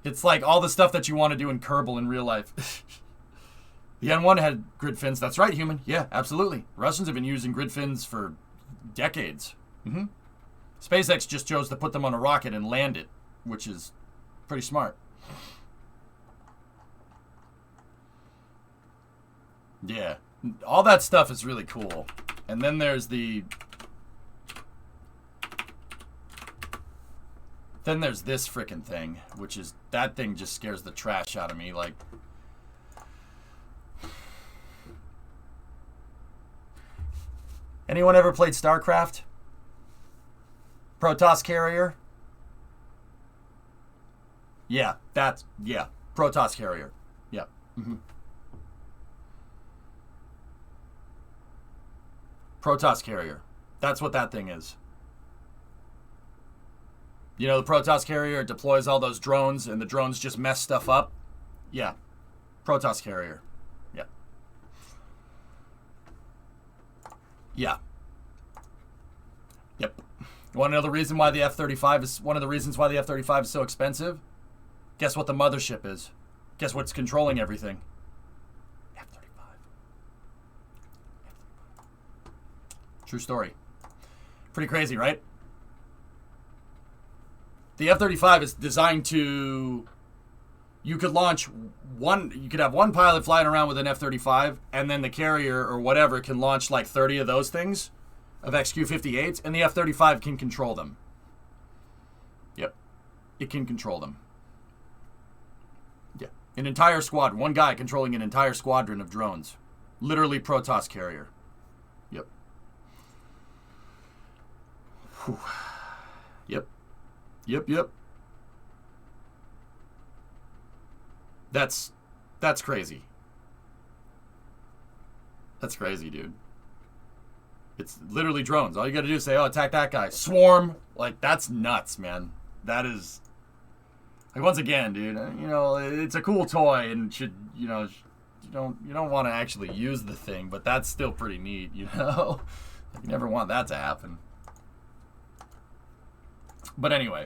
S1: It's like all the stuff that you want to do in Kerbal in real life. The N1 had grid fins. That's right, human. Yeah, absolutely. Russians have been using grid fins for decades. SpaceX just chose to put them on a rocket and land it, which is pretty smart. Yeah, all that stuff is really cool. And then there's the Then there's this freaking thing, which is, that thing just scares the trash out of me. Like, anyone ever played StarCraft? Protoss carrier? Yeah, that's, yeah. Protoss carrier. Yeah. Mm-hmm. Protoss carrier. That's what that thing is. You know, the Protoss carrier deploys all those drones, and the drones just mess stuff up. Yeah. Protoss carrier. Yeah. Yeah. Yep. You want to know the reason why the F-35 is, one of the reasons why the F-35 is so expensive? Guess what the mothership is? Guess what's controlling everything? F-35. True story. Pretty crazy, right? The F-35 is designed to... You could launch one... You could have one pilot flying around with an F-35, and then the carrier or whatever can launch like 30 of those things, of XQ-58s, and the F-35 can control them. Yep. It can control them. Yeah. An entire squad. One guy controlling an entire squadron of drones. Literally Protoss carrier. Yep. Whew. Yep. Yep. That's crazy. That's crazy, dude. It's literally drones. All you gotta do is say, oh, attack that guy. Swarm. Like, that's nuts, man. That is... Like, once again, dude, you know, it's a cool toy and should, you know, you don't want to actually use the thing, but that's still pretty neat, you know? You never want that to happen. But anyway.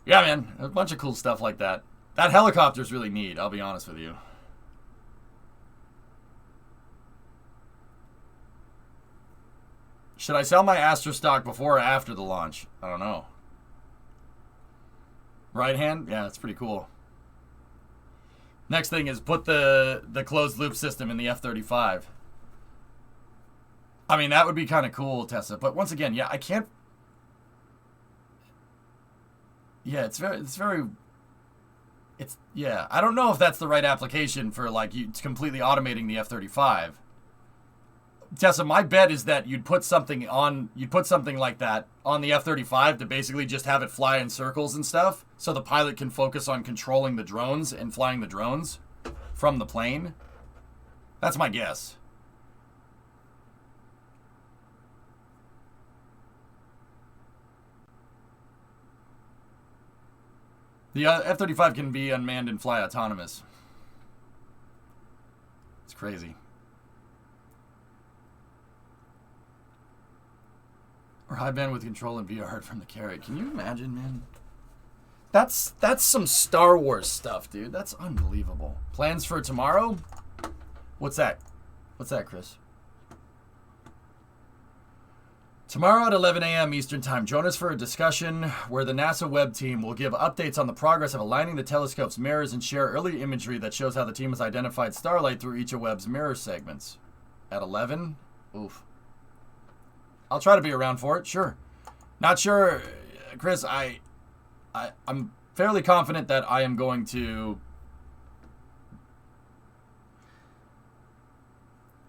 S1: Yeah, man, a bunch of cool stuff like that. That helicopter's really neat, I'll be honest with you. Should I sell my Astra stock before or after the launch? I don't know. Right hand? Yeah, that's pretty cool. Next thing is put the closed loop system in the F-35. I mean, that would be kind of cool, Tessa. But once again, yeah, I can't... Yeah, yeah, I don't know if that's the right application for, like, completely automating the F-35. Tessa, my bet is that you'd put something like that on the F-35 to basically just have it fly in circles and stuff, so the pilot can focus on controlling the drones and flying the drones from the plane. That's my guess. The F-35 can be unmanned and fly autonomous. It's crazy. Or high bandwidth control and VR from the carrier. Can you imagine, man? That's some Star Wars stuff, dude. That's unbelievable. Plans for tomorrow? What's that? What's that, Chris? Tomorrow at 11 a.m. Eastern Time, join us for a discussion where the NASA Web team will give updates on the progress of aligning the telescope's mirrors and share early imagery that shows how the team has identified starlight through each of Webb's mirror segments. At 11? Oof. I'll try to be around for it, sure. Not sure, Chris, I'm fairly confident that I am going to...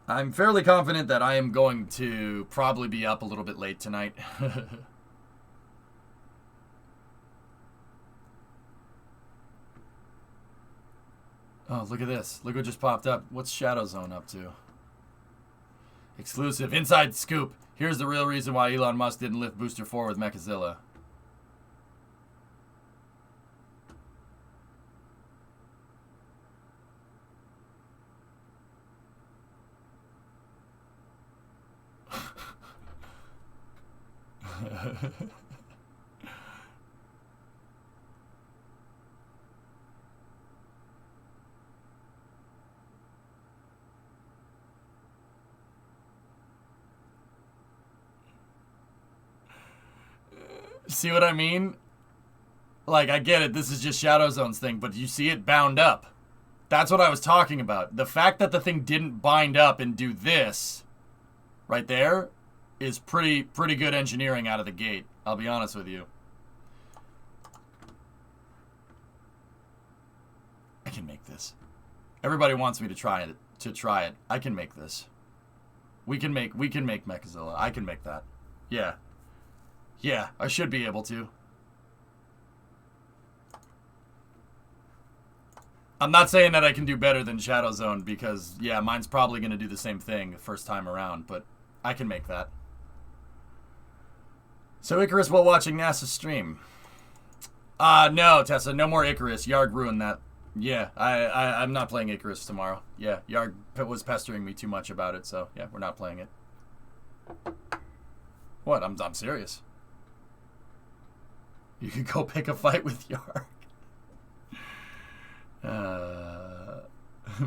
S1: I'm fairly confident that I am going to probably be up a little bit late tonight. Oh, look at this. Look what just popped up. What's Shadow Zone up to? Exclusive. Inside scoop. Here's the real reason why Elon Musk didn't lift Booster 4 with Mechazilla. See what I mean? Like, I get it. This is just Shadow Zone's thing, but you see it bound up. That's what I was talking about. The fact that the thing didn't bind up and do this right there is pretty good engineering out of the gate. I'll be honest with you. can make this. Everybody wants me to try it. I can make this. We can make Mechazilla. I can make that. Yeah. Yeah, I should be able to. I'm not saying that I can do better than Shadow Zone because, yeah, mine's probably going to do the same thing the first time around, but I can make that. So Icarus while watching NASA's stream. No, Tessa, no more Icarus. Yarg ruined that. Yeah, I'm not playing Icarus tomorrow. Yeah, Yarg was pestering me too much about it, so yeah, we're not playing it. What? I'm serious. You could go pick a fight with Yarg.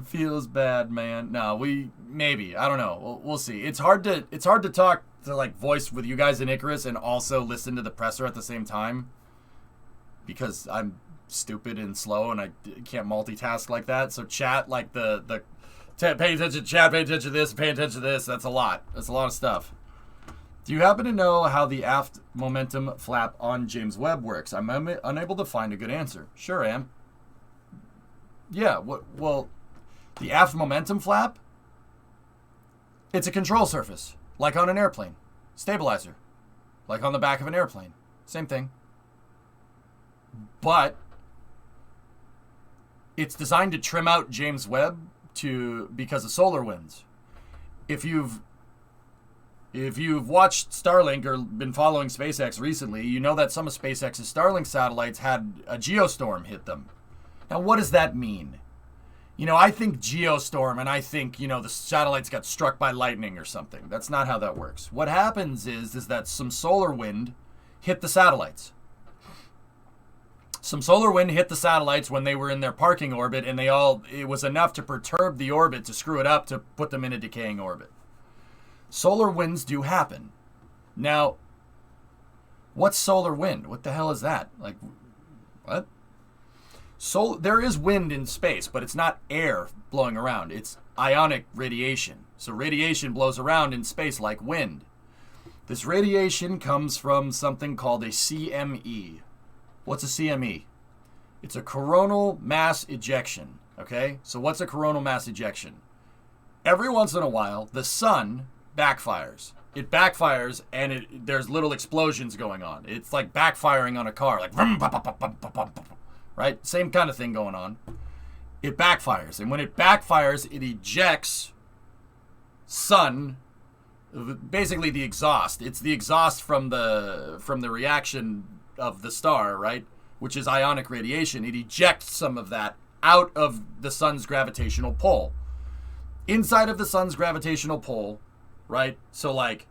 S1: Feels bad, man. No, maybe. I don't know. We'll see. It's hard to talk to like voice with you guys in Icarus and also listen to the presser at the same time because I'm stupid and slow and I can't multitask like that. So chat, like pay attention to chat, pay attention to this, pay attention to this. That's a lot. That's a lot of stuff. Do you happen to know how the aft momentum flap on James Webb works? I'm unable to find a good answer. Sure am. Yeah, well, the aft momentum flap, it's a control surface, like on an airplane. Stabilizer, like on the back of an airplane. Same thing. But it's designed to trim out James Webb because of solar winds. If you've watched Starlink or been following SpaceX recently, you know that some of SpaceX's Starlink satellites had a geostorm hit them. Now, what does that mean? You know, I think geostorm, and I think, you know, the satellites got struck by lightning or something. That's not how that works. What happens is that some solar wind hit the satellites. Some solar wind hit the satellites when they were in their parking orbit, and it was enough to perturb the orbit, to screw it up, to put them in a decaying orbit. Solar winds do happen. Now, what's solar wind? What the hell is that? Like, what? So there is wind in space, but it's not air blowing around. It's ionic radiation. So radiation blows around in space like wind. This radiation comes from something called a CME. What's a CME? It's a coronal mass ejection. Okay? So what's a coronal mass ejection? Every once in a while, the sun backfires. It backfires and there's little explosions going on. It's like backfiring on a car, like vroom, pop, pop, pop, pop, pop, pop. Right? Same kind of thing going on. It backfires. And when it backfires, it ejects sun, basically the exhaust. It's the exhaust from the reaction of the star, right? Which is ionic radiation. It ejects some of that out of the sun's gravitational pull. Inside of the sun's gravitational pull, right? So like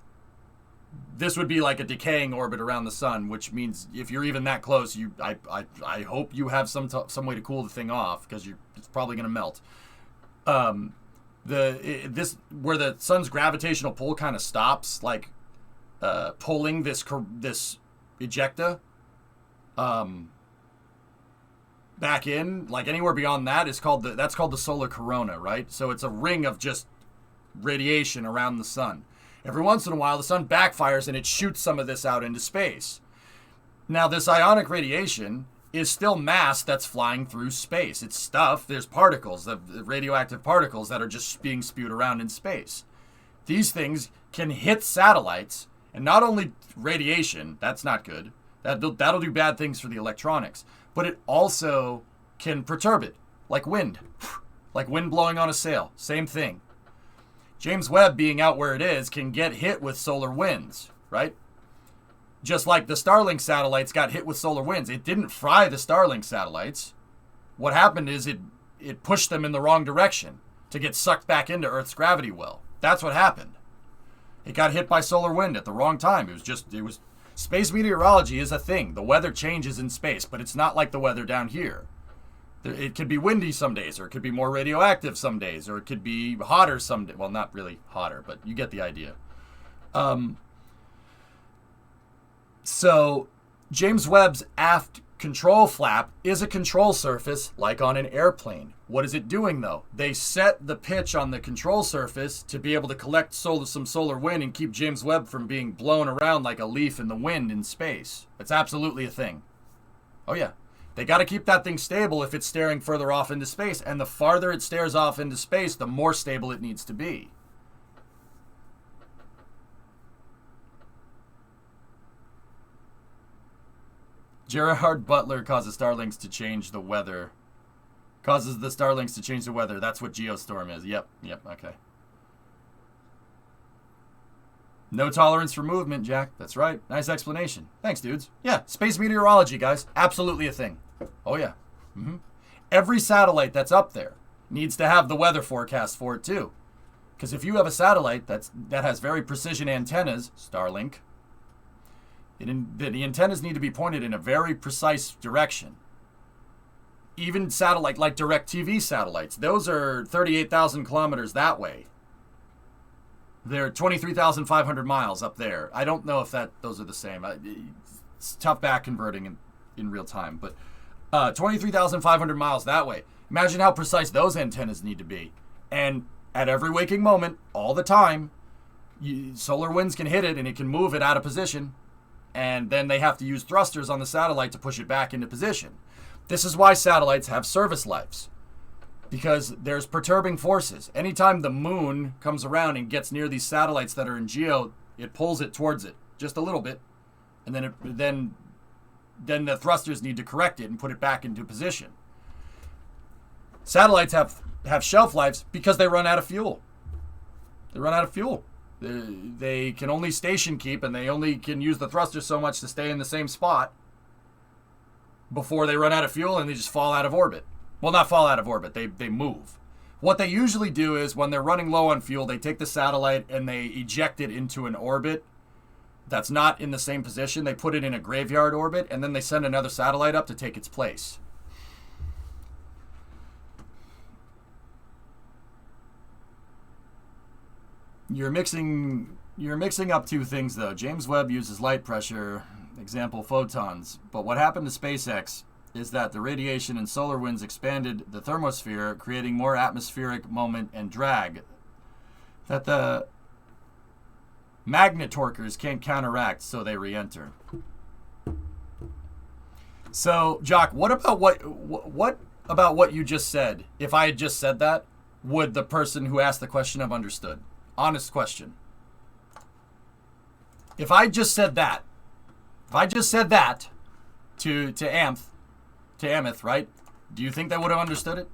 S1: this would be like a decaying orbit around the sun, which means if you're even that close, I hope you have some way to cool the thing off because it's probably going to melt. Where the sun's gravitational pull kind of stops, like pulling this ejecta back in, like anywhere beyond that is that's called the solar corona, right? So it's a ring of just radiation around the sun. Every once in a while, the sun backfires and it shoots some of this out into space. Now, this ionic radiation is still mass that's flying through space. It's stuff. There's particles, the radioactive particles that are just being spewed around in space. These things can hit satellites, and not only radiation, that's not good. That'll do bad things for the electronics, but it also can perturb it, like wind. Like wind blowing on a sail. Same thing. James Webb being out where it is can get hit with solar winds, right? Just like the Starlink satellites got hit with solar winds. It didn't fry the Starlink satellites. What happened is it pushed them in the wrong direction to get sucked back into Earth's gravity well. That's what happened. It got hit by solar wind at the wrong time. Space meteorology is a thing. The weather changes in space, but it's not like the weather down here. It could be windy some days, or it could be more radioactive some days, or it could be hotter some days. Well, not really hotter, but you get the idea. So James Webb's aft control flap is a control surface like on an airplane. What is it doing, though? They set the pitch on the control surface to be able to collect some solar wind and keep James Webb from being blown around like a leaf in the wind in space. It's absolutely a thing. Oh, yeah. They got to keep that thing stable if it's staring further off into space. And the farther it stares off into space, the more stable it needs to be. Gerard Butler causes Starlinks to change the weather. Causes the Starlinks to change the weather. That's what Geostorm is. Yep, okay. No tolerance for movement, Jack. That's right. Nice explanation. Thanks, dudes. Yeah, space meteorology, guys. Absolutely a thing. Oh, yeah. Every satellite that's up there needs to have the weather forecast for it, too. Because if you have a satellite that has very precision antennas, Starlink, the antennas need to be pointed in a very precise direction. Even satellite, like DirecTV satellites, those are 38,000 kilometers that way. They're 23,500 miles up there. I don't know if those are the same. It's tough back converting in real time, but 23,500 miles that way. Imagine how precise those antennas need to be. And at every waking moment, all the time, solar winds can hit it and it can move it out of position. And then they have to use thrusters on the satellite to push it back into position. This is why satellites have service lives. Because there's perturbing forces. Anytime the moon comes around and gets near these satellites that are in geo, it pulls it towards it just a little bit. And then the thrusters need to correct it and put it back into position. Satellites have shelf lives because they run out of fuel. They run out of fuel. They can only station keep, and they only can use the thrusters so much to stay in the same spot before they run out of fuel and they just fall out of orbit. Well, not fall out of orbit. They move. What they usually do is when they're running low on fuel, they take the satellite and they eject it into an orbit that's not in the same position. They put it in a graveyard orbit, and then they send another satellite up to take its place. You're mixing up two things, though. James Webb uses light pressure, example photons. But what happened to SpaceX is that the radiation and solar winds expanded the thermosphere, creating more atmospheric moment and drag that the magnetorquers can't counteract, so they re-enter. So, Jock, what about what you just said? If I had just said that, would the person who asked the question have understood? Honest question. If I just said that to Ameth, right? Do you think they would have understood it?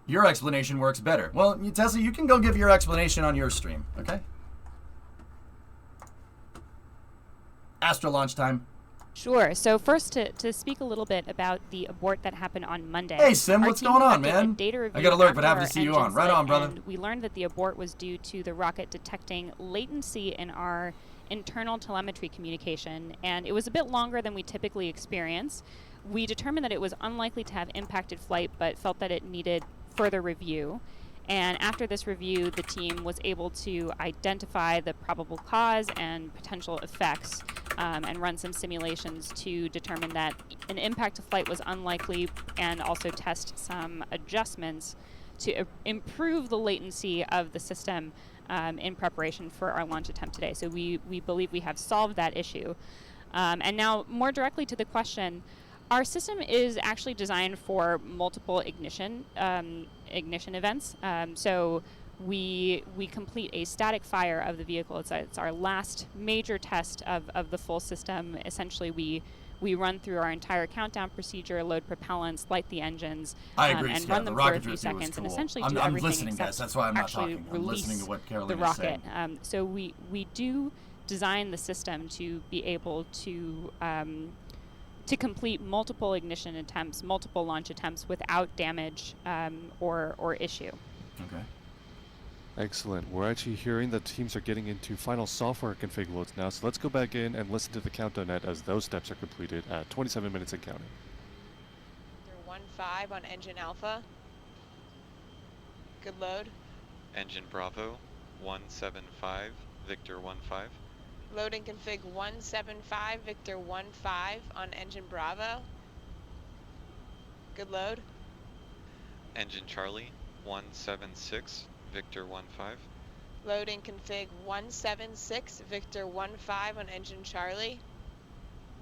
S1: Your explanation works better. Well, Tesla, you can go give your explanation on your stream, okay? Astra launch time.
S6: Sure. So first, to speak a little bit about the abort that happened on Monday.
S1: Hey, Sim, what's going on, man? I got alert, but happy to see you on. Right on, brother.
S6: We learned that the abort was due to the rocket detecting latency in our internal telemetry communication, and it was a bit longer than we typically experience. We determined that it was unlikely to have impacted flight, but felt that it needed further review. And after this review, the team was able to identify the probable cause and potential effects and run some simulations to determine that an impact to flight was unlikely, and also test some adjustments to improve the latency of the system in preparation for our launch attempt today. So we believe we have solved that issue. And now, more directly to the question, our system is actually designed for multiple ignition events. So we complete a static fire of the vehicle. It's our last major test of the full system. Essentially, we run through our entire countdown procedure, load propellants, light the engines,
S1: I agree,
S6: and
S1: Scott.
S6: run them
S1: the
S6: for
S1: rocket
S6: a few seconds,
S1: cool.
S6: and essentially
S1: I'm
S6: do everything
S1: listening,
S6: except
S1: guys. That's why I'm not
S6: actually
S1: talking. I'm listening to what Carolina
S6: the rocket.
S1: is saying.
S6: So we do design the system to be able to complete multiple ignition attempts, multiple launch attempts without damage or issue.
S1: Okay.
S7: Excellent. We're actually hearing that teams are getting into final software config loads now, so let's go back in and listen to the countdown net as those steps are completed at 27 minutes and counting.
S8: Victor 1-5 on engine alpha. Good load.
S9: Engine Bravo 175, Victor 1-5.
S8: Loading config 175, Victor 1-5 on engine Bravo. Good load.
S9: Engine Charlie, 176, Victor 15.
S8: Loading config 176, Victor 15 on engine Charlie.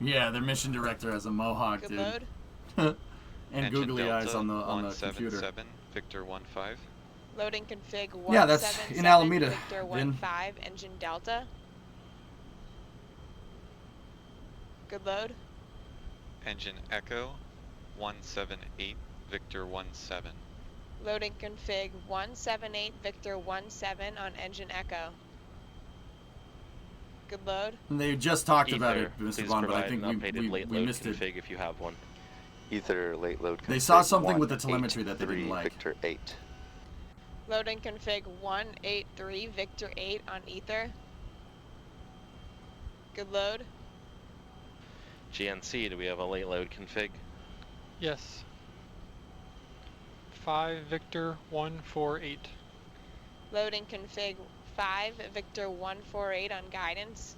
S1: Yeah, their mission director has a mohawk,
S8: Good
S1: dude.
S8: load.
S1: And
S9: Engine
S1: googly
S9: Delta,
S1: eyes on the computer.
S9: 177, Victor 15.
S8: Loading config 177,
S1: Yeah, that's in Alameda,
S8: Victor
S1: Vin.
S8: 15, engine Delta. Good load.
S9: Engine Echo, 178, Victor 17.
S8: Loading config 178, Victor 17 on engine Echo. Good load.
S1: And they just talked about
S10: Ether,
S1: it, Mr.
S10: please
S1: Vaughn, but I
S10: provide
S1: think
S10: an updated
S1: we
S10: late load
S1: missed it.
S10: config if you have one.
S4: Ether late load config.
S1: They saw something with the telemetry that they didn't
S4: 183
S1: like.
S4: Victor 8.
S8: Loading config 183, Victor 8 on Ether. Good load.
S10: GNC, do we have a late load config?
S11: Yes. 5 Victor 148.
S8: Loading config 5, Victor 148 on guidance.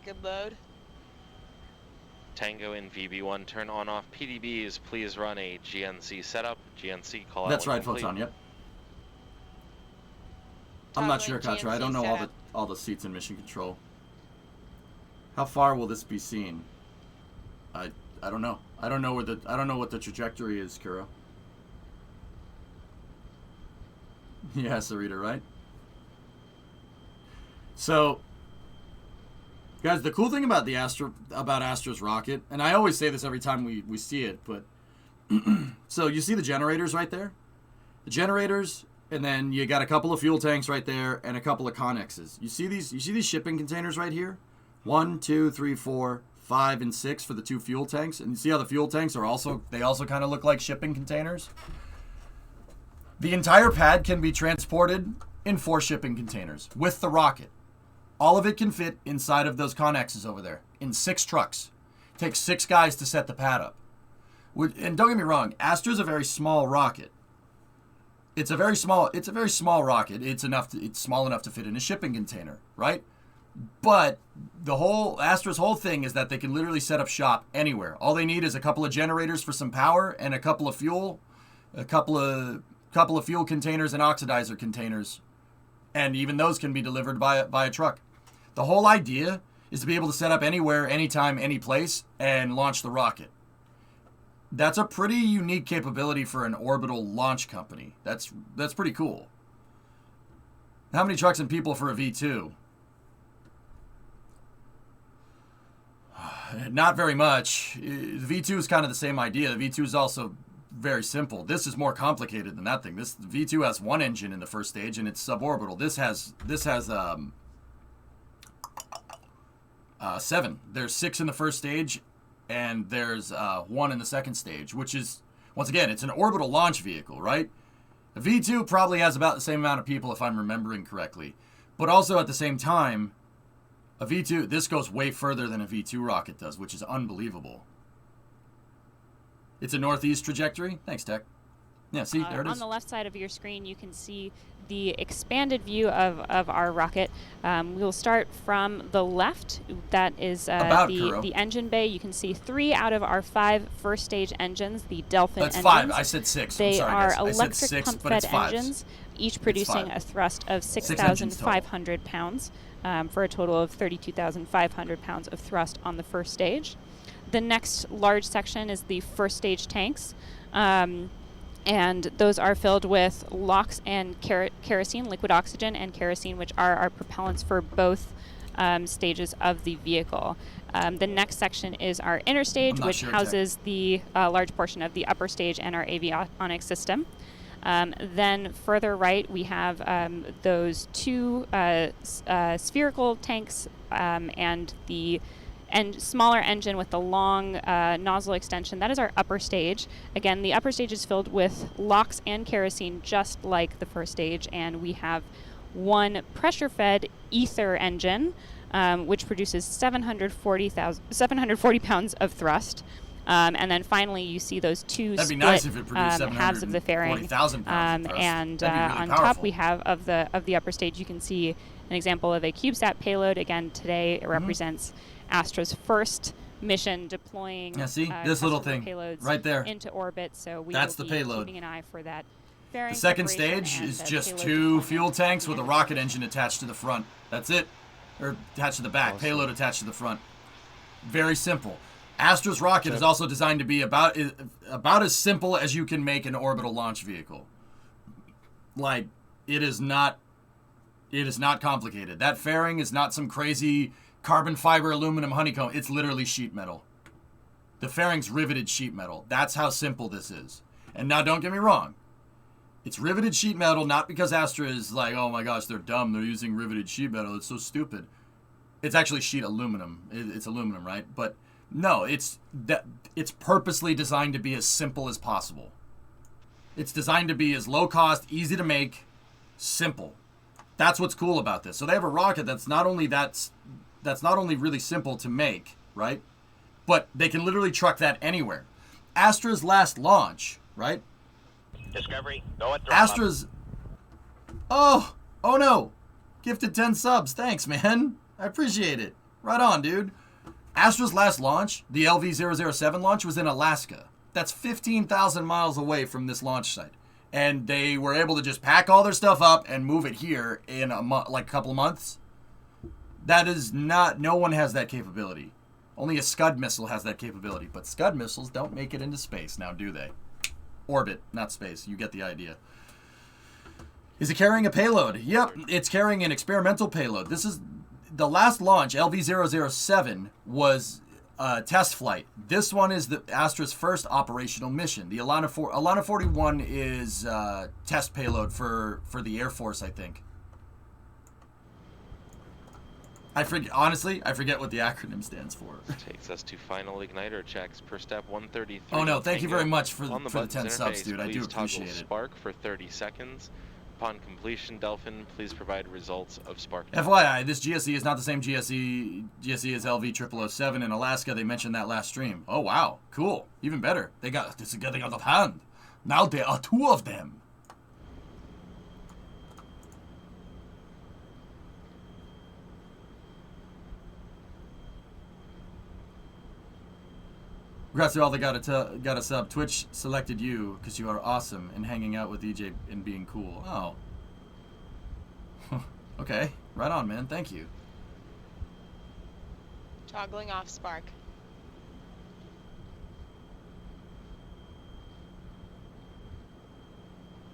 S8: Good load.
S10: Tango in VB1, turn on off PDBs. Please run a GNC setup. GNC call out.
S1: That's
S10: when
S1: right,
S10: complete.
S1: Photon. Yep. I'm not sure,
S8: Toggling
S1: Katra. I don't
S8: GNC
S1: know
S8: setup.
S1: all the seats in mission control. How far will this be seen? I don't know. I don't know what the trajectory is, Kuro. Yeah, Sarita, right? So, guys, the cool thing about the Astra's rocket, and I always say this every time we see it, but so you see the generators right there? The generators, and then you got a couple of fuel tanks right there and a couple of connexes. You see these shipping containers right here? 1, 2, 3, 4, 5, and 6 for the 2 fuel tanks. And you see how the fuel tanks are also kind of look like shipping containers? The entire pad can be transported in 4 shipping containers with the rocket. All of it can fit inside of those connexes over there in 6 trucks. It takes 6 guys to set the pad up. And don't get me wrong, Astra's a very small rocket. It's a very small rocket. It's small enough to fit in a shipping container, right? But Astra's whole thing is that they can literally set up shop anywhere. All they need is a couple of generators for some power and a couple of fuel, a couple of fuel containers and oxidizer containers, and even those can be delivered by a truck. The whole idea is to be able to set up anywhere, anytime, any place, and launch the rocket. That's a pretty unique capability for an orbital launch company. That's pretty cool. How many trucks and people for a V2? Not very much. The V2 is kind of the same idea. The V2 is also very simple. This is more complicated than that thing. The V2 has 1 engine in the first stage and it's suborbital. This has 7. There's 6 in the first stage and there's 1 in the second stage, which is, once again, it's an orbital launch vehicle, right? The V2 probably has about the same amount of people if I'm remembering correctly. But also at the same time, a V2, this goes way further than a V2 rocket does, which is unbelievable. It's a northeast trajectory. Thanks, Tech. Yeah, see, there it is.
S6: On the left side of your screen, you can see the expanded view of our rocket. We'll start from the left. That is the engine bay. You can see 3 out of our 5 first stage engines, the Delphin engines.
S1: That's 5. I said 6.
S6: They
S1: I'm sorry,
S6: are
S1: guys.
S6: electric pump-fed engines, each producing a thrust of 6,500 pounds for a total of 32,500 pounds of thrust on the first stage. The next large section is the first stage tanks. And those are filled with LOX and kerosene, liquid oxygen and kerosene, which are our propellants for both stages of the vehicle. The next section is our inner stage, which houses the large portion of the upper stage and our avionics system. Then further right, we have those 2 spherical tanks and the smaller engine with the long nozzle extension. That is our upper stage. Again, the upper stage is filled with LOX and kerosene, just like the first stage, and we have 1 pressure-fed ether engine, which produces 740 pounds of thrust. And then finally, you see those 2 split
S1: nice if it produced
S6: halves of the fairing.
S1: 40,000 pounds of thrust.
S6: And
S1: That'd be really
S6: on
S1: powerful.
S6: top, we have of the upper stage, you can see an example of a CubeSat payload. Again, today it represents Astra's first mission deploying
S1: Yeah, see? This little
S6: customer
S1: thing
S6: payloads
S1: right there.
S6: into orbit. So we
S1: That's
S6: will
S1: the
S6: be
S1: payload.
S6: keeping an eye for that. Fairing
S1: The second
S6: preparation
S1: stage
S6: and
S1: is
S6: the
S1: just
S6: payload
S1: 2
S6: deployment.
S1: fuel tanks with a rocket engine attached to the front. That's it. Or attached to the back.
S7: Awesome.
S1: Payload attached to the front. Very simple. Astra's rocket is also designed to be about as simple as you can make an orbital launch vehicle. Like, it is not complicated. That fairing is not some crazy carbon fiber aluminum honeycomb. It's literally sheet metal. The fairing's riveted sheet metal. That's how simple this is. And now don't get me wrong. It's riveted sheet metal, not because Astra is like, oh my gosh, they're dumb. They're using riveted sheet metal. It's so stupid. It's actually sheet aluminum. It's aluminum, right? But no, it's purposely designed to be as simple as possible. It's designed to be as low cost, easy to make, simple. That's what's cool about this. So they have a rocket that's not only really simple to make, right? But they can literally truck that anywhere. Astra's last launch, right?
S12: Discovery, go at
S1: Astra's... Oh no. Gifted 10 subs. Thanks, man. I appreciate it. Right on, dude. Astra's last launch, the LV0007 launch, was in Alaska. That's 15,000 miles away from this launch site. And they were able to just pack all their stuff up and move it here in a couple of months. That is not... No one has that capability. Only a Scud missile has that capability. But Scud missiles don't make it into space now, do they? Orbit, not space. You get the idea. Is it carrying a payload? Yep, it's carrying an experimental payload. This is... The last launch, LV0007, was a test flight. This one is the Astra's first operational mission. The ELaNa 41 is test payload for the Air Force, I think. Honestly, I forget what the acronym stands for.
S10: Takes us to final igniter checks per step 133.
S1: Oh no, thank you very much for the
S10: buttons
S1: 10 subs,
S10: interface,
S1: dude. I do
S10: please
S1: appreciate
S10: toggle
S1: it.
S10: Spark for 30 seconds. Upon completion, Delphin, please provide results of Spark.
S1: FYI, this GSE is not the same GSE as LV0007 in Alaska. They mentioned that last stream. Oh wow, cool. Even better. This is getting out of hand. Now there are 2 of them. Congrats to all that got a sub. Twitch selected you because you are awesome and hanging out with EJ and being cool. Oh. Okay. Right on, man. Thank you.
S8: Toggling off Spark.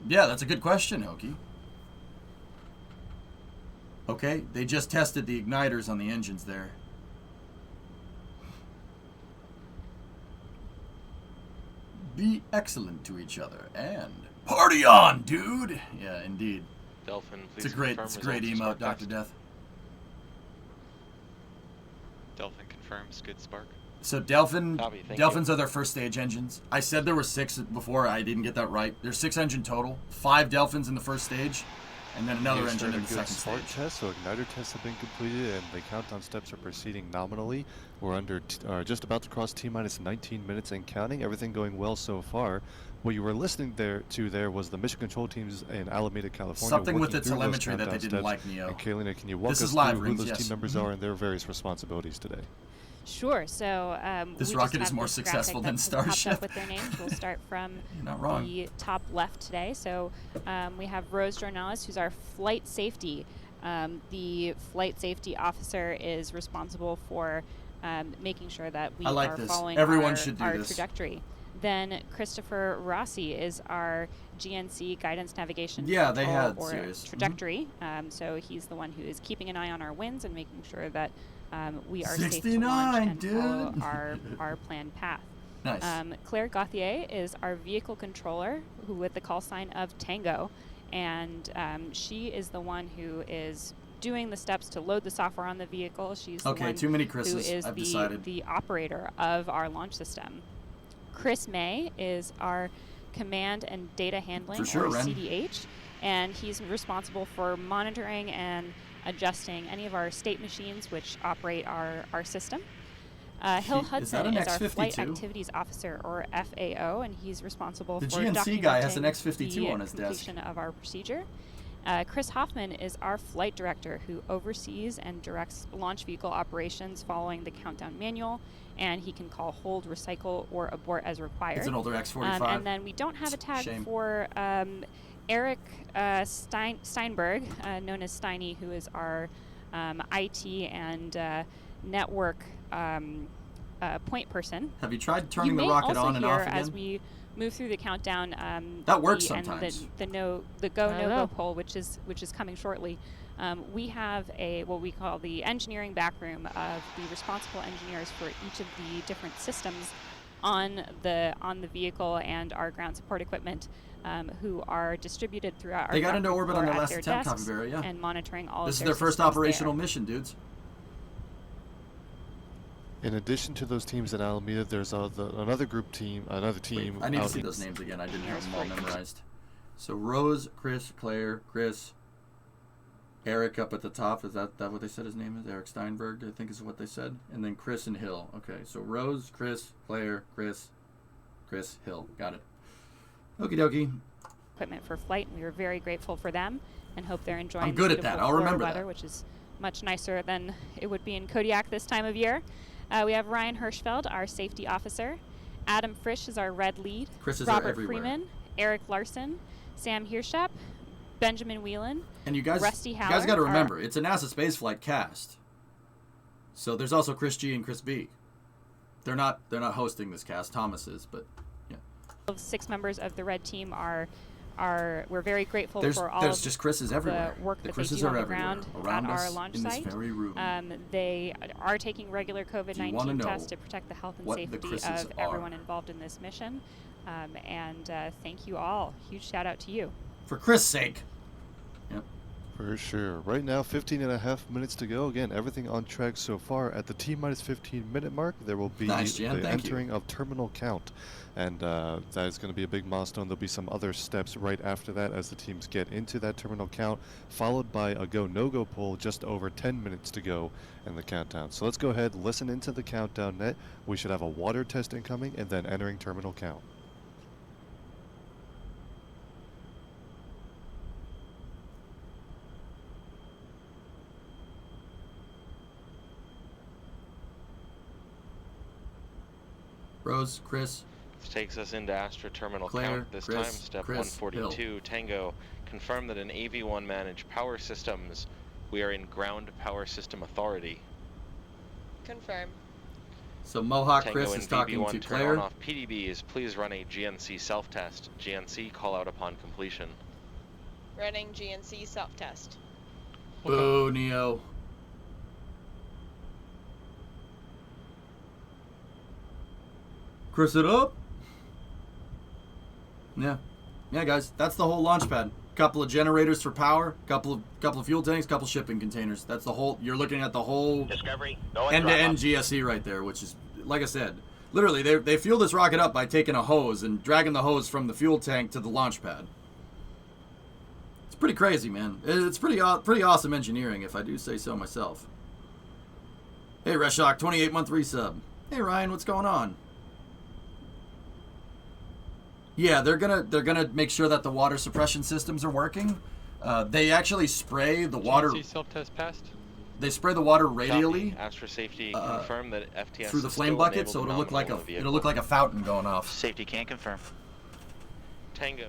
S1: Yeah, that's a good question, Hokie. Okay, they just tested the igniters on the engines there. Be excellent to each other and party on, dude. Yeah, indeed.
S10: Delphin, please.
S1: It's a great emote, Dr. Death.
S9: Delphin confirms good spark.
S1: So Delphins
S10: you.
S1: are their first stage engines. I said there were 6 before. I didn't get that right. There's 6 engine total. 5 Delphins in the first stage, and then another engine in the second stage.
S7: Test, so igniter tests have been completed, and the countdown steps are proceeding nominally. We're just about to cross T-minus 19 minutes and counting. Everything going well so far. What you were listening there was the mission control teams in Alameda, California.
S1: Something with the telemetry that they didn't like, Neo.
S7: And Kaylina, can you walk us
S1: is
S7: through
S1: live,
S7: who
S1: Rings,
S7: those
S1: yes.
S7: team members are and their various responsibilities today?
S6: Sure. So
S1: this
S6: we
S1: rocket
S6: just
S1: is more
S6: have this
S1: successful
S6: graphic
S1: than
S6: that has popped
S1: Starship.
S6: up with their names. We'll start from
S1: Not wrong.
S6: the top left today. So we have Rose Jornalis, who's our flight safety. The flight safety officer is responsible for making sure that we are following
S1: Everyone should do
S6: our
S1: this.
S6: trajectory. Then Christopher Rossi is our GNC guidance navigation trajectory. So he's the one who is keeping an eye on our winds and making sure that we are safe to launch and follow our planned path.
S1: Nice.
S6: Claire Gauthier is our vehicle controller, who with the call sign of Tango, and she is the one who is doing the steps to load the software on the vehicle. She's the one
S1: too many Chris's,
S6: who is
S1: I've decided.
S6: the operator of our launch system. Chris May is our command and data handling, or CDH, and he's responsible for monitoring and adjusting any of our state machines which operate our system. Hill Hudson is our Flight Activities Officer, or FAO, and he's responsible for
S1: GNC
S6: documenting
S1: guy has an X-52 on his desk.
S6: completion of our procedure. Chris Hoffman is our flight director who oversees and directs launch vehicle operations following the countdown manual, and he can call, hold, recycle, or abort as required.
S1: It's an older X-45.
S6: And then we don't have a tag for Eric Steinberg, known as Steiny, who is our IT and network point person.
S1: Have you tried turning the rocket on and off again?
S6: As we move through the countdown,
S1: that works sometimes.
S6: The go no go poll, which is coming shortly. We have what we call the engineering backroom of the responsible engineers for each of the different systems on the vehicle and our ground support equipment, who are distributed throughout.
S1: They got into orbit on their last attempt, Capybara, yeah.
S6: And monitoring all.
S1: This is their first operational mission, dudes.
S7: In addition to those teams at Alameda, there's another team.
S1: Wait, I need to see those names again. I didn't have them all memorized. So Rose, Chris, Claire, Chris, Eric up at the top. Is that what they said his name is? Eric Steinberg, I think is what they said. And then Chris and Hill. Okay, so Rose, Chris, Claire, Chris, Hill. Got it. Okie dokie.
S6: Equipment for flight, and we were very grateful for them and hope they're enjoying
S1: I'm good at that. I'll remember
S6: weather,
S1: that.
S6: Which is much nicer than it would be in Kodiak this time of year. We have Ryan Hirschfeld, our safety officer. Adam Frisch is our red lead. Robert Freeman, Eric Larson, Sam Hirschap, Benjamin Whelan,
S1: and you guys,
S6: Rusty Howard.
S1: You guys got to remember, it's a NASA spaceflight cast. So there's also Chris G and Chris B. They're not hosting this cast. Thomas is, but yeah.
S6: 6 members of the red team are we're very grateful for all
S1: there's just Chris's everywhere.
S6: The work
S1: the
S6: that
S1: Chris's
S6: they do
S1: are
S6: on the ground
S1: around
S6: at
S1: us
S6: our launch
S1: in
S6: site.
S1: This very room.
S6: They are taking regular COVID-19 tests to protect the health and safety of everyone involved in this mission. And thank you all. Huge shout out to you.
S1: For Chris' sake. Yep.
S7: For sure. Right now, 15.5 minutes to go. Again, everything on track so far. At the T-minus 15-minute mark, there will be the entering of terminal count. And that is going to be a big milestone. There'll be some other steps right after that as the teams get into that terminal count, followed by a go-no-go poll just over 10 minutes to go in the countdown. So let's go ahead, listen into the countdown net. We should have a water test incoming and then entering terminal count.
S1: Rose, Chris.
S10: This takes us into Astra terminal
S1: Claire,
S10: count. This
S1: Chris,
S10: time, step 142,
S1: Hill.
S10: Tango. Confirm that in AV1 managed power systems, we are in ground power system authority.
S8: Confirm.
S1: So Mohawk
S10: Tango
S1: Chris is talking
S10: VB1,
S1: to
S10: turn
S1: Claire.
S10: on off PDBs. Please run a GNC self-test. GNC call out upon completion.
S8: Running GNC self-test.
S1: Boo, Neo. Chris it up. Yeah, guys, that's the whole launch pad. Couple of generators for power, couple of fuel tanks, couple shipping containers. That's the whole. You're looking at the whole
S12: Discovery.
S1: end-to-end GSE right there, which is, like I said, literally they fuel this rocket up by taking a hose and dragging the hose from the fuel tank to the launch pad. It's pretty crazy, man. It's pretty awesome engineering, if I do say so myself. Hey, Reshok, 28-month resub. Hey, Ryan, what's going on? Yeah, they're gonna make sure that the water suppression systems are working. They actually spray the water.
S11: GNC self-test passed.
S1: They spray the water radially.
S10: Copy. Astra Safety confirm that FTS
S1: through the flame bucket, so it'll look like a fountain going off.
S12: Safety can confirm.
S10: Tango.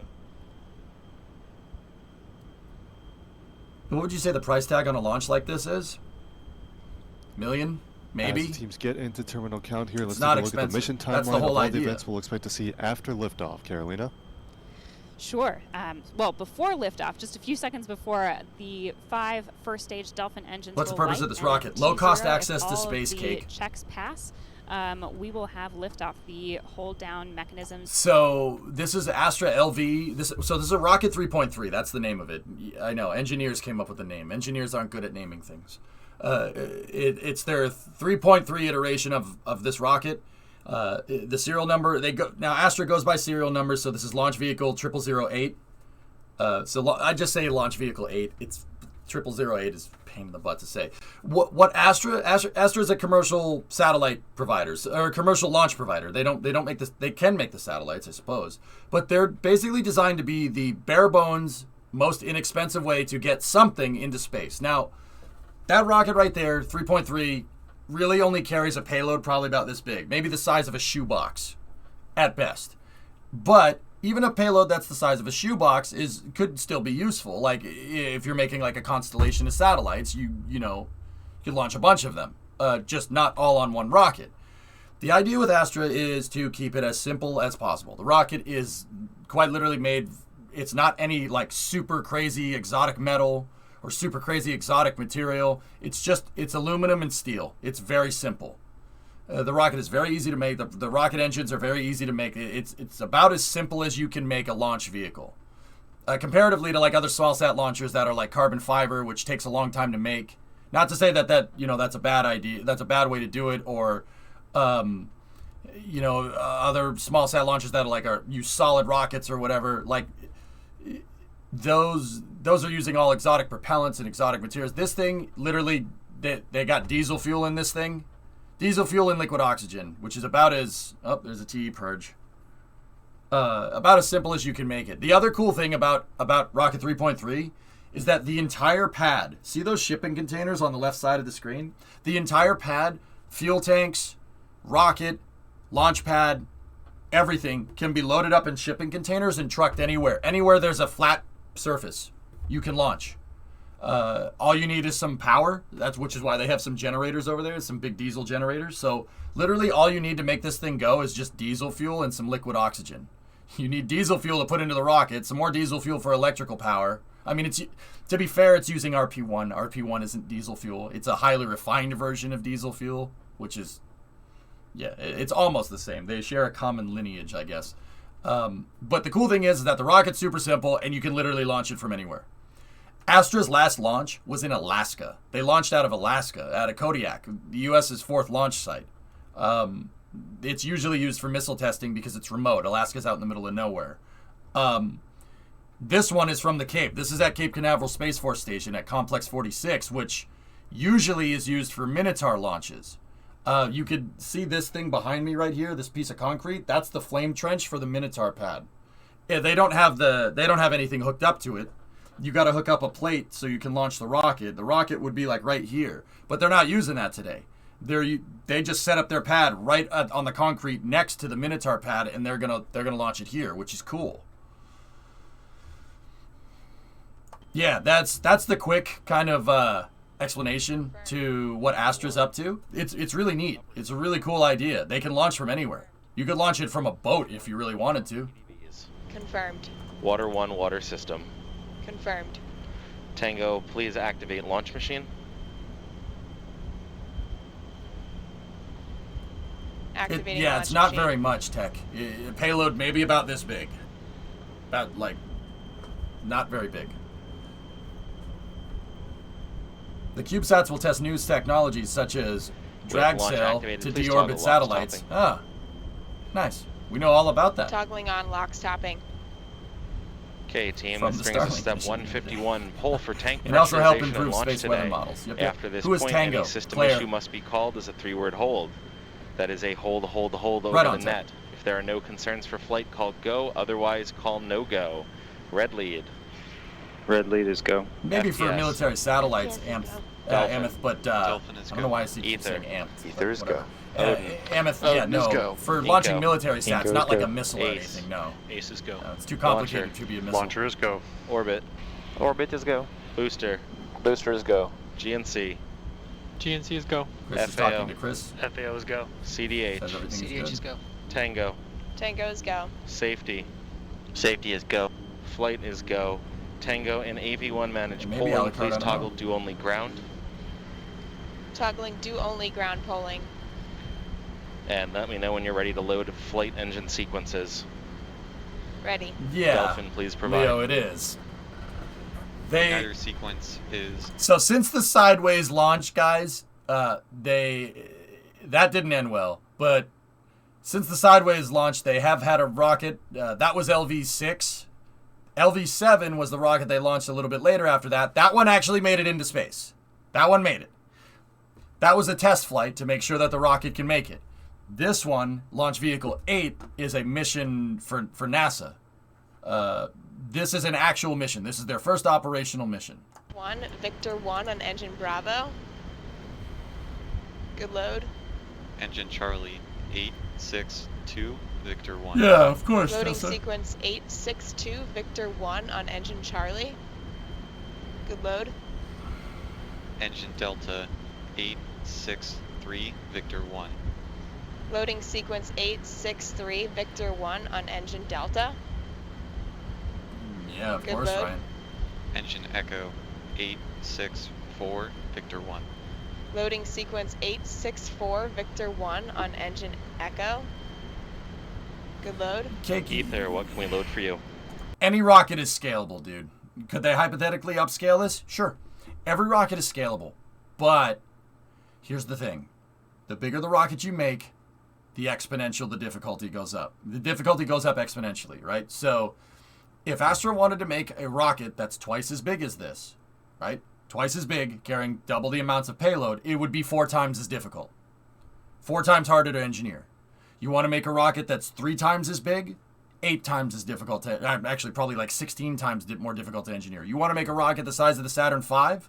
S1: And what would you say the price tag on a launch like this is? Million? Maybe.
S7: As the teams get into terminal count here, let's
S1: take a
S7: look at the mission timeline.
S1: That's the whole
S7: of all
S1: idea.
S7: the events we'll expect to see after liftoff. Carolina?
S6: Sure. Well, before liftoff, just a few seconds before, the 5 first-stage Delphin engines
S1: What's the
S6: will
S1: purpose
S6: light,
S1: of this
S6: and
S1: rocket?
S6: at
S1: Low-cost
S6: T0,
S1: access
S6: if
S1: to
S6: all
S1: space
S6: of
S1: cake.
S6: The checks pass. We will have liftoff. The hold-down mechanisms.
S1: So this is Astra LV. This is a rocket 3.3. That's the name of it. I know engineers came up with the name. Engineers aren't good at naming things. It's their 3.3 iteration of this rocket. The serial number now. Astra goes by serial numbers, so this is launch vehicle 0008. So I just say launch vehicle 8. It's 0008 is a pain in the butt to say. What Astra is a commercial satellite provider or a commercial launch provider. They don't make this. They can make the satellites, I suppose, but they're basically designed to be the bare bones most inexpensive way to get something into space. Now, that rocket right there, 3.3, really only carries a payload probably about this big, maybe the size of a shoebox at best. But even a payload that's the size of a shoebox could still be useful. Like if you're making like a constellation of satellites, you could launch a bunch of them, just not all on one rocket. The idea with Astra is to keep it as simple as possible. The rocket is quite literally made, it's not any like super crazy exotic metal or super crazy exotic material. It's aluminum and steel. It's very simple. The rocket is very easy to make. The rocket engines are very easy to make. It's about as simple as you can make a launch vehicle. Comparatively to like other small sat launchers that are like carbon fiber, which takes a long time to make. Not to say that that's a bad idea. That's a bad way to do it, or other small sat launchers that use solid rockets or whatever. Like those are using all exotic propellants and exotic materials. This thing literally they got diesel fuel in this thing. Diesel fuel and liquid oxygen, which is about as... Oh, there's a TE purge. About as simple as you can make it. The other cool thing about Rocket 3.3 is that the entire pad... See those shipping containers on the left side of the screen? The entire pad, fuel tanks, rocket, launch pad, everything can be loaded up in shipping containers and trucked anywhere. Anywhere there's a flat surface, you can launch. All you need is some power, which is why they have some generators over there, some big diesel generators. So literally all you need to make this thing go is just diesel fuel and some liquid oxygen. You need diesel fuel to put into the rocket, some more diesel fuel for electrical power. I mean, to be fair, it's using RP1. RP1 isn't diesel fuel. It's a highly refined version of diesel fuel, which is, yeah, it's almost the same. They share a common lineage, I guess. But the cool thing is that the rocket's super simple and you can literally launch it from anywhere. Astra's last launch was in Alaska. They launched out of Alaska, out of Kodiak, the U.S.'s 4th launch site. It's usually used for missile testing because it's remote. Alaska's out in the middle of nowhere. This one is from the Cape. This is at Cape Canaveral Space Force Station at Complex 46, which usually is used for Minotaur launches. You could see this thing behind me right here, this piece of concrete. That's the flame trench for the Minotaur pad. Yeah, they don't have anything hooked up to it. You got to hook up a plate so you can launch the rocket. The rocket would be like right here, but they're not using that today. They just set up their pad right on the concrete next to the Minotaur pad, and they're gonna launch it here, which is cool. Yeah, that's the quick kind of explanation to what Astra's up to. It's really neat. It's a really cool idea. They can launch from anywhere. You could launch it from a boat if you really wanted to.
S8: Confirmed.
S10: Water 1 water system.
S8: Confirmed.
S10: Tango, please activate launch machine.
S8: Activating
S1: yeah,
S8: launch
S1: it's not
S8: machine.
S1: very much tech. Payload maybe about this big. About like, not very big. The CubeSats will test new technologies such as drag sail to deorbit satellites. Ah, nice. We know all about that.
S8: Toggling on, lock stopping.
S10: Okay, team, this brings us to step 151. Poll for tank
S1: and also help
S10: pressurization and
S1: improve
S10: launch
S1: space weather
S10: today.
S1: models. Yep.
S10: After this
S1: Who is
S10: point,
S1: Tango?
S10: any system
S1: Claire.
S10: issue must be called as a 3-word hold. That is a hold over
S1: Right
S10: the
S1: on
S10: net. If there are no concerns for flight, call go. Otherwise, call no go. Red lead.
S4: Red lead is go.
S1: Maybe for
S10: FPS.
S1: military satellites, Ameth, but I don't know why I keep
S10: Ether.
S1: saying Ameth.
S4: Ether is go.
S1: Ameth, yeah, no.
S9: go.
S1: For
S10: Inco.
S1: launching military sats,
S4: Inco
S1: not
S4: is
S1: like
S4: go.
S1: a missile or
S10: Ace.
S1: anything, no.
S9: Ace is go.
S1: No, it's too complicated
S10: Launcher.
S1: to be a missile.
S9: Launcher is go.
S10: Orbit.
S4: Orbit is go.
S10: Booster.
S4: Booster is go.
S10: GNC.
S11: GNC is go.
S1: Chris is
S10: FAO.
S1: talking to Chris.
S9: FAO is go.
S10: CDH.
S1: Says everything
S9: CDH
S1: is
S9: is
S1: good.
S9: go.
S10: Tango.
S8: Tango is go.
S10: Safety.
S4: Safety is go.
S10: Flight is go. Tango and AV1 manage
S1: And maybe
S10: polling.
S1: Alucard, I
S10: Please
S1: don't
S10: toggle
S1: know.
S10: do only ground.
S8: Toggling do only ground polling.
S10: And let me know when you're ready to load flight engine sequences.
S8: Ready.
S1: Yeah.
S10: Dolphin, please provide.
S1: Leo, it is.
S9: Igniter sequence is
S1: So since the sideways launch, guys, that didn't end well. But since the sideways launch, they have had a rocket. That was LV6. LV7 was the rocket they launched a little bit later after that. That one actually made it into space. That one made it. That was a test flight to make sure that the rocket can make it. This one, Launch Vehicle 8, is a mission for NASA. This is an actual mission. This is their first operational mission.
S8: 1, Victor 1 on engine Bravo. Good load.
S9: Engine Charlie 862, Victor 1.
S1: Yeah, of course.
S8: Loading sequence 862, Victor 1 on engine Charlie. Good load.
S9: Engine Delta 863, Victor 1.
S8: Loading sequence 863, Victor 1 on engine Delta.
S1: Yeah, of
S8: Good
S1: course,
S8: load.
S1: Ryan.
S9: Engine Echo 864, Victor 1.
S8: Loading sequence 864, Victor 1 on engine Echo. Good load.
S10: Keith there, what can we load for you?
S1: Any rocket is scalable, dude. Could they hypothetically upscale this? Sure. Every rocket is scalable. But here's the thing. The bigger the rocket you make, the difficulty goes up. The difficulty goes up exponentially, right? So if Astra wanted to make a rocket that's twice as big as this, right? Twice as big, carrying double the amounts of payload, it would be 4 times as difficult. 4 times harder to engineer. You want to make a rocket that's 3 times as big, 8 times as difficult to, actually probably like 16 times more difficult to engineer. You want to make a rocket the size of the Saturn V?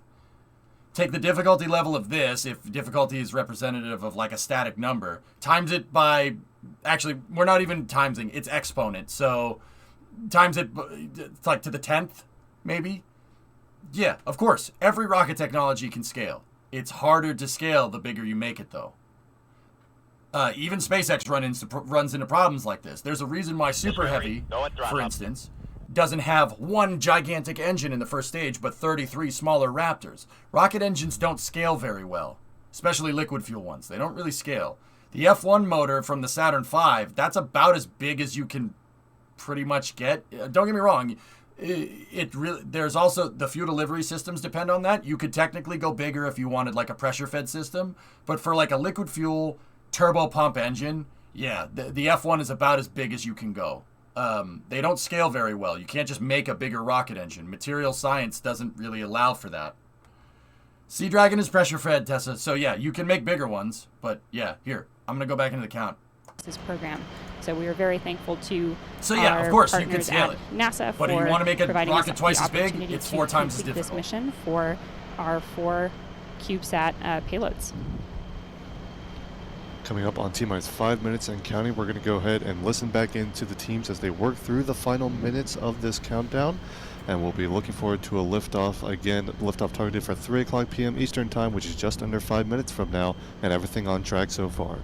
S1: Take the difficulty level of this, if difficulty is representative of like a static number, times it by, actually, we're not even timesing, it's exponent. So times it like to the 10th, maybe? Yeah, of course. Every rocket technology can scale. It's harder to scale the bigger you make it, though. Even SpaceX runs into problems like this. There's a reason why Super Heavy, for instance, doesn't have 1 gigantic engine in the first stage, but 33 smaller Raptors. Rocket engines don't scale very well, especially liquid fuel ones. They don't really scale. The F1 motor from the Saturn V, that's about as big as you can pretty much get. Don't get me wrong. There's also the fuel delivery systems depend on that. You could technically go bigger if you wanted like a pressure fed system, but for like a liquid fuel turbo pump engine, yeah, the F1 is about as big as you can go. They don't scale very well. You can't just make a bigger rocket engine. Material science doesn't really allow for that. Sea Dragon is pressure fed, Tessa. So yeah, you can make bigger ones, but yeah, here, I'm gonna go back into the count.
S6: This program. So we are very thankful to
S1: yeah, of course, you can
S6: partners
S1: scale
S6: at
S1: it.
S6: NASA
S1: But if
S6: for
S1: you want to make a
S6: providing us
S1: rocket twice
S6: the
S1: as big,
S6: opportunity
S1: it's
S6: to
S1: 4 times as
S6: complete
S1: difficult.
S6: this mission for our 4 CubeSat payloads.
S7: Coming up on T-minus 5 minutes and counting, we're going to go ahead and listen back into the teams as they work through the final minutes of this countdown. And we'll be looking forward to a liftoff. Again, liftoff targeted for 3 o'clock p.m. Eastern Time, which is just under 5 minutes from now, and everything on track so far.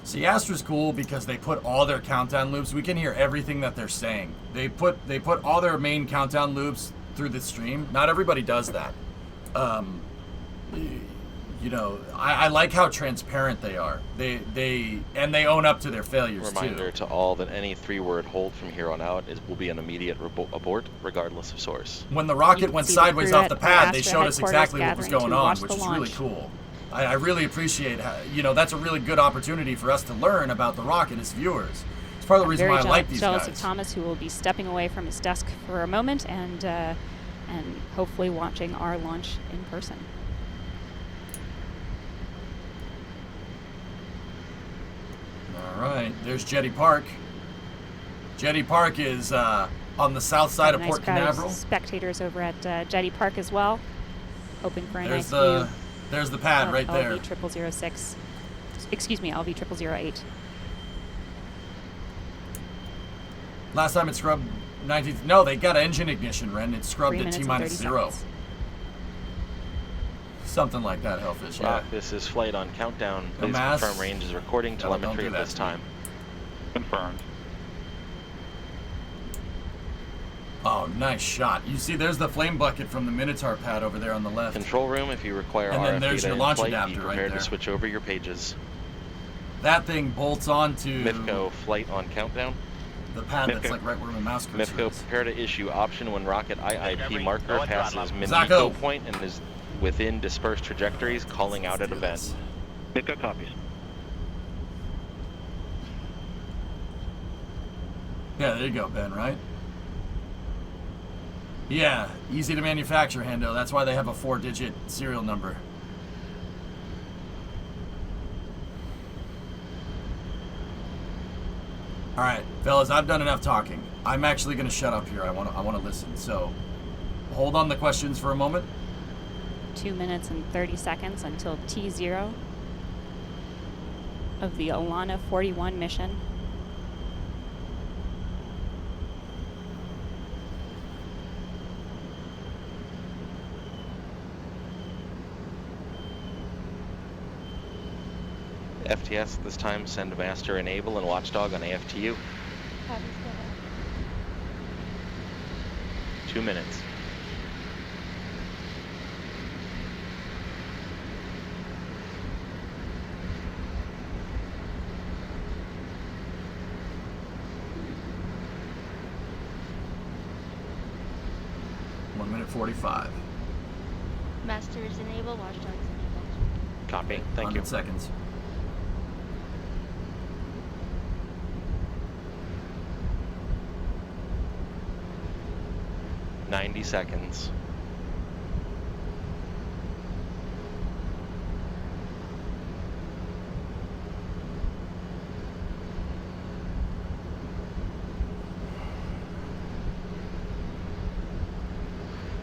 S1: See, Astra's cool because they put all their countdown loops. We can hear everything that they're saying. They put all their main countdown loops through the stream. Not everybody does that. You know, I like how transparent they are. They own up to their failures
S10: Reminder
S1: too.
S10: to all that any 3-word hold from here on out will be an immediate abort, regardless of source.
S1: When the rocket went sideways off the pad, they showed us exactly what was going on, which is really cool. I really appreciate how, you know, that's a really good opportunity for us to learn about the rocket as viewers. It's part of the reason why I like these
S6: jealous
S1: guys.
S6: of Thomas, who will be stepping away from his desk for a moment and hopefully watching our launch in person.
S1: All right, there's Jetty Park. Jetty Park is on the south side of
S6: nice
S1: Port
S6: crowd
S1: Canaveral.
S6: of spectators over at Jetty Park as well, hoping for a
S1: There's
S6: nice view.
S1: There's the pad right there.
S6: LV0006. Excuse me, LV0008.
S1: Last time it scrubbed 19. No, they got engine ignition, Ren. It scrubbed
S6: 3
S1: at
S6: minutes and
S1: T-minus
S6: 30
S1: 0.
S6: seconds.
S1: Something like that, Hellfish. Yeah.
S10: This is flight on countdown.
S1: The
S10: Please
S1: mass-
S10: confirm range is recording
S1: No, don't
S10: telemetry
S1: do
S10: at
S1: that
S10: this
S1: to me.
S10: time.
S12: Confirmed.
S1: Oh, nice shot. You see, there's the flame bucket from the Minotaur pad over there on the left.
S10: Control room, if you require
S1: And then
S10: RF
S1: there's
S10: data
S1: your
S10: in
S1: launch
S10: flight, be
S1: adapter right
S10: prepared
S1: there.
S10: to switch over your pages.
S1: That thing bolts onto
S10: MIFCO, flight on countdown.
S1: the pad that's
S10: MIFCO.
S1: like right where my mouse cursor
S10: MIFCO,
S1: is.
S10: prepare to issue option when rocket IIP
S12: Discovery,
S10: marker
S12: go at
S10: passes
S12: throttle.
S10: Miniko
S1: Zacco.
S10: point and is within dispersed trajectories, calling out at event.
S12: MIFCO copies.
S1: Yeah, there you go, Ben, right? Yeah, easy to manufacture, Hendo. That's why they have a 4-digit serial number. All right, fellas, I've done enough talking. I'm actually going to shut up here. I want to listen. So, hold on the questions for a moment.
S6: 2 minutes and 30 seconds until T0 of the ELaNa 41 mission.
S10: FTS this time, send master enable and watchdog on AFTU. 2 minutes.
S1: One minute 45.
S13: Master is enabled, watchdog is enabled.
S10: Copy. Thank you.
S1: 100 seconds.
S10: $90 seconds.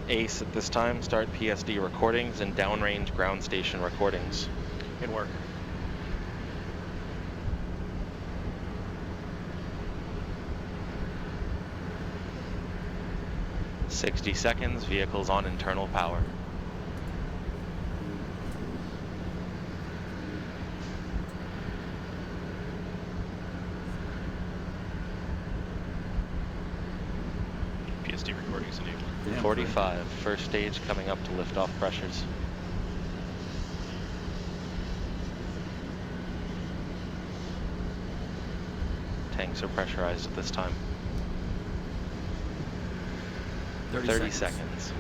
S10: ACE at this time, start PSD recordings and downrange ground station recordings.
S12: Good work.
S10: $60 seconds, vehicles on internal power.
S12: PSD recordings enabled.
S10: 45, first stage coming up to liftoff pressures. Tanks are pressurized at this time. 30 seconds.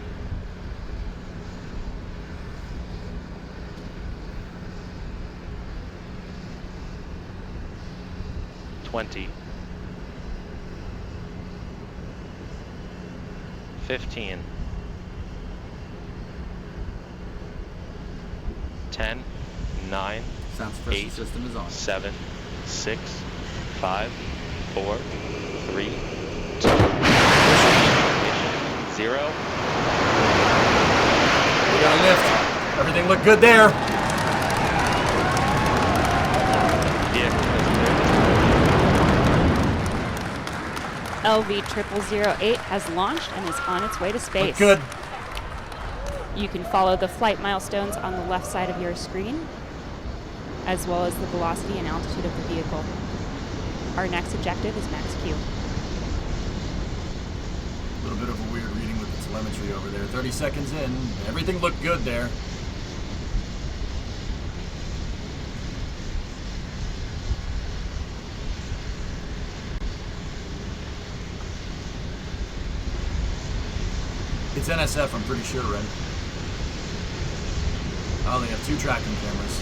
S10: $20. 15. 10, 9,
S1: Sound suppression
S10: 8,
S1: system is on.
S10: 7, 6, 5, 4, 3, 2, 0.
S1: We got a lift. Everything looked good there.
S6: LV0008 has launched and is on its way to space.
S1: Looked good.
S6: You can follow the flight milestones on the left side of your screen, as well as the velocity and altitude of the vehicle. Our next objective is max Q.
S1: A little bit of a weird reading with the telemetry over there. 30 seconds in. Everything looked good there. It's NSF, I'm pretty sure, Ren. Oh, they have 2 tracking cameras.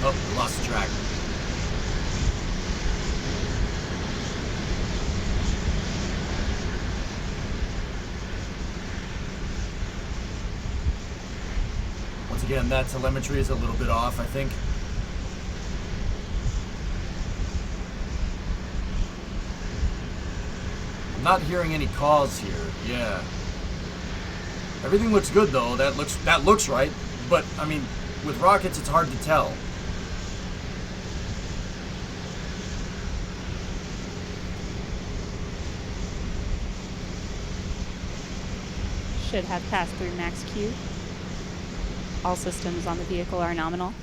S1: Oh, we lost the track. Once again, that telemetry is a little bit off, I think. I'm not hearing any calls here. Yeah. Everything looks good though. That looks right. But I mean, with rockets, it's hard to tell.
S6: Should have passed through max Q. All systems on the vehicle are nominal,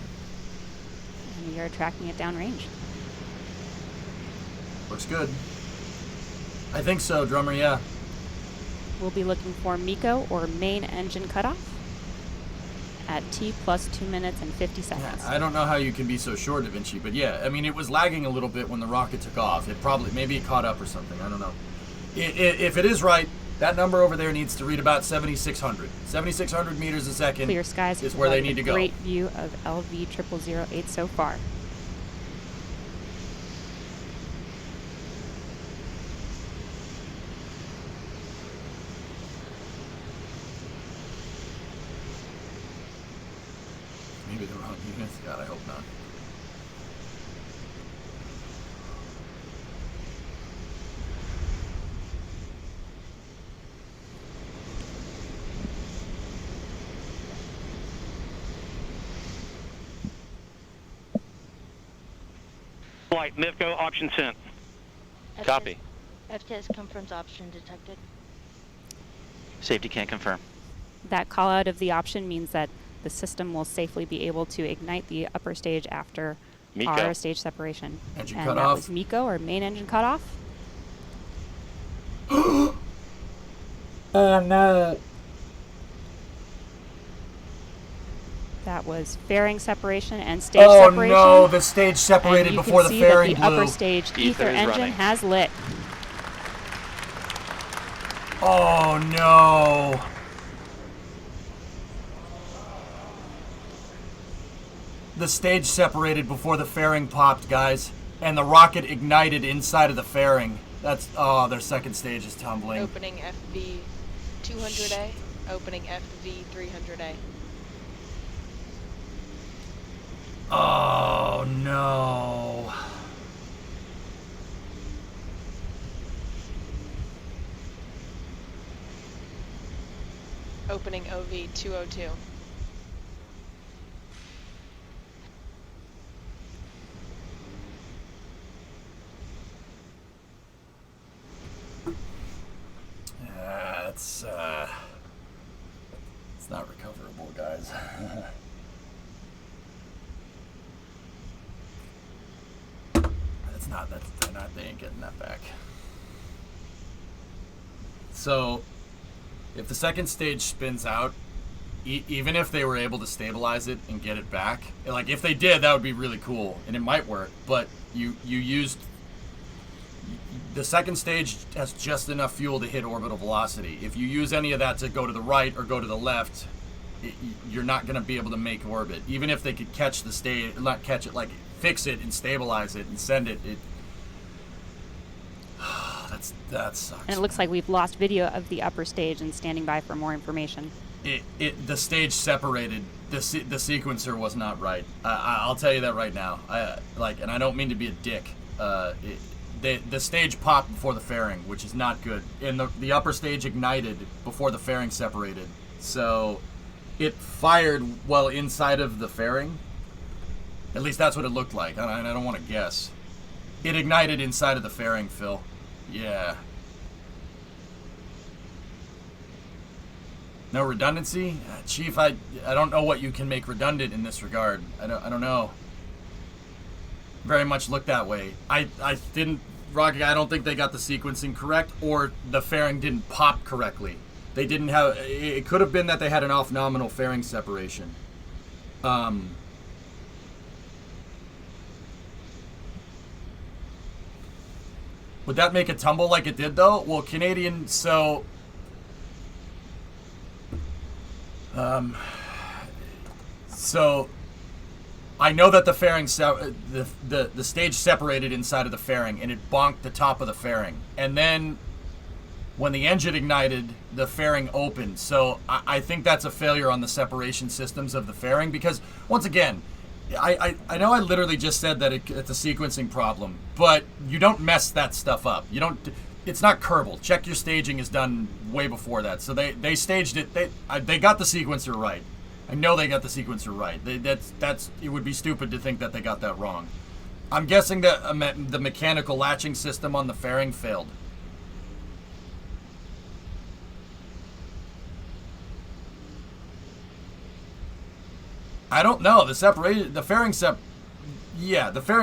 S6: and we are tracking it downrange.
S1: Looks good. I think so, Drummer, yeah.
S6: We'll be looking for MECO or main engine cutoff at T plus 2 minutes and 50 seconds.
S1: I don't know how you can be so sure, Da Vinci, but yeah, I mean, it was lagging a little bit when the rocket took off. It probably, maybe it caught up or something, I don't know. If it is right, that number over there needs to read about 7,600. 7,600 meters a second.
S6: Clear skies
S1: is where they need to go.
S6: Great view of LV0008 so far.
S1: God, I hope not.
S12: Flight, MIFCO, option sent.
S10: Copy.
S13: FTS confirms option detected.
S4: Safety can't confirm.
S6: That call out of the option means that the system will safely be able to ignite the upper stage after
S10: MECO.
S6: our stage separation.
S1: Engine
S6: and
S1: cut
S6: that
S1: off.
S6: was MECO, or main engine cutoff.
S1: Oh no.
S6: That was fairing separation and stage
S1: Oh
S6: separation.
S1: no, the stage separated
S6: and you
S1: before
S6: can
S1: the
S6: see
S1: fairing
S6: that the
S1: blew.
S6: upper stage ether
S10: is
S6: engine
S10: running.
S6: has lit.
S1: Oh no. The stage separated before the fairing popped, guys, and the rocket ignited inside of the fairing. That's, oh, their second stage is tumbling.
S8: Opening FV 200A. Opening FV 300A.
S1: Oh no.
S8: Opening OV 202.
S1: It's not recoverable, guys. They ain't getting that back. So, if the second stage spins out, even if they were able to stabilize it and get it back, like if they did, that would be really cool, and it might work, but you used... The second stage has just enough fuel to hit orbital velocity. If you use any of that to go to the right or go to the left, you're not going to be able to make orbit. Even if they could catch the stage, not catch it, like fix it and stabilize it and send it, that sucks.
S6: And it looks like we've lost video of the upper stage and standing by for more information.
S1: The stage separated. The sequencer was not right. I'll tell you that right now. And I don't mean to be a dick. The stage popped before the fairing, which is not good. And the upper stage ignited before the fairing separated. So it fired well inside of the fairing. At least that's what it looked like. I don't want to guess. It ignited inside of the fairing, Phil. Yeah. No redundancy? Chief, I don't know what you can make redundant in this regard. I don't know. Very much looked that way. I didn't... Rocky, I don't think they got the sequencing correct, or the fairing didn't pop correctly. They didn't have... It could have been that they had an off-nominal fairing separation. Would that make it tumble like it did, though? Well, Canadian... So... So... I know that the fairing, the stage separated inside of the fairing, and it bonked the top of the fairing. And then, when the engine ignited, the fairing opened. So I think that's a failure on the separation systems of the fairing, because once again, I know I literally just said that it's a sequencing problem, but you don't mess that stuff up. You don't. It's not Kerbal. Check your staging is done way before that. So they staged it. They got the sequencer right. I know they got the sequencer right. It would be stupid to think that they got that wrong. I'm guessing that the mechanical latching system on the fairing failed. I don't know. The fairing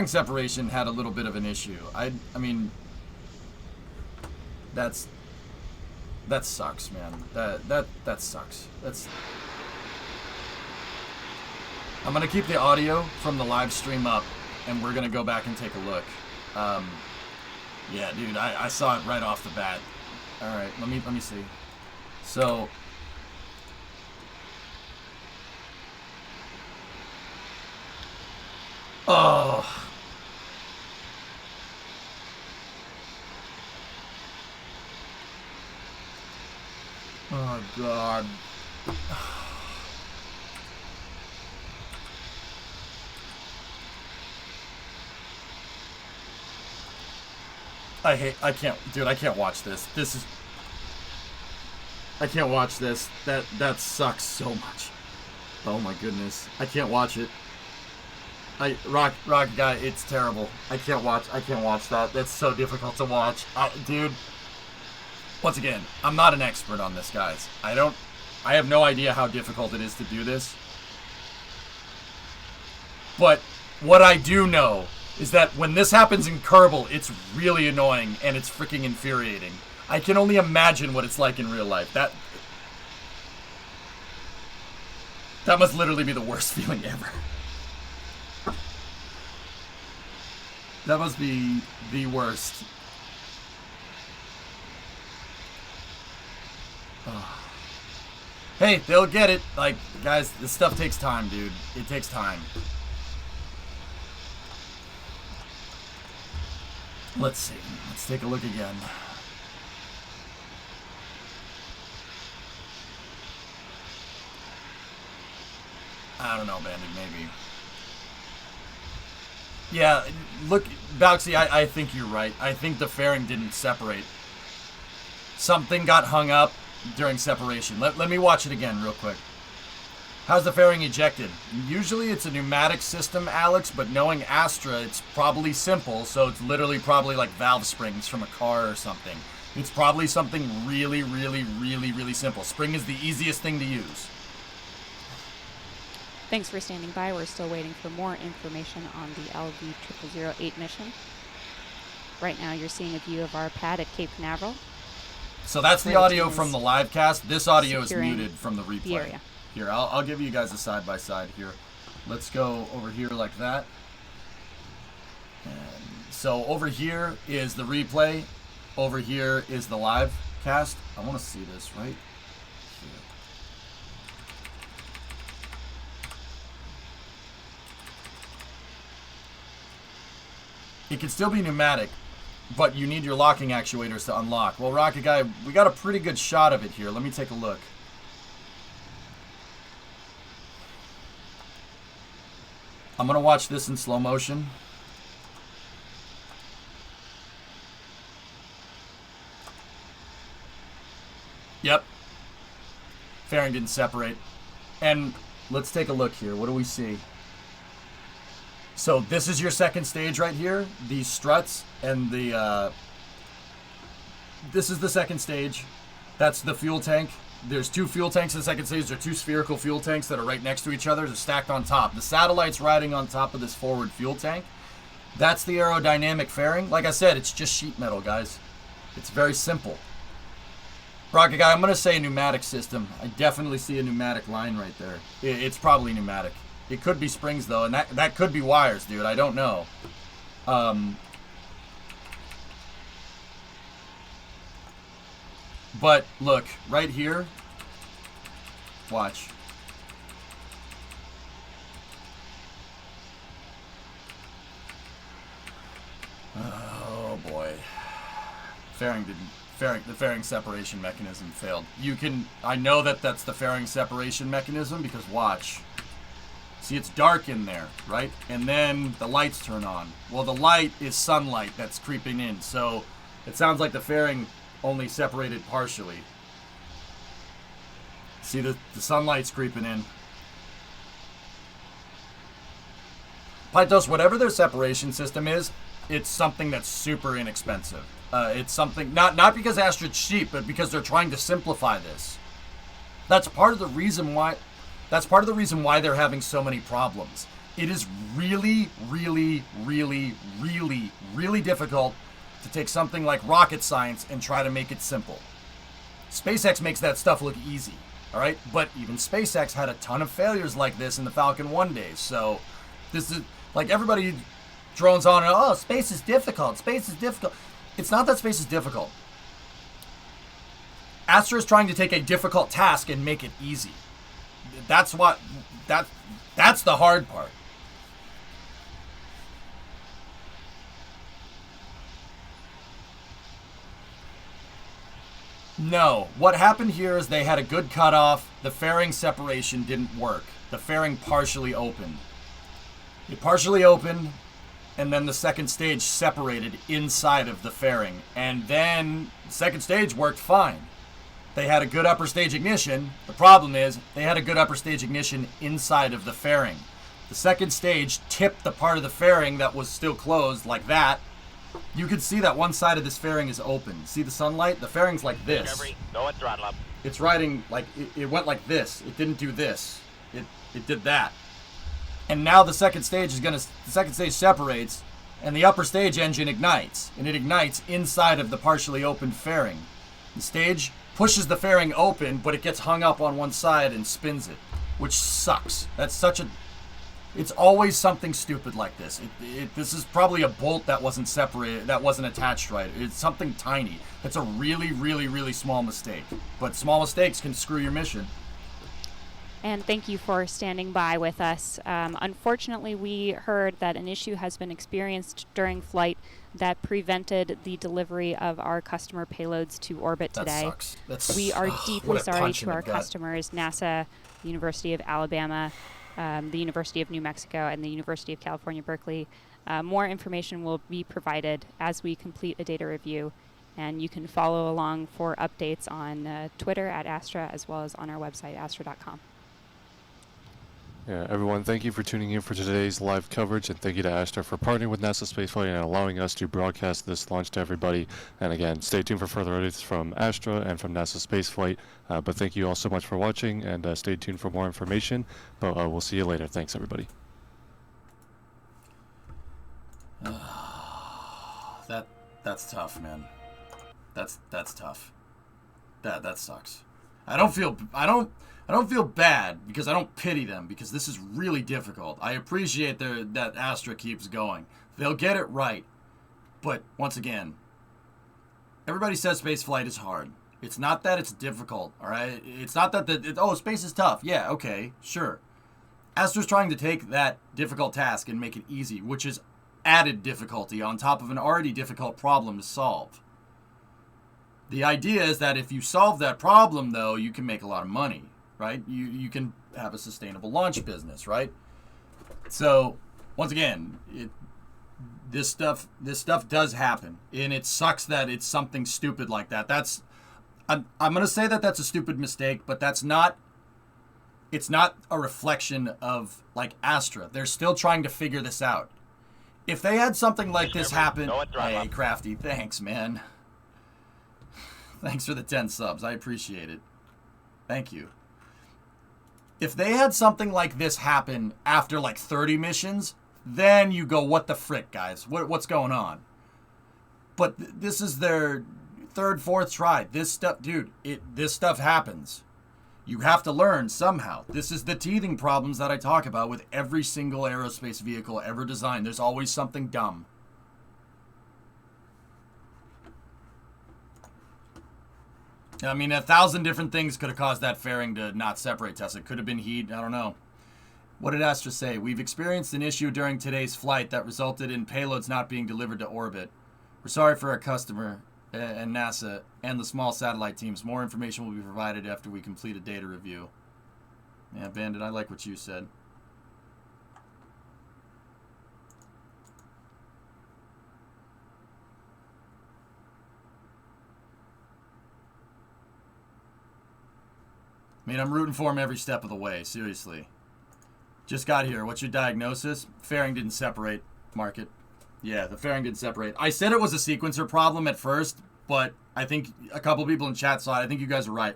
S1: separation had a little bit of an issue. I mean, that sucks, man. That sucks. I'm going to keep the audio from the live stream up, and we're going to go back and take a look. Yeah, dude, I saw it right off the bat. All right, let me see. So... Oh... Oh, God. I can't watch this. I can't watch this. That sucks so much. Oh my goodness. I can't watch it. Rock guy, it's terrible. I can't watch that. That's so difficult to watch. Dude, once again, I'm not an expert on this, guys. I have no idea how difficult it is to do this. But what I do know is that when this happens in Kerbal, it's really annoying and it's freaking infuriating. I can only imagine what it's like in real life. That must literally be the worst feeling ever. That must be the worst. Oh. Hey, they'll get it. Like, guys, this stuff takes time, dude. It takes time. Let's see. Let's take a look again. I don't know, Bandit, maybe. Yeah, look, Bauxy, I think you're right. I think the fairing didn't separate. Something got hung up during separation. Let me watch it again real quick. How's the fairing ejected? Usually it's a pneumatic system, Alex, but knowing Astra, it's probably simple, so it's literally probably like valve springs from a car or something. It's probably something really, really, really, really simple. Spring is the easiest thing to use.
S6: Thanks for standing by. We're still waiting for more information on the LV0008 mission. Right now you're seeing a view of our pad at Cape Canaveral.
S1: So that's the audio from the live cast. This audio is muted from the replay.
S6: The area.
S1: Here, I'll give you guys a side-by-side here. Let's go over here like that. And so over here is the replay. Over here is the live cast. I want to see this right here. It can still be pneumatic, but you need your locking actuators to unlock. Well, Rocket Guy, we got a pretty good shot of it here. Let me take a look. I'm going to watch this in slow motion. Yep. Fairing didn't separate. And let's take a look here. What do we see? So this is your second stage right here. These struts and the... this is the second stage. That's the fuel tank. There's two fuel tanks in the second stage. There are two spherical fuel tanks that are right next to each other. They're stacked on top. The satellite's riding on top of this forward fuel tank. That's the aerodynamic fairing. Like I said, it's just sheet metal, guys. It's very simple. Rocket Guy, I'm going to say a pneumatic system. I definitely see a pneumatic line right there. It's probably pneumatic. It could be springs, though, and that could be wires, dude. I don't know. But, look, right here. Watch. Oh, boy. The fairing separation mechanism failed. I know that's the fairing separation mechanism because watch. See, it's dark in there, right? And then the lights turn on. Well, the light is sunlight that's creeping in, so it sounds like the fairing only separated partially. See, the sunlight's creeping in. Pythos, whatever their separation system is, it's something that's super inexpensive. It's something, not because Astra's cheap, but because they're trying to simplify this. That's part of the reason why they're having so many problems. It is really, really, really, really, really difficult to take something like rocket science and try to make it simple. SpaceX makes that stuff look easy, all right? But even SpaceX had a ton of failures like this in the Falcon 1 days. So this is, like, everybody drones on and, oh, space is difficult, space is difficult. It's not that space is difficult. Astra is trying to take a difficult task and make it easy. That's the hard part. No, what happened here is they had a good cutoff. The fairing separation didn't work. The fairing partially opened. It partially opened, and then the second stage separated inside of the fairing. And then the second stage worked fine. They had a good upper stage ignition. The problem is they had a good upper stage ignition inside of the fairing. The second stage tipped the part of the fairing that was still closed like that. You could see that one side of this fairing is open. See the sunlight? The fairing's like this.
S12: Discovery, go at throttle up.
S1: It's riding like, it went like this. It didn't do this. It did that. And now the second stage separates, and the upper stage engine ignites. And it ignites inside of the partially opened fairing. The stage pushes the fairing open, but it gets hung up on one side and spins it, which sucks. That's such a... It's always something stupid like this. This is probably a bolt that wasn't separated, that wasn't attached right. It's something tiny. It's a really, really, really small mistake. But small mistakes can screw your mission.
S6: And thank you for standing by with us. Unfortunately, we heard that an issue has been experienced during flight that prevented the delivery of our customer payloads to orbit today.
S1: That sucks.
S6: We are deeply sorry
S1: punch
S6: to
S1: in the
S6: our
S1: gut.
S6: customers, NASA, the University of Alabama, the University of New Mexico, and the University of California, Berkeley. More information will be provided as we complete a data review, and you can follow along for updates on Twitter at Astra, as well as on our website, astra.com.
S7: Yeah, everyone, thank you for tuning in for today's live coverage, and thank you to Astra for partnering with NASA Spaceflight and allowing us to broadcast this launch to everybody. And again, stay tuned for further updates from Astra and from NASA Spaceflight. But thank you all so much for watching, and stay tuned for more information. But we'll see you later. Thanks, everybody.
S1: That's tough, man. That's tough. That sucks. I don't feel bad because I don't pity them, because this is really difficult. I appreciate that Astra keeps going. They'll get it right. But once again, everybody says space flight is hard. It's not that it's difficult, all right? It's not that space is tough. Yeah, okay, sure. Astra's trying to take that difficult task and make it easy, which is added difficulty on top of an already difficult problem to solve. The idea is that if you solve that problem, though, you can make a lot of money, right? You can have a sustainable launch business, right? So, once again, this stuff does happen, and it sucks that it's something stupid like that. I'm gonna say that that's a stupid mistake, but it's not a reflection of like Astra. They're still trying to figure this out. If they had something like this happen, hey Crafty, thanks man. Thanks for the 10 subs. I appreciate it. Thank you. If they had something like this happen after like 30 missions, then you go, what the frick, guys? What's going on? But this is their third, fourth try. This stuff, dude, this stuff happens. You have to learn somehow. This is the teething problems that I talk about with every single aerospace vehicle ever designed. There's always something dumb. I mean, 1,000 different things could have caused that fairing to not separate, Tessa. It could have been heat. I don't know. What did Astra say? We've experienced an issue during today's flight that resulted in payloads not being delivered to orbit. We're sorry for our customer and NASA and the small satellite teams. More information will be provided after we complete a data review. Yeah, Bandit, I like what you said. I mean, I'm rooting for him every step of the way, seriously. Just got here. What's your diagnosis? Fairing didn't separate. Market. Yeah, the fairing didn't separate. I said it was a sequencer problem at first, but I think a couple people in chat saw it. I think you guys are right.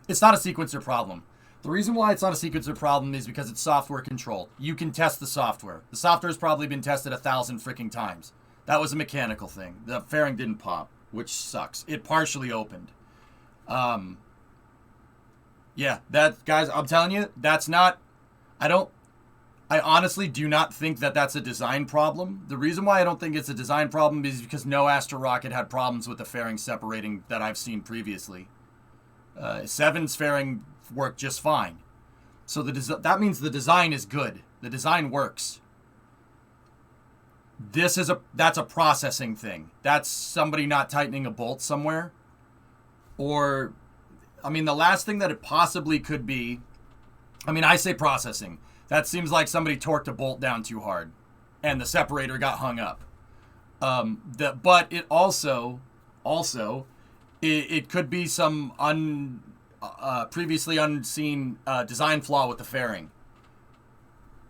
S1: It's not a sequencer problem. The reason why it's not a sequencer problem is because it's software controlled. You can test the software. The software has probably been tested 1,000 freaking times. That was a mechanical thing. The fairing didn't pop, which sucks. It partially opened. Yeah, guys, I'm telling you, that's not, I honestly do not think that that's a design problem. The reason why I don't think it's a design problem is because no Astra rocket had problems with the fairing separating that I've seen previously. 7's fairing worked just fine. So that means the design is good. The design works. That's a processing thing. That's somebody not tightening a bolt somewhere. Or, I mean, the last thing that it possibly could be, I mean, I say processing. That seems like somebody torqued a bolt down too hard. and the separator got hung up. But it also it could be some previously unseen design flaw with the fairing.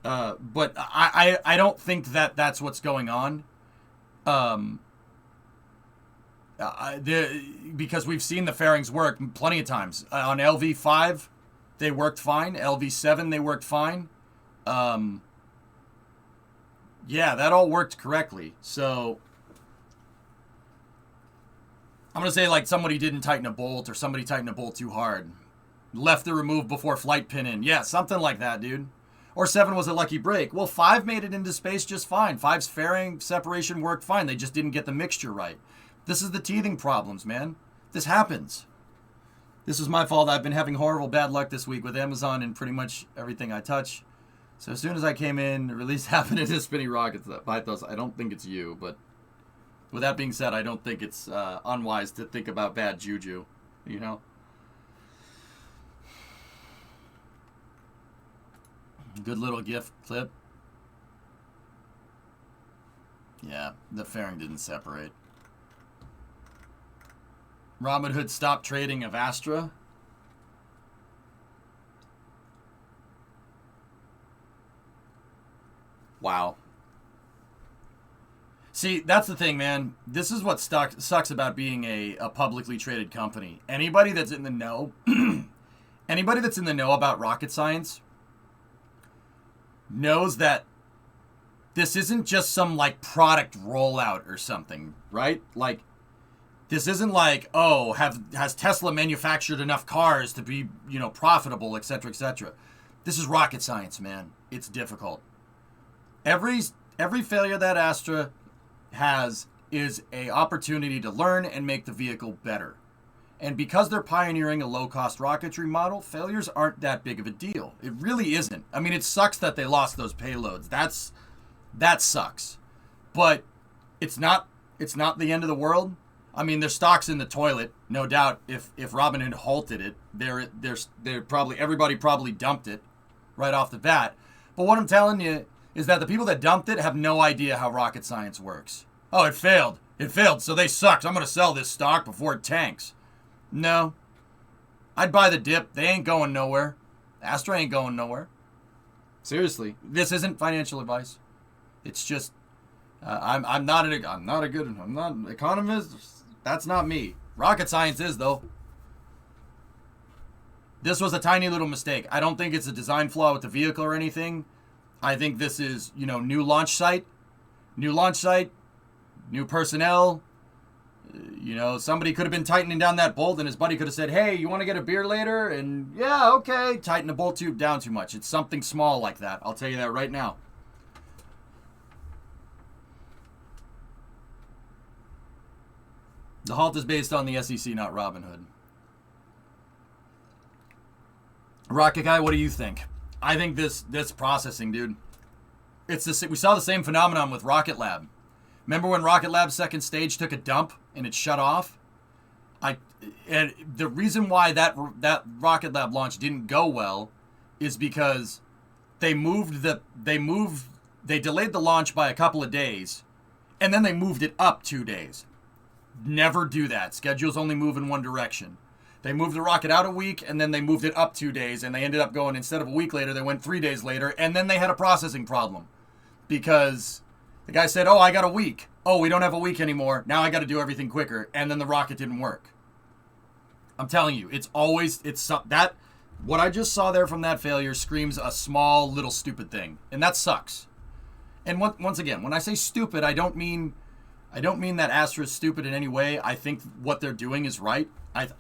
S1: But I don't think that's what's going on. Because we've seen the fairings work plenty of times. On LV5, they worked fine. LV7, they worked fine. Yeah, that all worked correctly. So I'm going to say like somebody didn't tighten a bolt or somebody tightened a bolt too hard. Left the remove before flight pin in. Yeah, something like that, dude. Or 7 was a lucky break. Well, 5 made it into space just fine. 5's fairing separation worked fine. They just didn't get the mixture right. This is the teething problems, man. This happens. This is my fault. I've been having horrible bad luck this week with Amazon and pretty much everything I touch. So as soon as I came in, the release happened to spinning rockets. I don't think it's you, but with that being said, I don't think it's unwise to think about bad juju, you know? Good little gift clip. Yeah, the fairing didn't separate. Robin Hood stopped trading of Astra. Wow. See, that's the thing, man. This is what sucks about being a publicly traded company. Anybody that's in the know, anybody that's in the know about rocket science knows that this isn't just some like product rollout or something, right? Like, this isn't like, oh, has Tesla manufactured enough cars to be, you know, profitable, etc., etc. This is rocket science, man. It's difficult. Every failure that Astra has is a opportunity to learn and make the vehicle better. And because they're pioneering a low-cost rocketry model, failures aren't that big of a deal. It really isn't. I mean, it sucks that they lost those payloads. That sucks. But it's not the end of the world. I mean, their stock's in the toilet, no doubt. If Robin had halted it, they're probably, everybody probably dumped it right off the bat. But what I'm telling you is that the people that dumped it have no idea how rocket science works. Oh, it failed. It failed, so they sucked. I'm going to sell this stock before it tanks. No. I'd buy the dip. They ain't going nowhere. Astra ain't going nowhere. Seriously. This isn't financial advice. It's just, I'm not an economist. That's not me. Rocket science is, though. This was a tiny little mistake. I don't think it's a design flaw with the vehicle or anything. I think this is, you know, new launch site, new personnel. You know, somebody could have been tightening down that bolt and his buddy could have said, hey, you want to get a beer later? And yeah, okay, tighten the bolt tube down too much. It's something small like that. I'll tell you that right now. The halt is based on the SEC, not Robin Hood. Rocket Guy, what do you think? I think this processing, dude. We saw the same phenomenon with Rocket Lab. Remember when Rocket Lab's second stage took a dump and it shut off? And the reason why that Rocket Lab launch didn't go well is because they delayed the launch by a couple of days, and then they moved it up 2 days. Never do that. Schedules only move in one direction. They moved the rocket out a week, and then they moved it up 2 days, and they ended up going, instead of a week later, they went 3 days later, and then they had a processing problem. Because the guy said, oh, I got a week. Oh, we don't have a week anymore. Now I got to do everything quicker. And then the rocket didn't work. I'm telling you, what I just saw there from that failure screams a small, little stupid thing. And that sucks. And once again, when I say stupid, I don't mean that Astra is stupid in any way. I think what they're doing is right.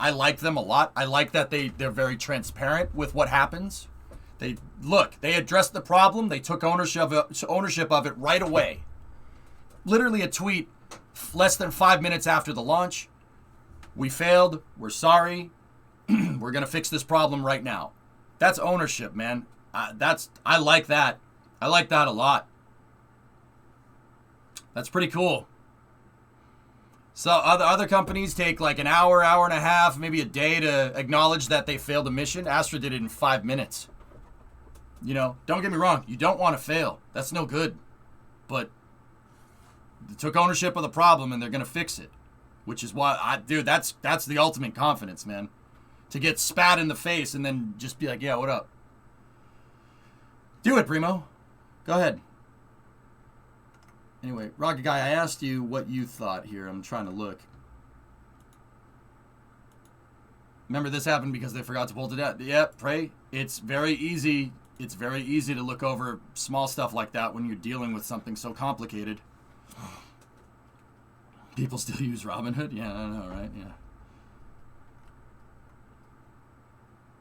S1: I like them a lot. I like that they're very transparent with what happens. They addressed the problem. They took ownership of it right away. Literally a tweet less than 5 minutes after the launch. We failed. We're sorry. We're going to fix this problem right now. That's ownership, man. I like that. I like that a lot. That's pretty cool. So other companies take like an hour, hour and a half, maybe a day to acknowledge that they failed a mission. Astra did it in 5 minutes. You know, don't get me wrong. You don't want to fail. That's no good. but they took ownership of the problem and they're going to fix it. Which is why, dude, that's the ultimate confidence, man. To get spat in the face and then just be like, yeah, what up? Do it, Primo. Go ahead. Anyway, Rocket Guy, I asked you what you thought here. I'm trying to look. Remember, this happened because they forgot to pull it out. Yep, Prey. It's very easy. It's very easy to look over small stuff like that when you're dealing with something so complicated. People still use Robinhood? Yeah, I know, right? Yeah.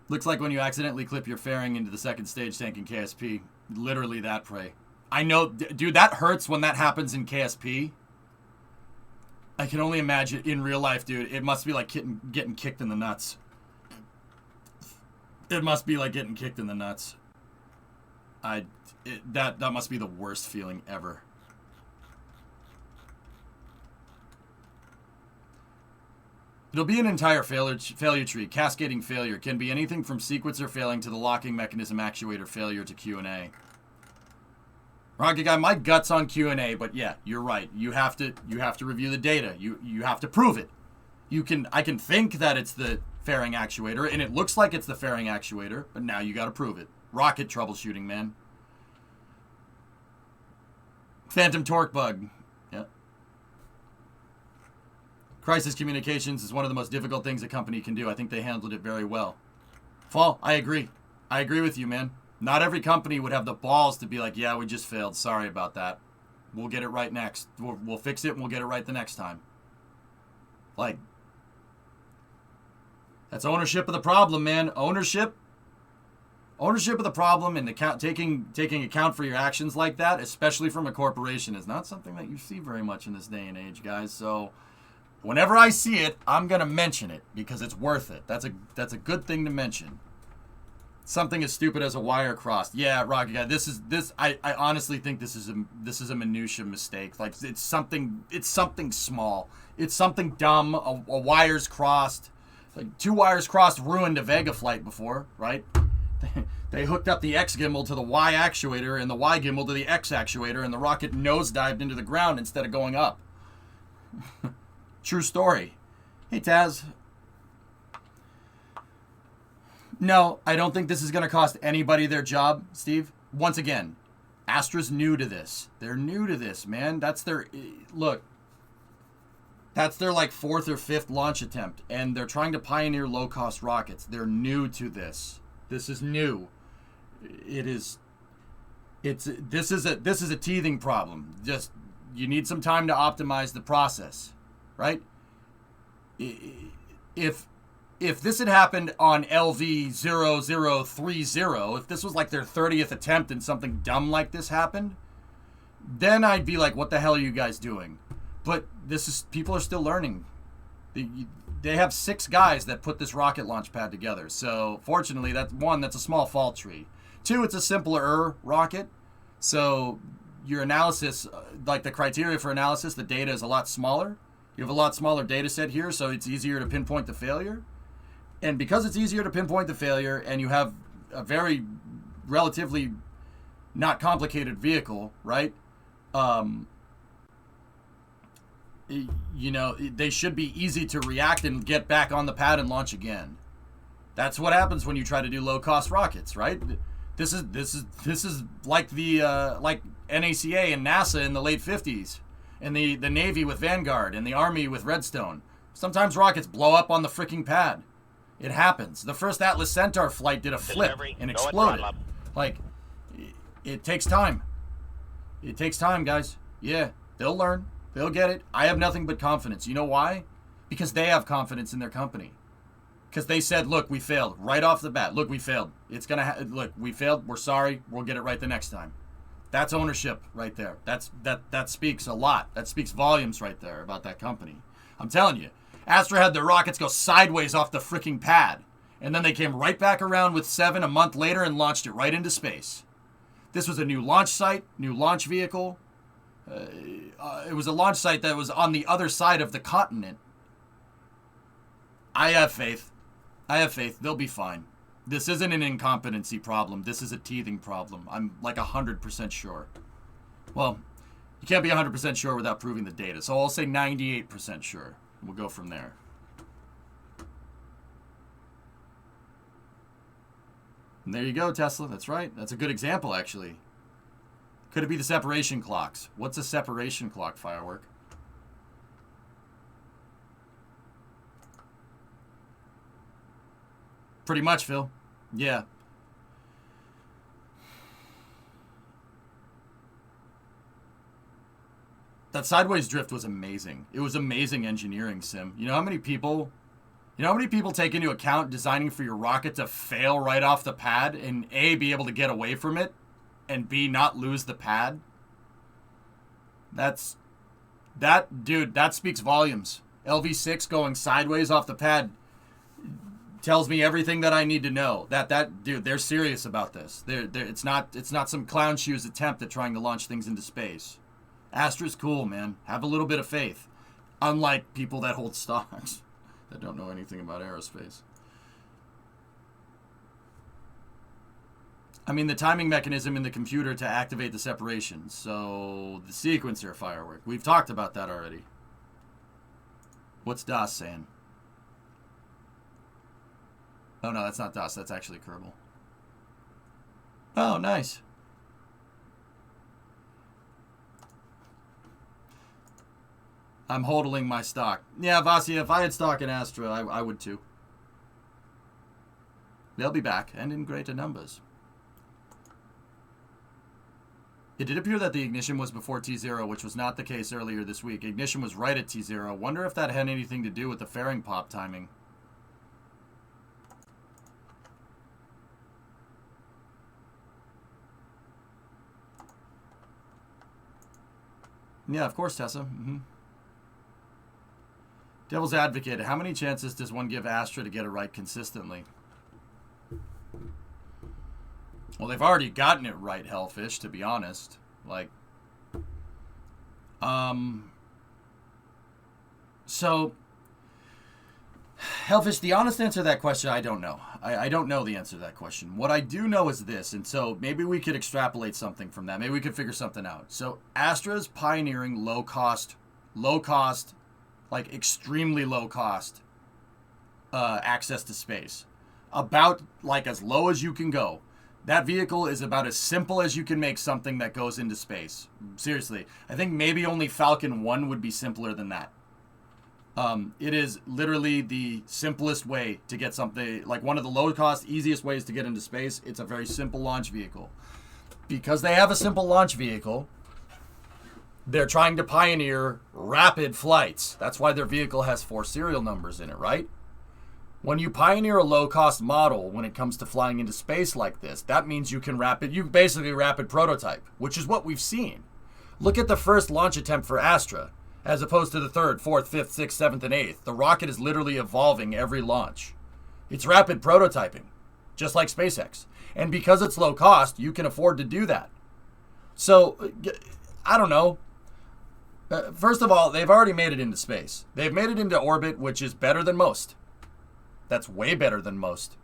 S1: Looks like when you accidentally clip your fairing into the second stage tank in KSP. Literally that, Prey. I know, dude, that hurts when that happens in KSP. I can only imagine in real life, dude. It must be like getting kicked in the nuts. It must be like getting kicked in the nuts. That must be the worst feeling ever. It'll be an entire failure tree. Cascading failure can be anything from sequencer failing to the locking mechanism actuator failure to Q&A. Rocket Guy, my gut's on Q&A, but yeah, you're right. You have to review the data. You have to prove it. I can think that it's the fairing actuator, and it looks like it's the fairing actuator, but now you got to prove it. Rocket troubleshooting, man. Phantom torque bug. Yeah. Crisis communications is one of the most difficult things a company can do. I think they handled it very well. Fall, I agree. I agree with you, man. Not every company would have the balls to be like, yeah, we just failed. Sorry about that. We'll get it right next. We'll fix it and we'll get it right the next time. Like, that's ownership of the problem, man. Ownership of the problem and taking account for your actions like that, especially from a corporation, is not something that you see very much in this day and age, guys. So whenever I see it, I'm going to mention it because it's worth it. That's a good thing to mention. Something as stupid as a wire crossed. Yeah, Rocky Guy, I honestly think this is a minutia mistake. Like it's something small. It's something dumb. A wire's crossed. Like 2 wires crossed ruined a Vega flight before, right? They hooked up the X gimbal to the Y actuator and the Y gimbal to the X actuator, and the rocket nosedived into the ground instead of going up. True story. Hey, Taz. No, I don't think this is going to cost anybody their job, Steve. Once again, Astra's new to this. They're new to this, man. That's their like 4th or 5th launch attempt, and they're trying to pioneer low-cost rockets. They're new to this. This is new. This is a teething problem. Just you need some time to optimize the process, right? If this had happened on LV0030, if this was like their 30th attempt and something dumb like this happened, then I'd be like, what the hell are you guys doing? But people are still learning. They have 6 guys that put this rocket launch pad together. So fortunately, that's a small fault tree. 2, it's a simpler rocket. So your analysis, like the criteria for analysis, the data is a lot smaller. You have a lot smaller data set here, so it's easier to pinpoint the failure. And because it's easier to pinpoint the failure and you have a very relatively not complicated vehicle, right? They should be easy to react and get back on the pad and launch again. That's what happens when you try to do low-cost rockets, right? This is like the like NACA and NASA in the late 50s, and the Navy with Vanguard and the Army with Redstone. Sometimes rockets blow up on the freaking pad. It happens. The first Atlas Centaur flight did a flip and exploded. Like, it takes time. It takes time, guys. Yeah, they'll learn. They'll get it. I have nothing but confidence. You know why? Because they have confidence in their company. Because they said, look, we failed. Right off the bat. Look, we failed. Look, we failed. We're sorry. We'll get it right the next time. That's ownership right there. That speaks a lot. That speaks volumes right there about that company. I'm telling you. Astra had their rockets go sideways off the freaking pad. And then they came right back around with 7 a month later and launched it right into space. This was a new launch site, new launch vehicle. It was a launch site that was on the other side of the continent. I have faith. They'll be fine. This isn't an incompetency problem. This is a teething problem. I'm like 100% sure. Well, You can't be 100% sure without proving the data. So I'll say 98% sure. We'll go from there. And there you go, Tesla. That's right. That's a good example, actually. Could it be the separation clocks? What's a separation clock, Firework? Pretty much, Phil. Yeah. That sideways drift was amazing. It was amazing engineering, Sim. You know how many people take into account designing for your rocket to fail right off the pad and A, be able to get away from it, and B, not lose the pad? Dude, that speaks volumes. LV6 going sideways off the pad tells me everything that I need to know. Dude, they're serious about this. It's not some clown shoes attempt at trying to launch things into space. Astra's cool, man. Have a little bit of faith. Unlike people that hold stocks that don't know anything about aerospace. I mean, the timing mechanism in the computer to activate the separation. So, the sequencer, Firework. We've talked about that already. What's DOS saying? Oh, no, that's not DOS. That's actually Kerbal. Oh, nice. I'm hodling my stock. Yeah, Vasya, if I had stock in Astra, I would too. They'll be back, and in greater numbers. It did appear that the ignition was before T0, which was not the case earlier this week. Ignition was right at T0. Wonder if that had anything to do with the fairing pop timing. Yeah, of course, Tessa. Mm-hmm. Devil's Advocate, how many chances does one give Astra to get it right consistently? Well, they've already gotten it right, Hellfish, to be honest. Like, so, Hellfish, the honest answer to that question, I don't know. I don't know the answer to that question. What I do know is this, and so maybe we could extrapolate something from that. Maybe we could figure something out. So, Astra's pioneering low-cost, like extremely low cost access to space. About like as low as you can go. That vehicle is about as simple as you can make something that goes into space. Seriously. I think maybe only Falcon 1 would be simpler than that. It is literally the simplest way to get something, like one of the low cost, easiest ways to get into space. It's a very simple launch vehicle. Because they have a simple launch vehicle, they're trying to pioneer rapid flights. That's why their vehicle has 4 serial numbers in it, right? When you pioneer a low-cost model when it comes to flying into space like this, that means you basically rapid prototype, which is what we've seen. Look at the first launch attempt for Astra, as opposed to the 3rd, 4th, 5th, 6th, 7th, and 8th. The rocket is literally evolving every launch. It's rapid prototyping, just like SpaceX. And because it's low cost, you can afford to do that. So, I don't know. First of all, they've already made it into space. They've made it into orbit, which is better than most. That's way better than most.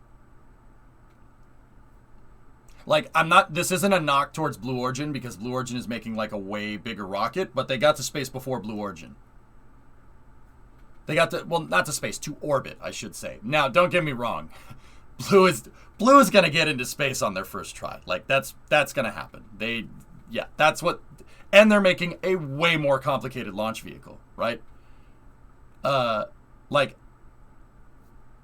S1: Like, this isn't a knock towards Blue Origin, because Blue Origin is making like a way bigger rocket, but they got to space before Blue Origin. They got to, well, not to space, to orbit, I should say. Now, don't get me wrong. Blue is going to get into space on their first try. Like, that's going to happen. That's what... And they're making a way more complicated launch vehicle, right? Like,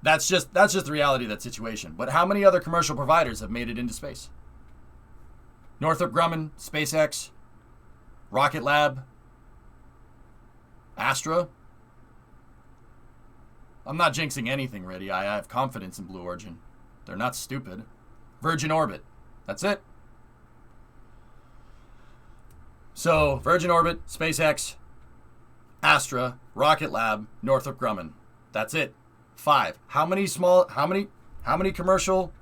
S1: that's just the reality of that situation. But how many other commercial providers have made it into space? Northrop Grumman, SpaceX, Rocket Lab, Astra. I'm not jinxing anything, Reddy. I have confidence in Blue Origin. They're not stupid. Virgin Orbit. That's it. So, Virgin Orbit, SpaceX, Astra, Rocket Lab, Northrop Grumman. That's it. 5. How many commercial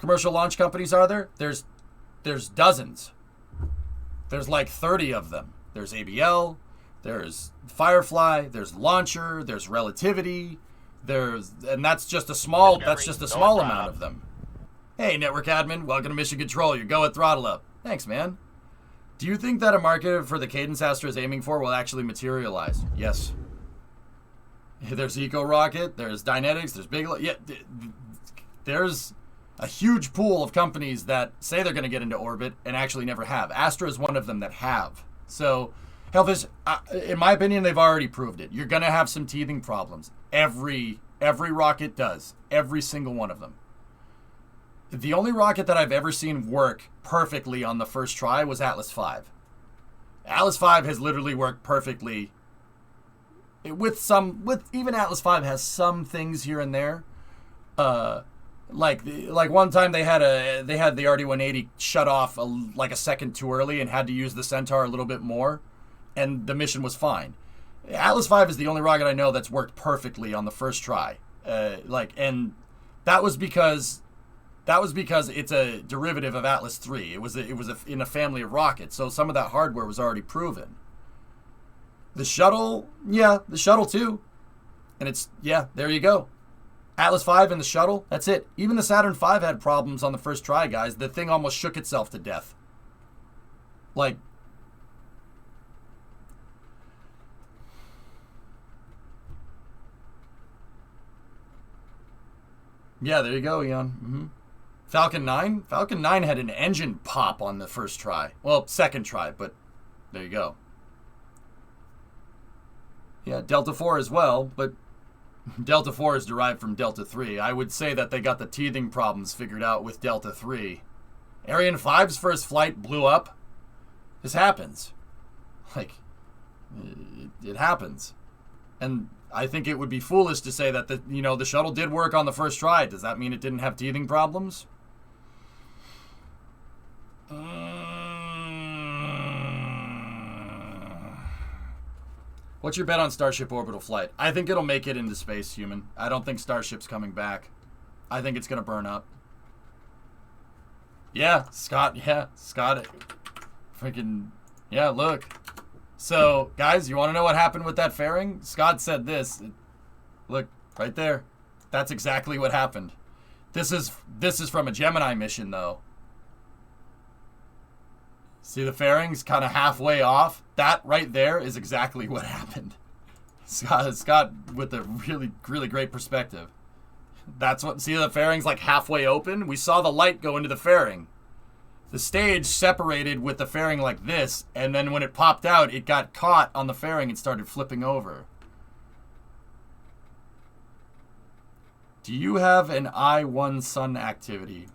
S1: launch companies are there? There's dozens. There's like 30 of them. There's ABL, there's Firefly, there's Launcher, there's Relativity, and that's just a small amount of them. Hey, network admin, welcome to Mission Control. Your go at throttle up. Thanks, man. Do you think that a market for the cadence Astra is aiming for will actually materialize? Yes. There's Eco Rocket, there's Dynetics, there's Big... Yeah, there's a huge pool of companies that say they're going to get into orbit and actually never have. Astra is one of them that have. So, Hellfish, in my opinion, they've already proved it. You're going to have some teething problems. Every rocket does. Every single one of them. The only rocket that I've ever seen work perfectly on the first try was Atlas V. Atlas V has literally worked perfectly. With even Atlas V has some things here and there. Like one time they had the RD-180 shut off like a second too early and had to use the Centaur a little bit more, and the mission was fine. Atlas V is the only rocket I know that's worked perfectly on the first try. And that was because it's a derivative of Atlas III. It was in a family of rockets, so some of that hardware was already proven. The shuttle, yeah, the shuttle too. And there you go. Atlas V and the shuttle, that's it. Even the Saturn V had problems on the first try, guys. The thing almost shook itself to death. Like, yeah, there you go, Eon. Falcon 9? Falcon 9 had an engine pop on the first try. Well, second try, but there you go. Yeah, Delta 4 as well, but Delta 4 is derived from Delta 3. I would say that they got the teething problems figured out with Delta 3. Ariane 5's first flight blew up. This happens. Like, it happens. And I think it would be foolish to say that the shuttle did work on the first try. Does that mean it didn't have teething problems? What's your bet on Starship orbital flight? I think it'll make it into space, human. I don't think Starship's coming back. I think it's going to burn up. Yeah, Scott. Freaking, yeah, look. So, guys, you want to know what happened with that fairing? Scott said this. Look, right there. That's exactly what happened. This is from a Gemini mission, though. See the fairings kind of halfway off? That right there is exactly what happened. Scott with a really, really great perspective. That's what, see the fairings like halfway open? We saw the light go into the fairing. The stage separated with the fairing like this, and then when it popped out, it got caught on the fairing and started flipping over. Do you have an I-1 Sun activity?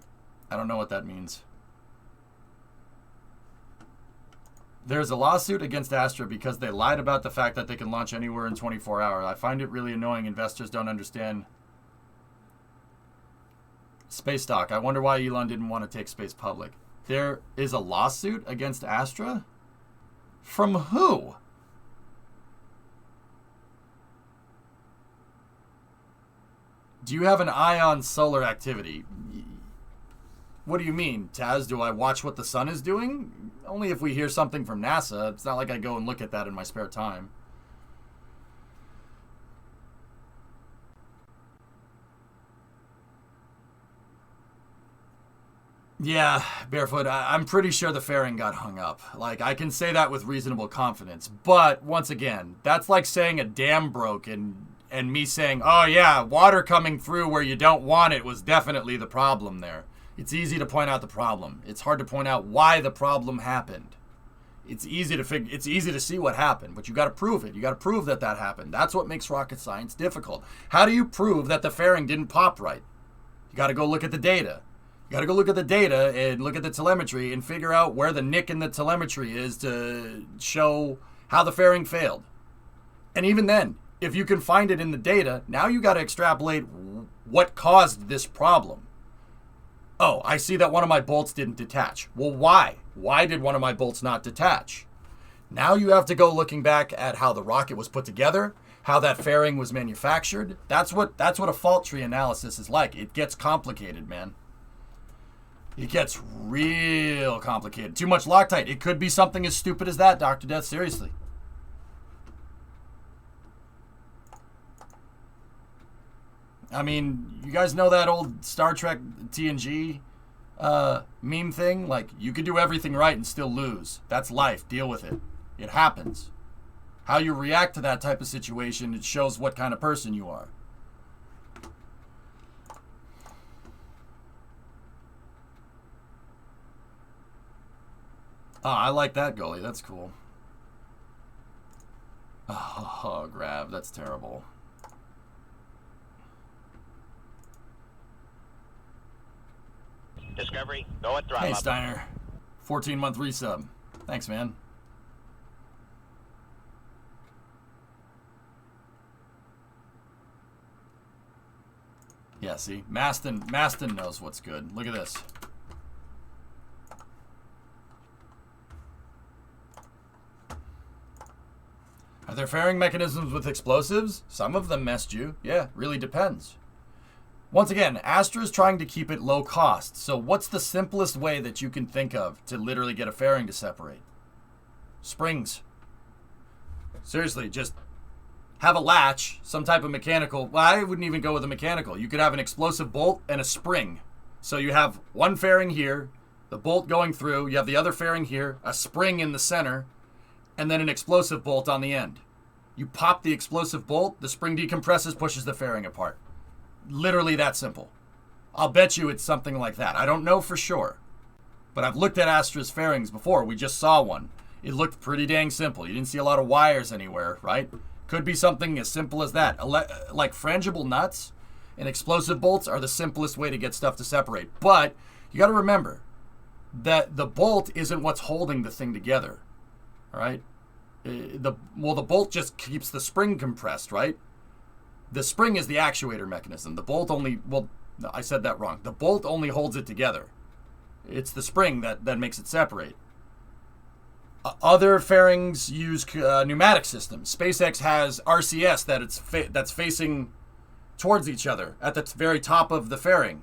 S1: I don't know what that means. There's a lawsuit against Astra because they lied about the fact that they can launch anywhere in 24 hours. I find it really annoying. Investors don't understand space stock. I wonder why Elon didn't want to take space public. There is a lawsuit against Astra? From who? Do you have an eye on solar activity? What do you mean, Taz? Do I watch what the sun is doing? Only if we hear something from NASA. It's not like I go and look at that in my spare time. Yeah, Barefoot, I'm pretty sure the fairing got hung up. Like, I can say that with reasonable confidence. But, once again, that's like saying a dam broke and me saying, oh yeah, water coming through where you don't want it was definitely the problem there. It's easy to point out the problem. It's hard to point out why the problem happened. It's easy to see what happened, but you got to prove it. You got to prove that happened. That's what makes rocket science difficult. How do you prove that the fairing didn't pop right? You got to go look at the data. You got to go look at the data and look at the telemetry and figure out where the nick in the telemetry is to show how the fairing failed. And even then, if you can find it in the data, now you got to extrapolate what caused this problem. Oh, I see that one of my bolts didn't detach. Well, why? Why did one of my bolts not detach? Now you have to go looking back at how the rocket was put together, how that fairing was manufactured. That's what a fault tree analysis is like. It gets complicated, man. It gets real complicated. Too much Loctite. It could be something as stupid as that, Dr. Death. Seriously. I mean, you guys know that old Star Trek TNG meme thing, like, you could do everything right and still lose. That's life. Deal with it. It happens. How you react to that type of situation, it shows what kind of person you are. Oh, I like that goalie. That's cool. Oh, grab. That's terrible.
S12: Discovery, go at throttle.
S1: Hey, Steiner. 14-month resub. Thanks, man. Yeah, see? Maston knows what's good. Look at this. Are there fairing mechanisms with explosives? Some of them messed you. Yeah, really depends. Once again, Astra is trying to keep it low cost. So what's the simplest way that you can think of to literally get a fairing to separate? Springs. Seriously, just have a latch, some type of mechanical. Well, I wouldn't even go with a mechanical. You could have an explosive bolt and a spring. So you have one fairing here, the bolt going through, you have the other fairing here, a spring in the center, and then an explosive bolt on the end. You pop the explosive bolt, the spring decompresses, pushes the fairing apart. Literally that simple. I'll bet you it's something like that. I don't know for sure. But I've looked at Astra's fairings before. We just saw one. It looked pretty dang simple. You didn't see a lot of wires anywhere, right? Could be something as simple as that. Like frangible nuts and explosive bolts are the simplest way to get stuff to separate. But you got to remember that the bolt isn't what's holding the thing together. All right? The bolt just keeps the spring compressed, right? The spring is the actuator mechanism. The bolt only, well, no, I said that wrong. The bolt only holds it together. It's the spring that makes it separate. Other fairings use pneumatic systems. SpaceX has RCS that's facing towards each other at the very top of the fairing.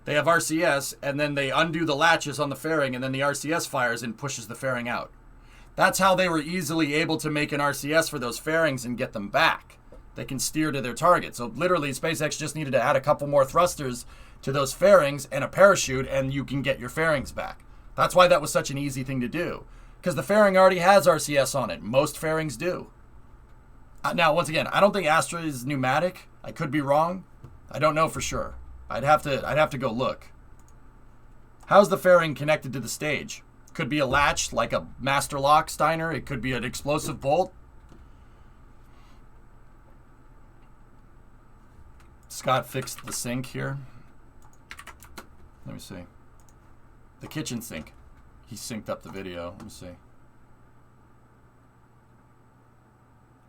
S1: They have RCS, and then they undo the latches on the fairing, and then the RCS fires and pushes the fairing out. That's how they were easily able to make an RCS for those fairings and get them back. They can steer to their target. So literally, SpaceX just needed to add a couple more thrusters to those fairings and a parachute, and you can get your fairings back. That's why that was such an easy thing to do. Because the fairing already has RCS on it. Most fairings do. Now, once again, I don't think Astra is pneumatic. I could be wrong. I don't know for sure. I'd have to go look. How's the fairing connected to the stage? Could be a latch, like a master lock, Steiner. It could be an explosive bolt. Scott fixed the sink here. Let me see. The kitchen sink. He synced up the video. Let me see.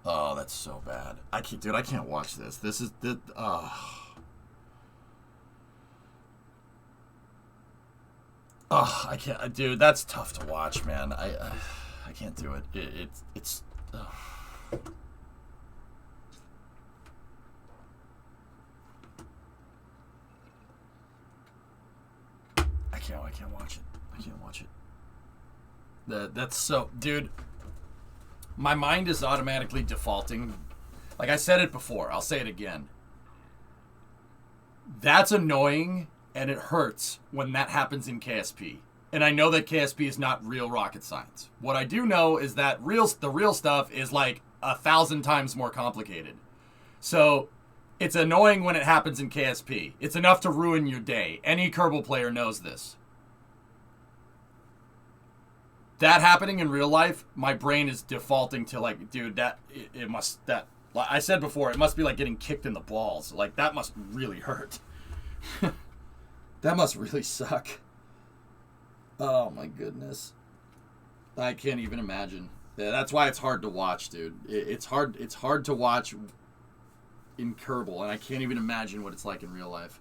S1: Oh, that's so bad. I can't watch this. This is the. I can't, dude. That's tough to watch, man. I can't do it. It's. I can't watch it. I can't watch it. That's so, dude. My mind is automatically defaulting. Like I said it before, I'll say it again. That's annoying, and it hurts when that happens in KSP. And I know that KSP is not real rocket science. What I do know is that the real stuff is like 1,000 times more complicated. So it's annoying when it happens in KSP. It's enough to ruin your day. Any Kerbal player knows this. That happening in real life, my brain is defaulting to like, dude, like I said before, it must be like getting kicked in the balls. Like, that must really hurt. That must really suck. Oh my goodness. I can't even imagine. Yeah, that's why it's hard to watch, dude. It's hard to watch in Kerbal, and I can't even imagine what it's like in real life.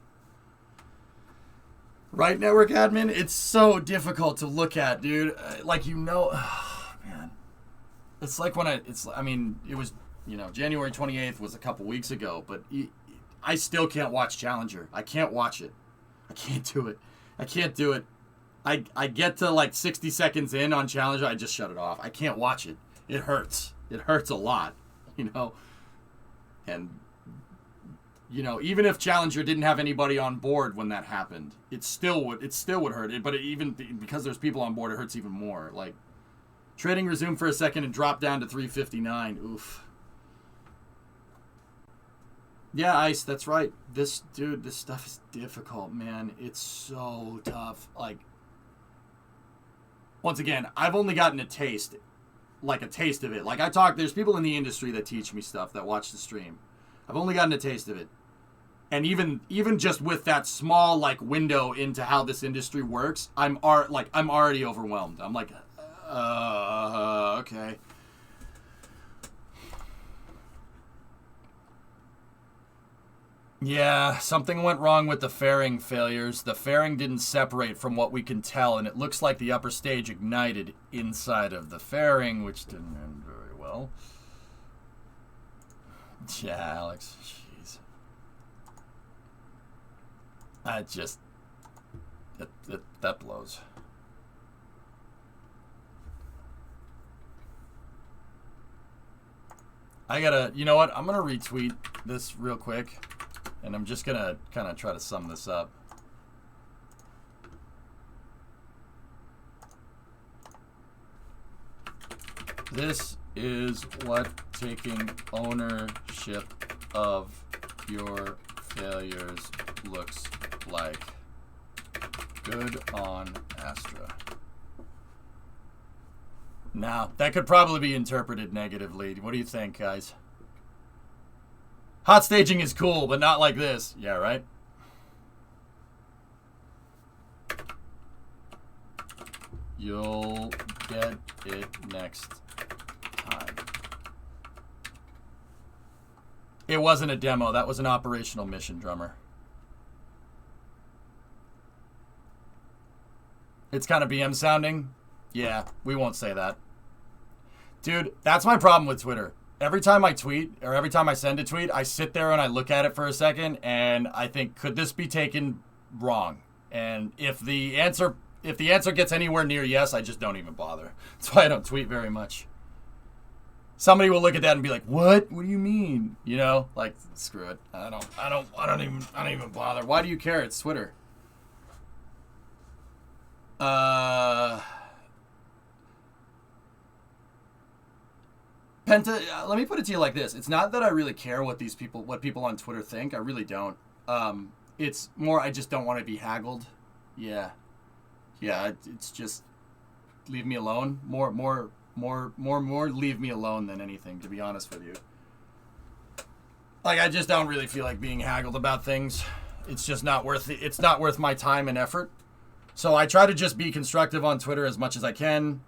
S1: Right, network admin? It's so difficult to look at, dude. Like, oh, man. It's like when it was, January 28th was a couple weeks ago, but I still can't watch Challenger. I can't watch it. I can't do it. I can't do it. I get to like 60 seconds in on Challenger, I just shut it off. I can't watch it. It hurts. It hurts a lot, And you know, even if Challenger didn't have anybody on board when that happened, it still would hurt it. But even because there's people on board, it hurts even more. Like, trading resumed for a second and dropped down to 359. Oof. Yeah, Ice, that's right. This stuff is difficult, man. It's so tough. Like, once again, I've only gotten a taste of it. Like, there's people in the industry that teach me stuff, that watch the stream. I've only gotten a taste of it. And even just with that small, like, window into how this industry works, I'm already overwhelmed. I'm like, okay. Yeah, something went wrong with the fairing failures. The fairing didn't separate from what we can tell, and it looks like the upper stage ignited inside of the fairing, which didn't end very well. Yeah, Alex, jeez. That blows. You know what? I'm gonna retweet this real quick. And I'm just going to kind of try to sum this up. This is what taking ownership of your failures looks like. Good on Astra. Now, that could probably be interpreted negatively. What do you think, guys? Hot staging is cool, but not like this. Yeah, right? You'll get it next time. It wasn't a demo. That was an operational mission, Drummer. It's kind of BM sounding. Yeah, we won't say that. Dude, that's my problem with Twitter. Every time I tweet, or every time I send a tweet, I sit there and I look at it for a second, and I think, could this be taken wrong? And if the answer gets anywhere near yes, I just don't even bother. That's why I don't tweet very much. Somebody will look at that and be like, "What? What do you mean?" You know, like, screw it. I don't even bother. Why do you care? It's Twitter. Penta, let me put it to you like this. It's not that I really care what people on Twitter think. I really don't. It's more I just don't want to be haggled. Yeah. Yeah, it's just leave me alone. More leave me alone than anything, to be honest with you. Like, I just don't really feel like being haggled about things. It's just not worth it. It's not worth my time and effort. So I try to just be constructive on Twitter as much as I can.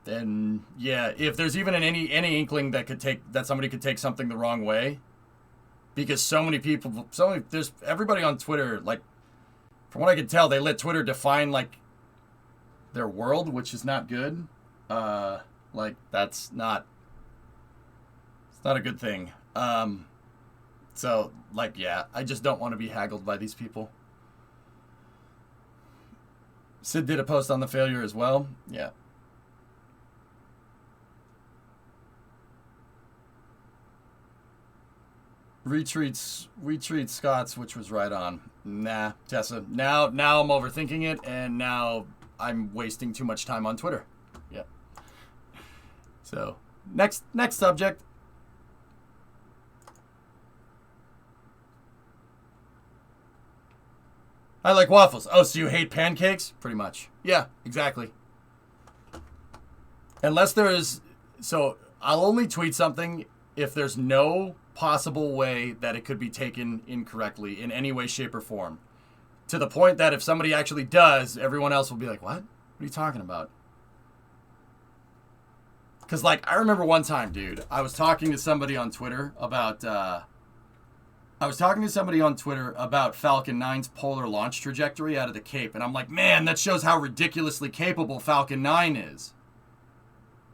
S1: And yeah, if there's even any inkling that somebody could take something the wrong way, because there's everybody on Twitter, like, from what I can tell, they let Twitter define, like, their world, which is not good. Like, it's not a good thing. So, like, yeah, I just don't want to be haggled by these people. Sid did a post on the failure as well. Yeah. Retreat Scott's, which was right on. Nah, Tessa. Now I'm overthinking it, and now I'm wasting too much time on Twitter. Yeah. So, next subject. I like waffles. Oh, so you hate pancakes? Pretty much. Yeah, exactly. Unless there is... So, I'll only tweet something if there's no possible way that it could be taken incorrectly in any way, shape, or form. To the point that if somebody actually does, everyone else will be like, what? What are you talking about? Because, like, I remember one time, dude, I was talking to somebody on Twitter about... Falcon 9's polar launch trajectory out of the Cape, and I'm like, man, that shows how ridiculously capable Falcon 9 is.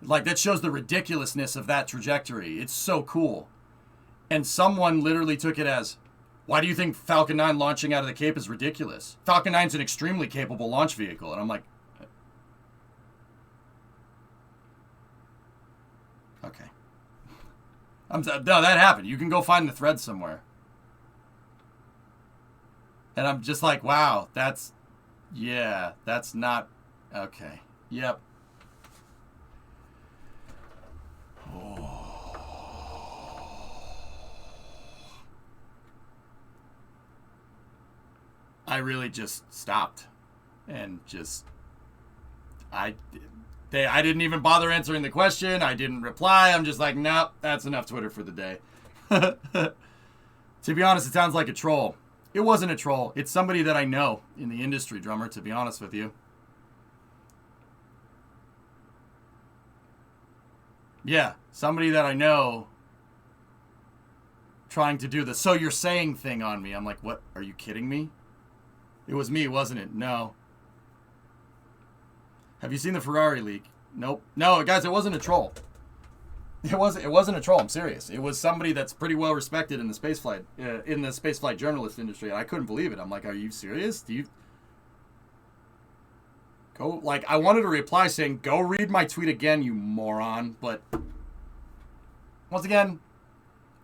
S1: Like, that shows the ridiculousness of that trajectory. It's so cool. And someone literally took it as, why do you think Falcon 9 launching out of the Cape is ridiculous? Falcon 9's an extremely capable launch vehicle. And I'm like, okay. No, that happened. You can go find the thread somewhere. And I'm just like, wow, that's not, okay. Yep. Oh. I really just stopped and just, I didn't even bother answering the question. I didn't reply. I'm just like, nope, that's enough Twitter for the day. To be honest, it sounds like a troll. It wasn't a troll. It's somebody that I know in the industry, Drummer, to be honest with you. Yeah, somebody that I know trying to do the so you're saying thing on me. I'm like, what? Are you kidding me? It was me, wasn't it? No. Have you seen the Ferrari leak? Nope. No, guys, it wasn't a troll. It wasn't a troll. I'm serious. It was somebody that's pretty well respected in the spaceflight journalist industry, and I couldn't believe it. I'm like, are you serious? Do you go? Like, I wanted to reply saying, "Go read my tweet again, you moron." But once again,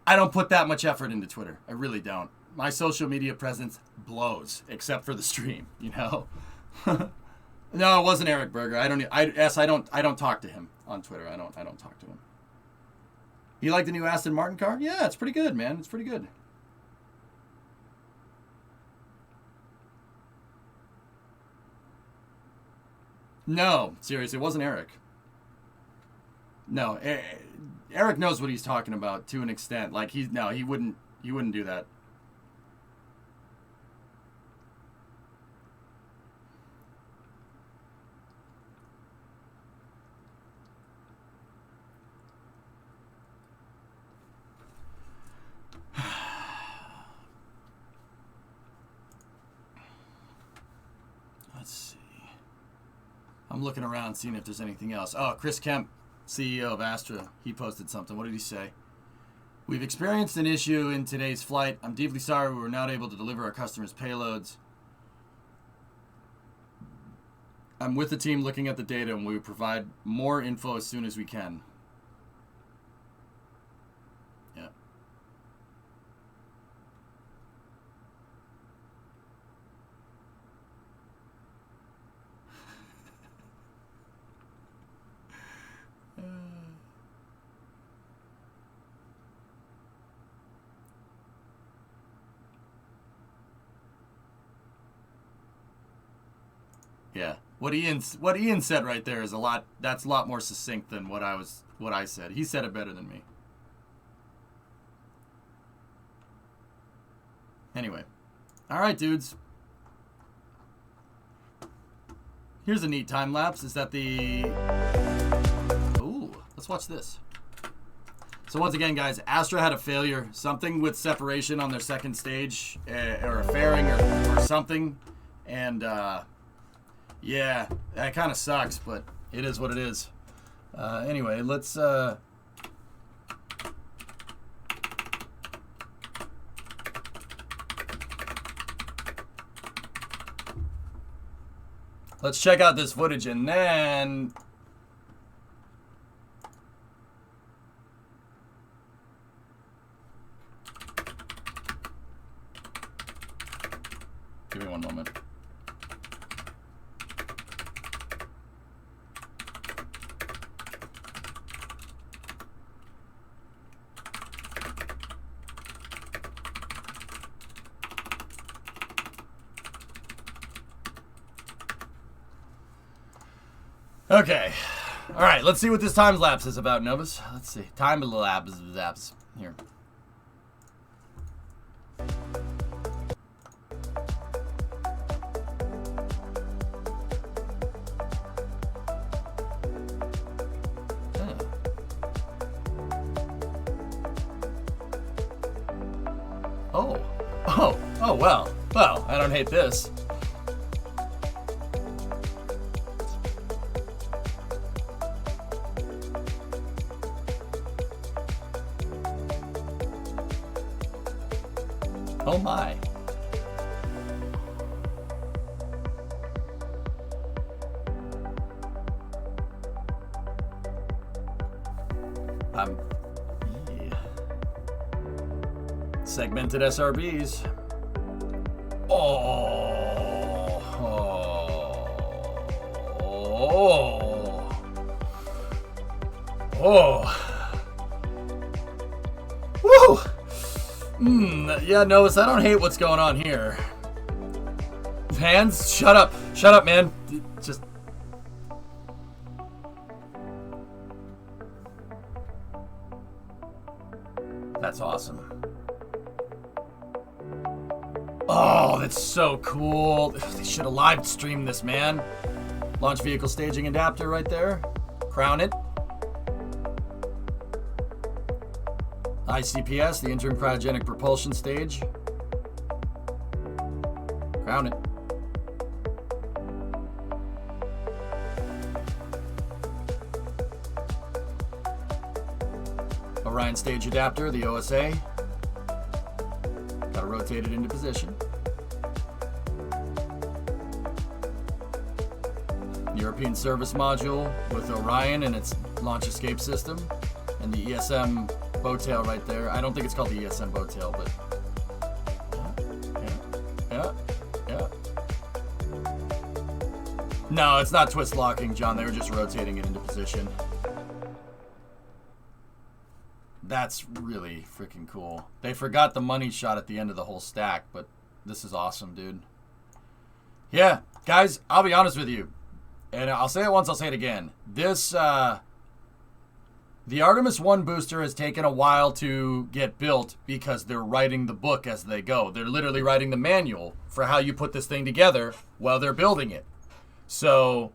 S1: I don't put that much effort into Twitter. I really don't. My social media presence blows, except for the stream. You know. No, it wasn't Eric Berger. I don't talk to him on Twitter. I don't talk to him. You like the new Aston Martin car? Yeah, it's pretty good, man. It's pretty good. No, seriously, it wasn't Eric. No, Eric knows what he's talking about to an extent. Like he wouldn't do that. Let's see. I'm looking around seeing if there's anything else. Oh, Chris Kemp, CEO of Astra, he posted something. What did he say? We've experienced an issue in today's flight. I'm deeply sorry we were not able to deliver our customers' payloads. I'm with the team looking at the data, and we will provide more info as soon as we can. Yeah. Yeah. What Ian said right there is that's a lot more succinct than what I said. He said it better than me. Anyway. All right, dudes. Here's a neat time lapse. Is that the Ooh, let's watch this. So once again, guys, Astra had a failure, something with separation on their second stage or a fairing or something, and yeah, that kind of sucks, but it is what it is. Anyway, let's check out this footage and then give me one moment. Okay. All right, let's see what this time lapse is about, Novus. Let's see. Time lapse here. Oh, well. Well, I don't hate this. Oh my. Yeah. Segmented SRBs. Woo! Yeah, Novus, I don't hate what's going on here. Hands, shut up. Shut up, man. Just... That's awesome. Oh, that's so cool. They should have live streamed this, man. Launch vehicle staging adapter right there. Crown it. ICPS, the interim cryogenic propulsion stage. Crown it. Orion stage adapter, the OSA. Gotta rotate it into position. European service module with Orion and its launch escape system. And the ESM bow tail right there. I don't think it's called the ESM bow tail, but yeah. No, it's not twist locking, John. They were just rotating it into position. That's really freaking cool. They forgot the money shot at the end of the whole stack, but this is awesome, dude. Yeah, guys, I'll be honest with you. And I'll say it once, I'll say it again. This, the Artemis 1 booster has taken a while to get built because they're writing the book as they go. They're literally writing the manual for how you put this thing together while they're building it. So,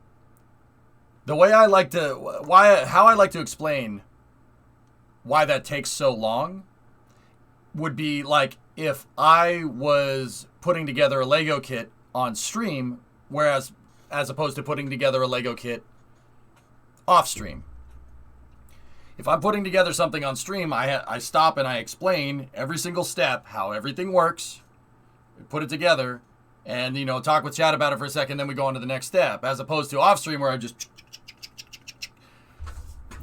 S1: the way I like to, how I like to explain why that takes so long would be like if I was putting together a Lego kit on stream, whereas as opposed to putting together a Lego kit off stream. If I'm putting together something on stream, I stop and I explain every single step, how everything works, put it together, and, you know, talk with chat about it for a second, then we go on to the next step, as opposed to off stream where I just...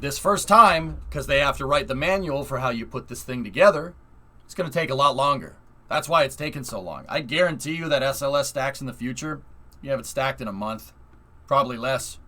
S1: This first time, because they have to write the manual for how you put this thing together, it's going to take a lot longer. That's why it's taken so long. I guarantee you that SLS stacks in the future, you have it stacked in a month, probably less.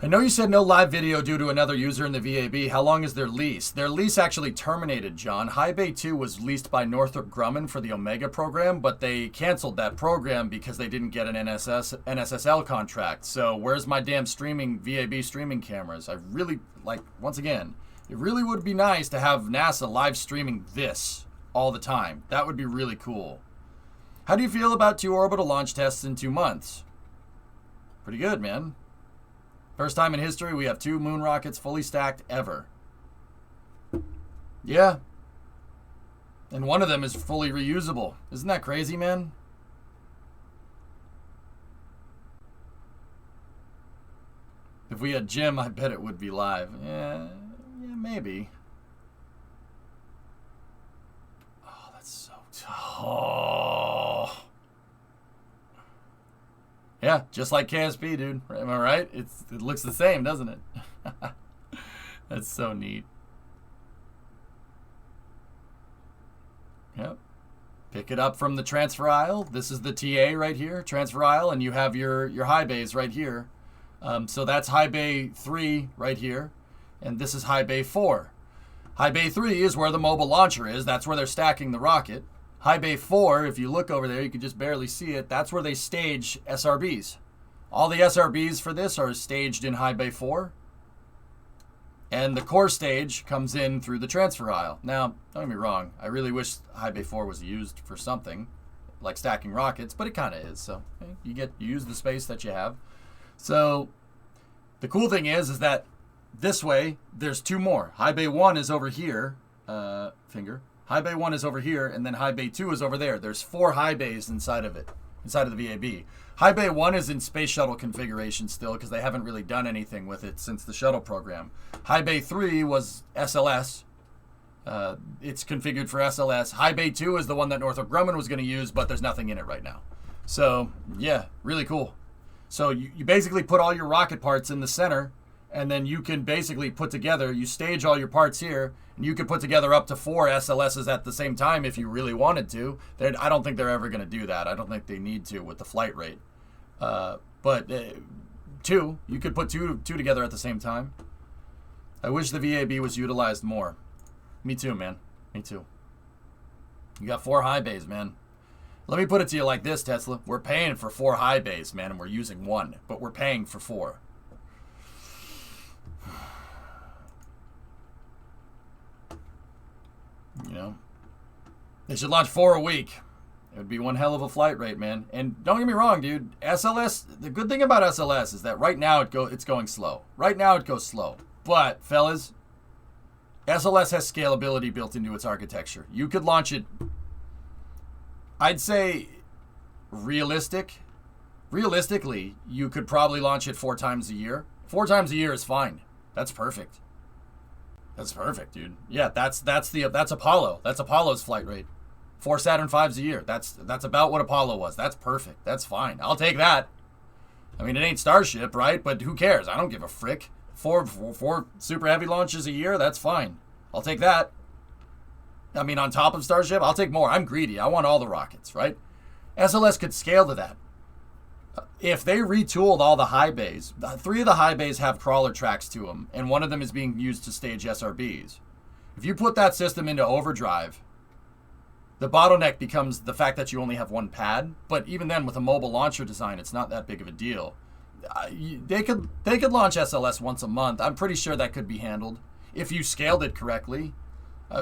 S1: I know you said no live video due to another user in the VAB. How long is their lease? Their lease actually terminated, John. High Bay 2 was leased by Northrop Grumman for the Omega program, but they canceled that program because they didn't get an NSSL contract. So where's my damn VAB streaming cameras? I really, like, once again, it really would be nice to have NASA live streaming this all the time. That would be really cool. How do you feel about 2 orbital launch tests in 2 months? Pretty good, man. First time in history we have 2 moon rockets fully stacked ever. Yeah. And one of them is fully reusable. Isn't that crazy, man? If we had Jim, I bet it would be live. Yeah, maybe. Oh, that's so tough. Yeah, just like KSP, dude. Am I right? It looks the same, doesn't it? That's so neat. Yep. Pick it up from the transfer aisle. This is the TA right here, transfer aisle, and you have your high bays right here. So that's high bay 3 right here, and this is high bay 4. High bay 3 is where the mobile launcher is. That's where they're stacking the rocket. High bay 4, if you look over there, you can just barely see it. That's where they stage SRBs. All the SRBs for this are staged in high bay 4. And the core stage comes in through the transfer aisle. Now, don't get me wrong, I really wish high bay 4 was used for something, like stacking rockets, but it kind of is. So you use the space that you have. So the cool thing is that this way, there's 2 more. High bay 1 is over here, High bay 1 is over here, and then high bay 2 is over there. There's 4 high bays inside of it, inside of the VAB. High bay 1 is in space shuttle configuration still because they haven't really done anything with it since the shuttle program. High bay 3 was SLS. It's configured for SLS. High bay 2 is the one that Northrop Grumman was going to use, but there's nothing in it right now. So, yeah, really cool. So you basically put all your rocket parts in the center, And then you can basically put together, you stage all your parts here, and you could put together up to 4 SLSs at the same time if you really wanted to. I don't think they're ever going to do that. I don't think they need to with the flight rate. But 2, you could put two together at the same time. I wish the VAB was utilized more. Me too, man. Me too. You got 4 high bays, man. Let me put it to you like this, Tesla. We're paying for 4 high bays, man, and we're using 1. But we're paying for 4. You know, they should launch 4 a week. It would be one hell of a flight rate, man. And don't get me wrong, dude. SLS, the good thing about SLS is that right now it's going slow. Right now it goes slow. But, fellas, SLS has scalability built into its architecture. You could launch it, I'd say, realistically, you could probably launch it 4 times a year. 4 times a year is fine. That's perfect. That's perfect, dude. Yeah, that's Apollo. That's Apollo's flight rate. 4 Saturn V's a year. That's about what Apollo was. That's perfect. That's fine. I'll take that. I mean, it ain't Starship, right? But who cares? I don't give a frick. 4 super heavy launches a year. That's fine. I'll take that. I mean, on top of Starship, I'll take more. I'm greedy. I want all the rockets, right? SLS could scale to that. If they retooled all the high bays, 3 of the high bays have crawler tracks to them, and one of them is being used to stage SRBs. If you put that system into overdrive, the bottleneck becomes the fact that you only have 1 pad. But even then, with a mobile launcher design, it's not that big of a deal. They could launch SLS once a month. I'm pretty sure that could be handled if you scaled it correctly.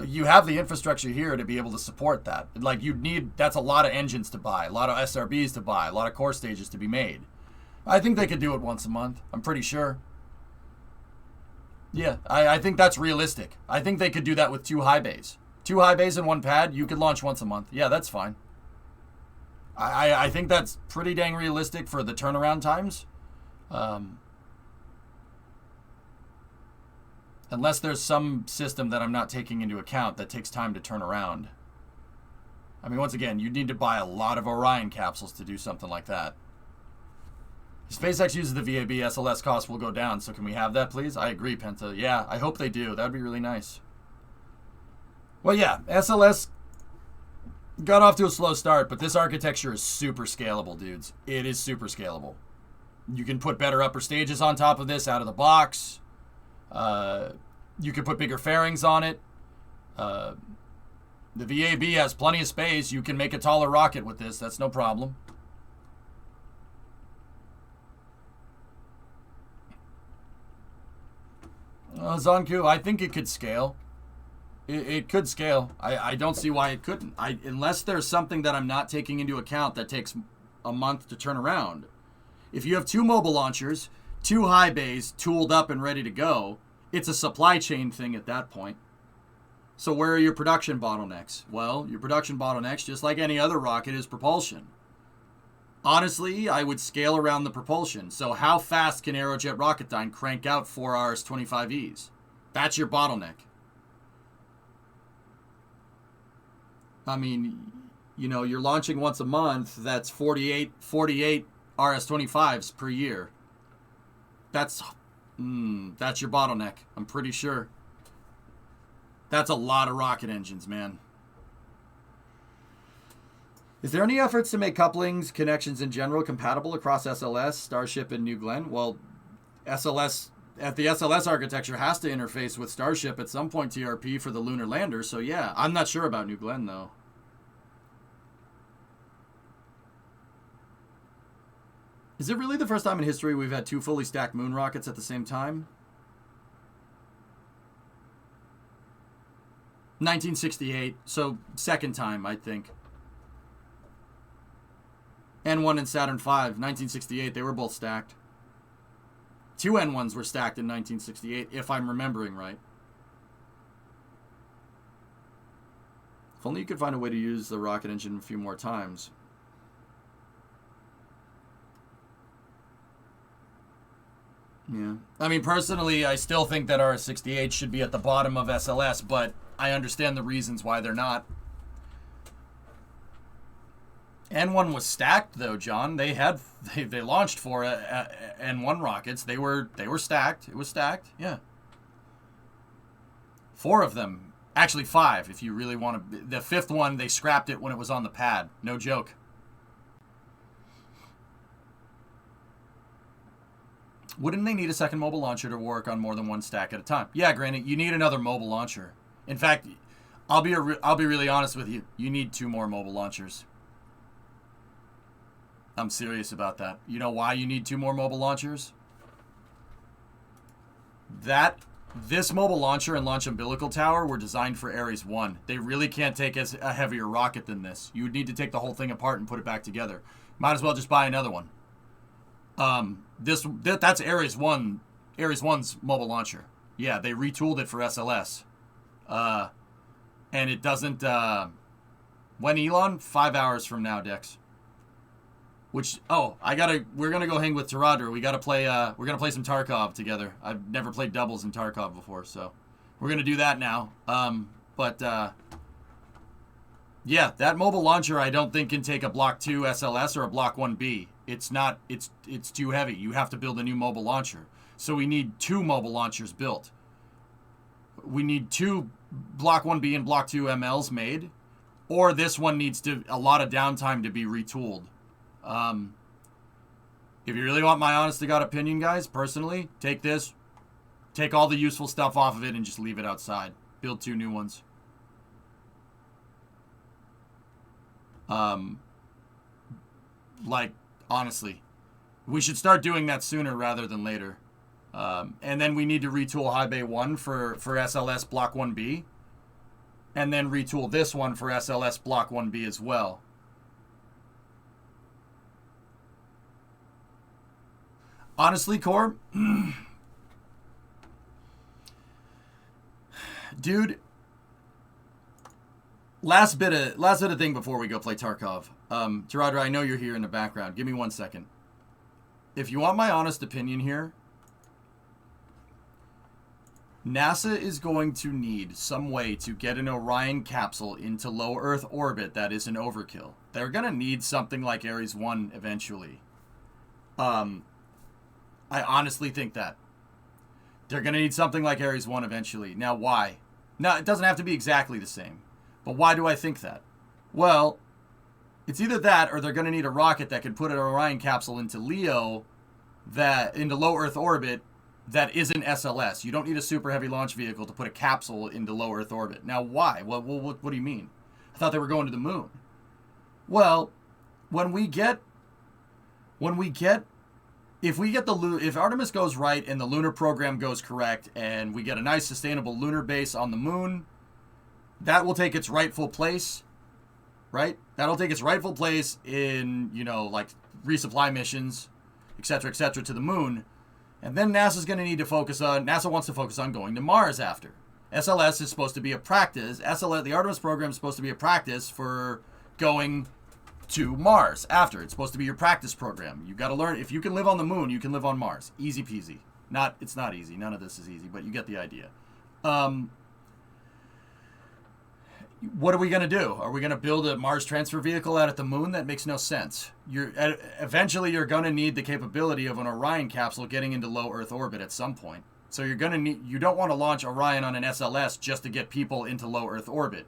S1: You have the infrastructure here to be able to support that. Like, that's a lot of engines to buy, a lot of SRBs to buy, a lot of core stages to be made. I think they could do it once a month. I'm pretty sure. Yeah, I think that's realistic. I think they could do that with 2 high bays. 2 high bays and 1 pad, you could launch once a month. Yeah, that's fine. I think that's pretty dang realistic for the turnaround times. Unless there's some system that I'm not taking into account that takes time to turn around. I mean, once again, you'd need to buy a lot of Orion capsules to do something like that. If SpaceX uses the VAB, SLS costs will go down, so can we have that, please? I agree, Penta. Yeah, I hope they do. That'd be really nice. Well, yeah, SLS got off to a slow start, but this architecture is super scalable, dudes. It is super scalable. You can put better upper stages on top of this out of the box. You could put bigger fairings on it. The VAB has plenty of space. You can make a taller rocket with this. That's no problem. Zonku, I think it could scale. It could scale. I don't see why it couldn't. Unless there's something that I'm not taking into account that takes a month to turn around. If you have 2 mobile launchers, 2 high bays tooled up and ready to go, it's a supply chain thing at that point. So where are your production bottlenecks? Well, your production bottlenecks, just like any other rocket, is propulsion. Honestly, I would scale around the propulsion. So how fast can Aerojet Rocketdyne crank out 4 RS-25Es? That's your bottleneck. I mean, you know, you're launching once a month. That's 48 RS-25s per year. That's your bottleneck. I'm pretty sure. That's a lot of rocket engines, man. Is there any efforts to make couplings, connections in general, compatible across SLS, Starship, and New Glenn? Well, the SLS architecture has to interface with Starship at some point, TRP, for the lunar lander. So yeah, I'm not sure about New Glenn though. Is it really the first time in history we've had 2 fully stacked moon rockets at the same time? 1968, so second time, I think. N1 and Saturn V, 1968, they were both stacked. 2 N1s were stacked in 1968, if I'm remembering right. If only you could find a way to use the rocket engine a few more times. Yeah. I mean, personally, I still think that RS-68 should be at the bottom of SLS, but I understand the reasons why they're not. N1 was stacked though, John. They launched 4 N1 rockets. They were stacked. It was stacked. Yeah. 4 of them. Actually 5 if you really want to. The 5th one, they scrapped it when it was on the pad. No joke. Wouldn't they need a second mobile launcher to work on more than one stack at a time? Yeah, granted, you need another mobile launcher. In fact, I'll be really honest with you. You need 2 more mobile launchers. I'm serious about that. You know why you need 2 more mobile launchers? This mobile launcher and launch umbilical tower were designed for Ares 1. They really can't take a heavier rocket than this. You would need to take the whole thing apart and put it back together. Might as well just buy another one. That's Ares 1's mobile launcher. Yeah, they retooled it for SLS. And it doesn't, when Elon? 5 hours from now, Dex. Which, we're gonna go hang with Taradra. We're gonna play some Tarkov together. I've never played doubles in Tarkov before, so we're gonna do that now. Yeah, that mobile launcher I don't think can take a Block 2 SLS or a Block 1B. It's too heavy. You have to build a new mobile launcher. So we need 2 mobile launchers built. We need 2 Block 1B and Block 2 MLs made, or this one needs a lot of downtime to be retooled. If you really want my honest to God opinion, guys, personally, take this, take all the useful stuff off of it and just leave it outside. Build 2 new ones. Like, honestly, we should start doing that sooner rather than later. And then we need to retool High Bay 1 for SLS Block 1B. And then retool this one for SLS Block 1B as well. Honestly, Core, dude, last bit of thing before we go play Tarkov. Taradra, I know you're here in the background. Give me 1 second. If you want my honest opinion here, NASA is going to need some way to get an Orion capsule into low Earth orbit that is an overkill. They're going to need something like Ares 1 eventually. I honestly think that. They're going to need something like Ares 1 eventually. Now, why? Now, it doesn't have to be exactly the same. But why do I think that? Well, it's either that or they're going to need a rocket that can put an Orion capsule into LEO, into low Earth orbit, that isn't SLS. You don't need a super heavy launch vehicle to put a capsule into low Earth orbit. Now, why? What do you mean? I thought they were going to the moon. Well, if Artemis goes right and the lunar program goes correct and we get a nice sustainable lunar base on the moon, that will take its rightful place, right? That'll take its rightful place in, like resupply missions, etc., to the moon. And then NASA wants to focus on going to Mars after. SLS is supposed to be a practice. The Artemis program is supposed to be a practice for going to Mars after. It's supposed to be your practice program. You got to learn. If you can live on the moon, you can live on Mars. Easy peasy. It's not easy. None of this is easy, but you get the idea. What are we going to do? Are we going to build a Mars transfer vehicle out at the moon? That makes no sense. Eventually you're going to need the capability of an Orion capsule getting into low Earth orbit at some point. So you don't want to launch Orion on an SLS just to get people into low Earth orbit.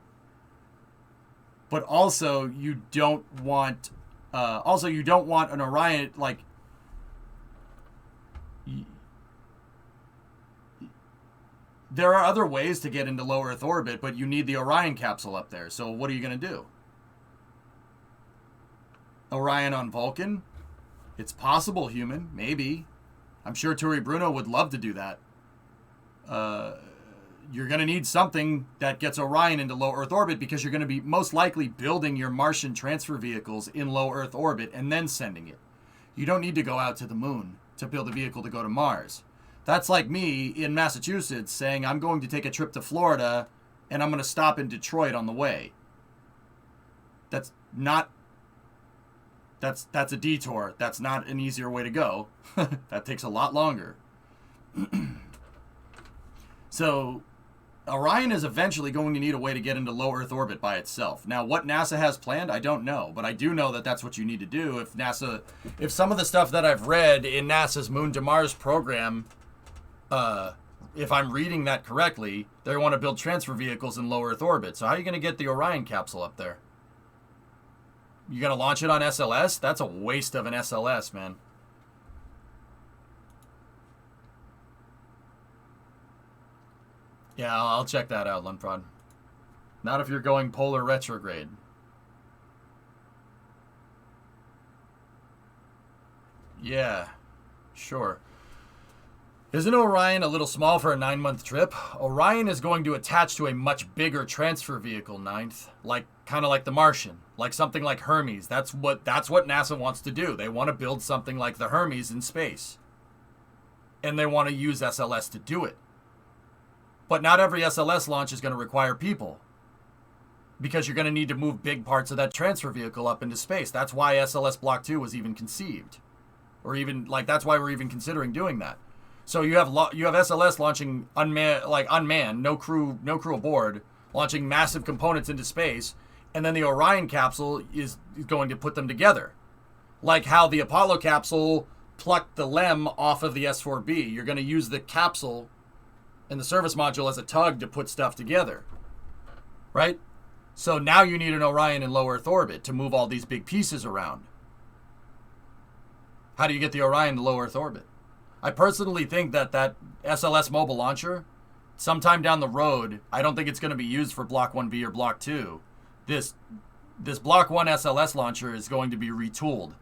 S1: But also you don't want an Orion, like, there are other ways to get into low Earth orbit, but you need the Orion capsule up there. So what are you going to do? Orion on Vulcan? It's possible, human. Maybe. I'm sure Turi Bruno would love to do that. You're going to need something that gets Orion into low Earth orbit because you're going to be most likely building your Martian transfer vehicles in low Earth orbit and then sending it. You don't need to go out to the moon to build a vehicle to go to Mars. That's like me in Massachusetts saying I'm going to take a trip to Florida and I'm going to stop in Detroit on the way. That's a detour. That's not an easier way to go. That takes a lot longer. So Orion is eventually going to need a way to get into low Earth orbit by itself. Now, what NASA has planned, I don't know, but I do know that that's what you need to do. If some of the stuff that I've read in NASA's Moon to Mars program, if I'm reading that correctly, they want to build transfer vehicles in low Earth orbit. So how are you going to get the Orion capsule up there? You going to launch it on SLS? That's a waste of an SLS, man. Yeah, I'll check that out, Lunprod. Not if you're going polar retrograde. Yeah, sure. Isn't Orion a little small for a 9-month trip? Orion is going to attach to a much bigger transfer vehicle, Ninth. Kind of like the Martian. Like something like Hermes. That's what NASA wants to do. They want to build something like the Hermes in space. And they want to use SLS to do it. But not every SLS launch is going to require people. Because you're going to need to move big parts of that transfer vehicle up into space. That's why SLS Block 2 was even conceived. Or even, that's why we're even considering doing that. So you have SLS launching unmanned, no crew aboard, launching massive components into space, and then the Orion capsule is going to put them together. Like how the Apollo capsule plucked the LEM off of the S-4B. You're going to use the capsule and the service module as a tug to put stuff together. Right? So now you need an Orion in low Earth orbit to move all these big pieces around. How do you get the Orion to low Earth orbit? I personally think that SLS mobile launcher, sometime down the road, I don't think it's going to be used for Block 1B or Block 2. This Block 1 SLS launcher is going to be retooled.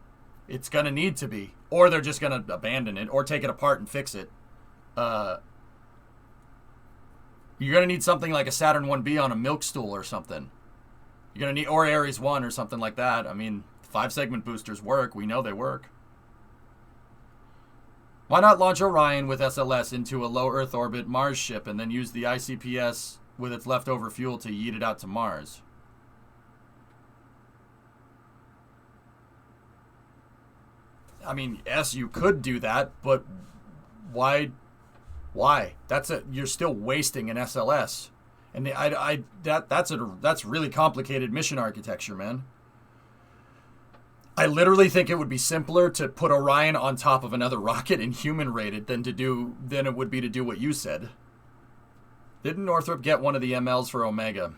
S1: It's going to need to be. Or they're just going to abandon it or take it apart and fix it. You're going to need something like a Saturn 1B on a milk stool or something. You're going to need, or Ares 1 or something like that. I mean, 5-segment boosters work. We know they work. Why not launch Orion with SLS into a low Earth orbit Mars ship and then use the ICPS with its leftover fuel to yeet it out to Mars? I mean, yes, you could do that, but why? Why? You're still wasting an SLS. And that's really complicated mission architecture, man. I literally think it would be simpler to put Orion on top of another rocket and human rated than it would be to do what you said. Didn't Northrop get one of the MLs for Omega?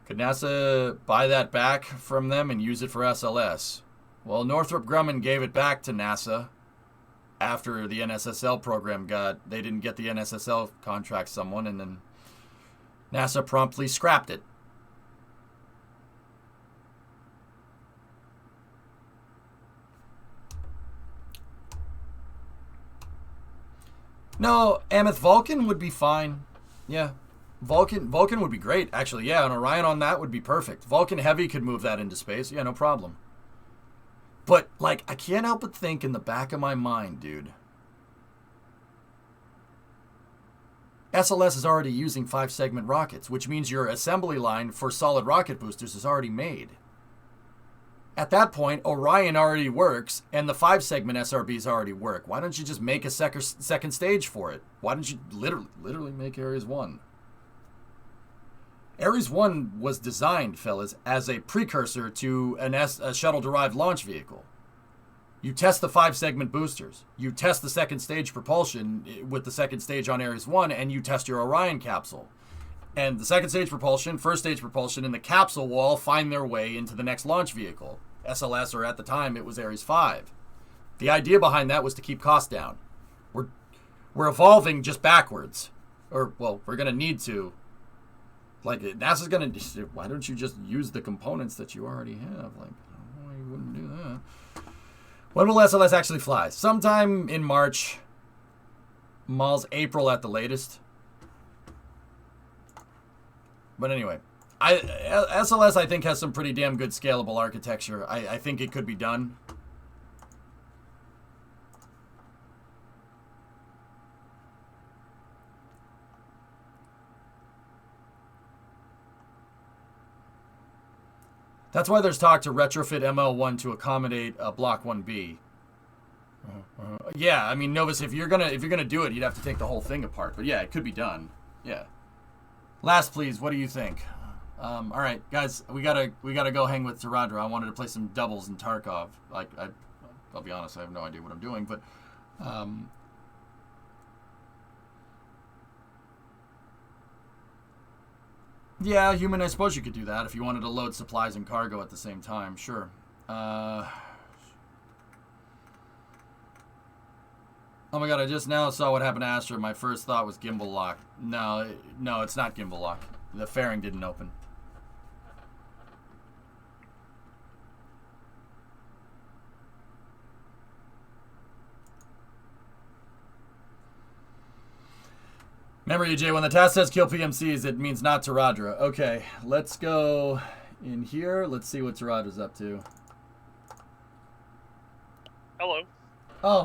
S1: Could NASA buy that back from them and use it for SLS? Well, Northrop Grumman gave it back to NASA after the NSSL program they didn't get the NSSL contract someone, and then NASA promptly scrapped it. No, Ameth, Vulcan would be fine. Yeah. Vulcan would be great, actually. Yeah, an Orion on that would be perfect. Vulcan Heavy could move that into space. Yeah, no problem. But, I can't help but think in the back of my mind, dude. SLS is already using 5-segment rockets, which means your assembly line for solid rocket boosters is already made. At that point, Orion already works, and the 5-segment SRBs already work. Why don't you just make a second stage for it? Why don't you literally make Ares 1? Ares 1 was designed, fellas, as a precursor to a shuttle-derived launch vehicle. You test the 5-segment boosters. You test the second stage propulsion with the second stage on Ares 1, and you test your Orion capsule. And the second stage propulsion, first stage propulsion, and the capsule will all find their way into the next launch vehicle. SLS, or at the time, it was Ares 5. The idea behind that was to keep costs down. We're evolving just backwards. Or, well, we're going to need to. NASA's going to... Why don't you just use the components that you already have? You wouldn't do that. When will SLS actually fly? Sometime in March. Mal's April at the latest. But anyway, SLS, I think, has some pretty damn good scalable architecture. I think it could be done. That's why there's talk to retrofit ML1 to accommodate Block 1B. Yeah, I mean, Novus, if you're gonna do it, you'd have to take the whole thing apart. But yeah, it could be done. Yeah. Last, please. What do you think? All right, guys, we gotta go hang with Taradra. I wanted to play some doubles in Tarkov. I'll be honest, I have no idea what I'm doing, but yeah, human. I suppose you could do that if you wanted to load supplies and cargo at the same time. Sure. Oh my god, I just now saw what happened to Astra. My first thought was gimbal lock. No, it's not gimbal lock. The fairing didn't open. Remember, EJ, when the task says kill PMCs, it means not Taradra. Okay, let's go in here. Let's see what Taradra's up to.
S12: Hello.
S1: Oh.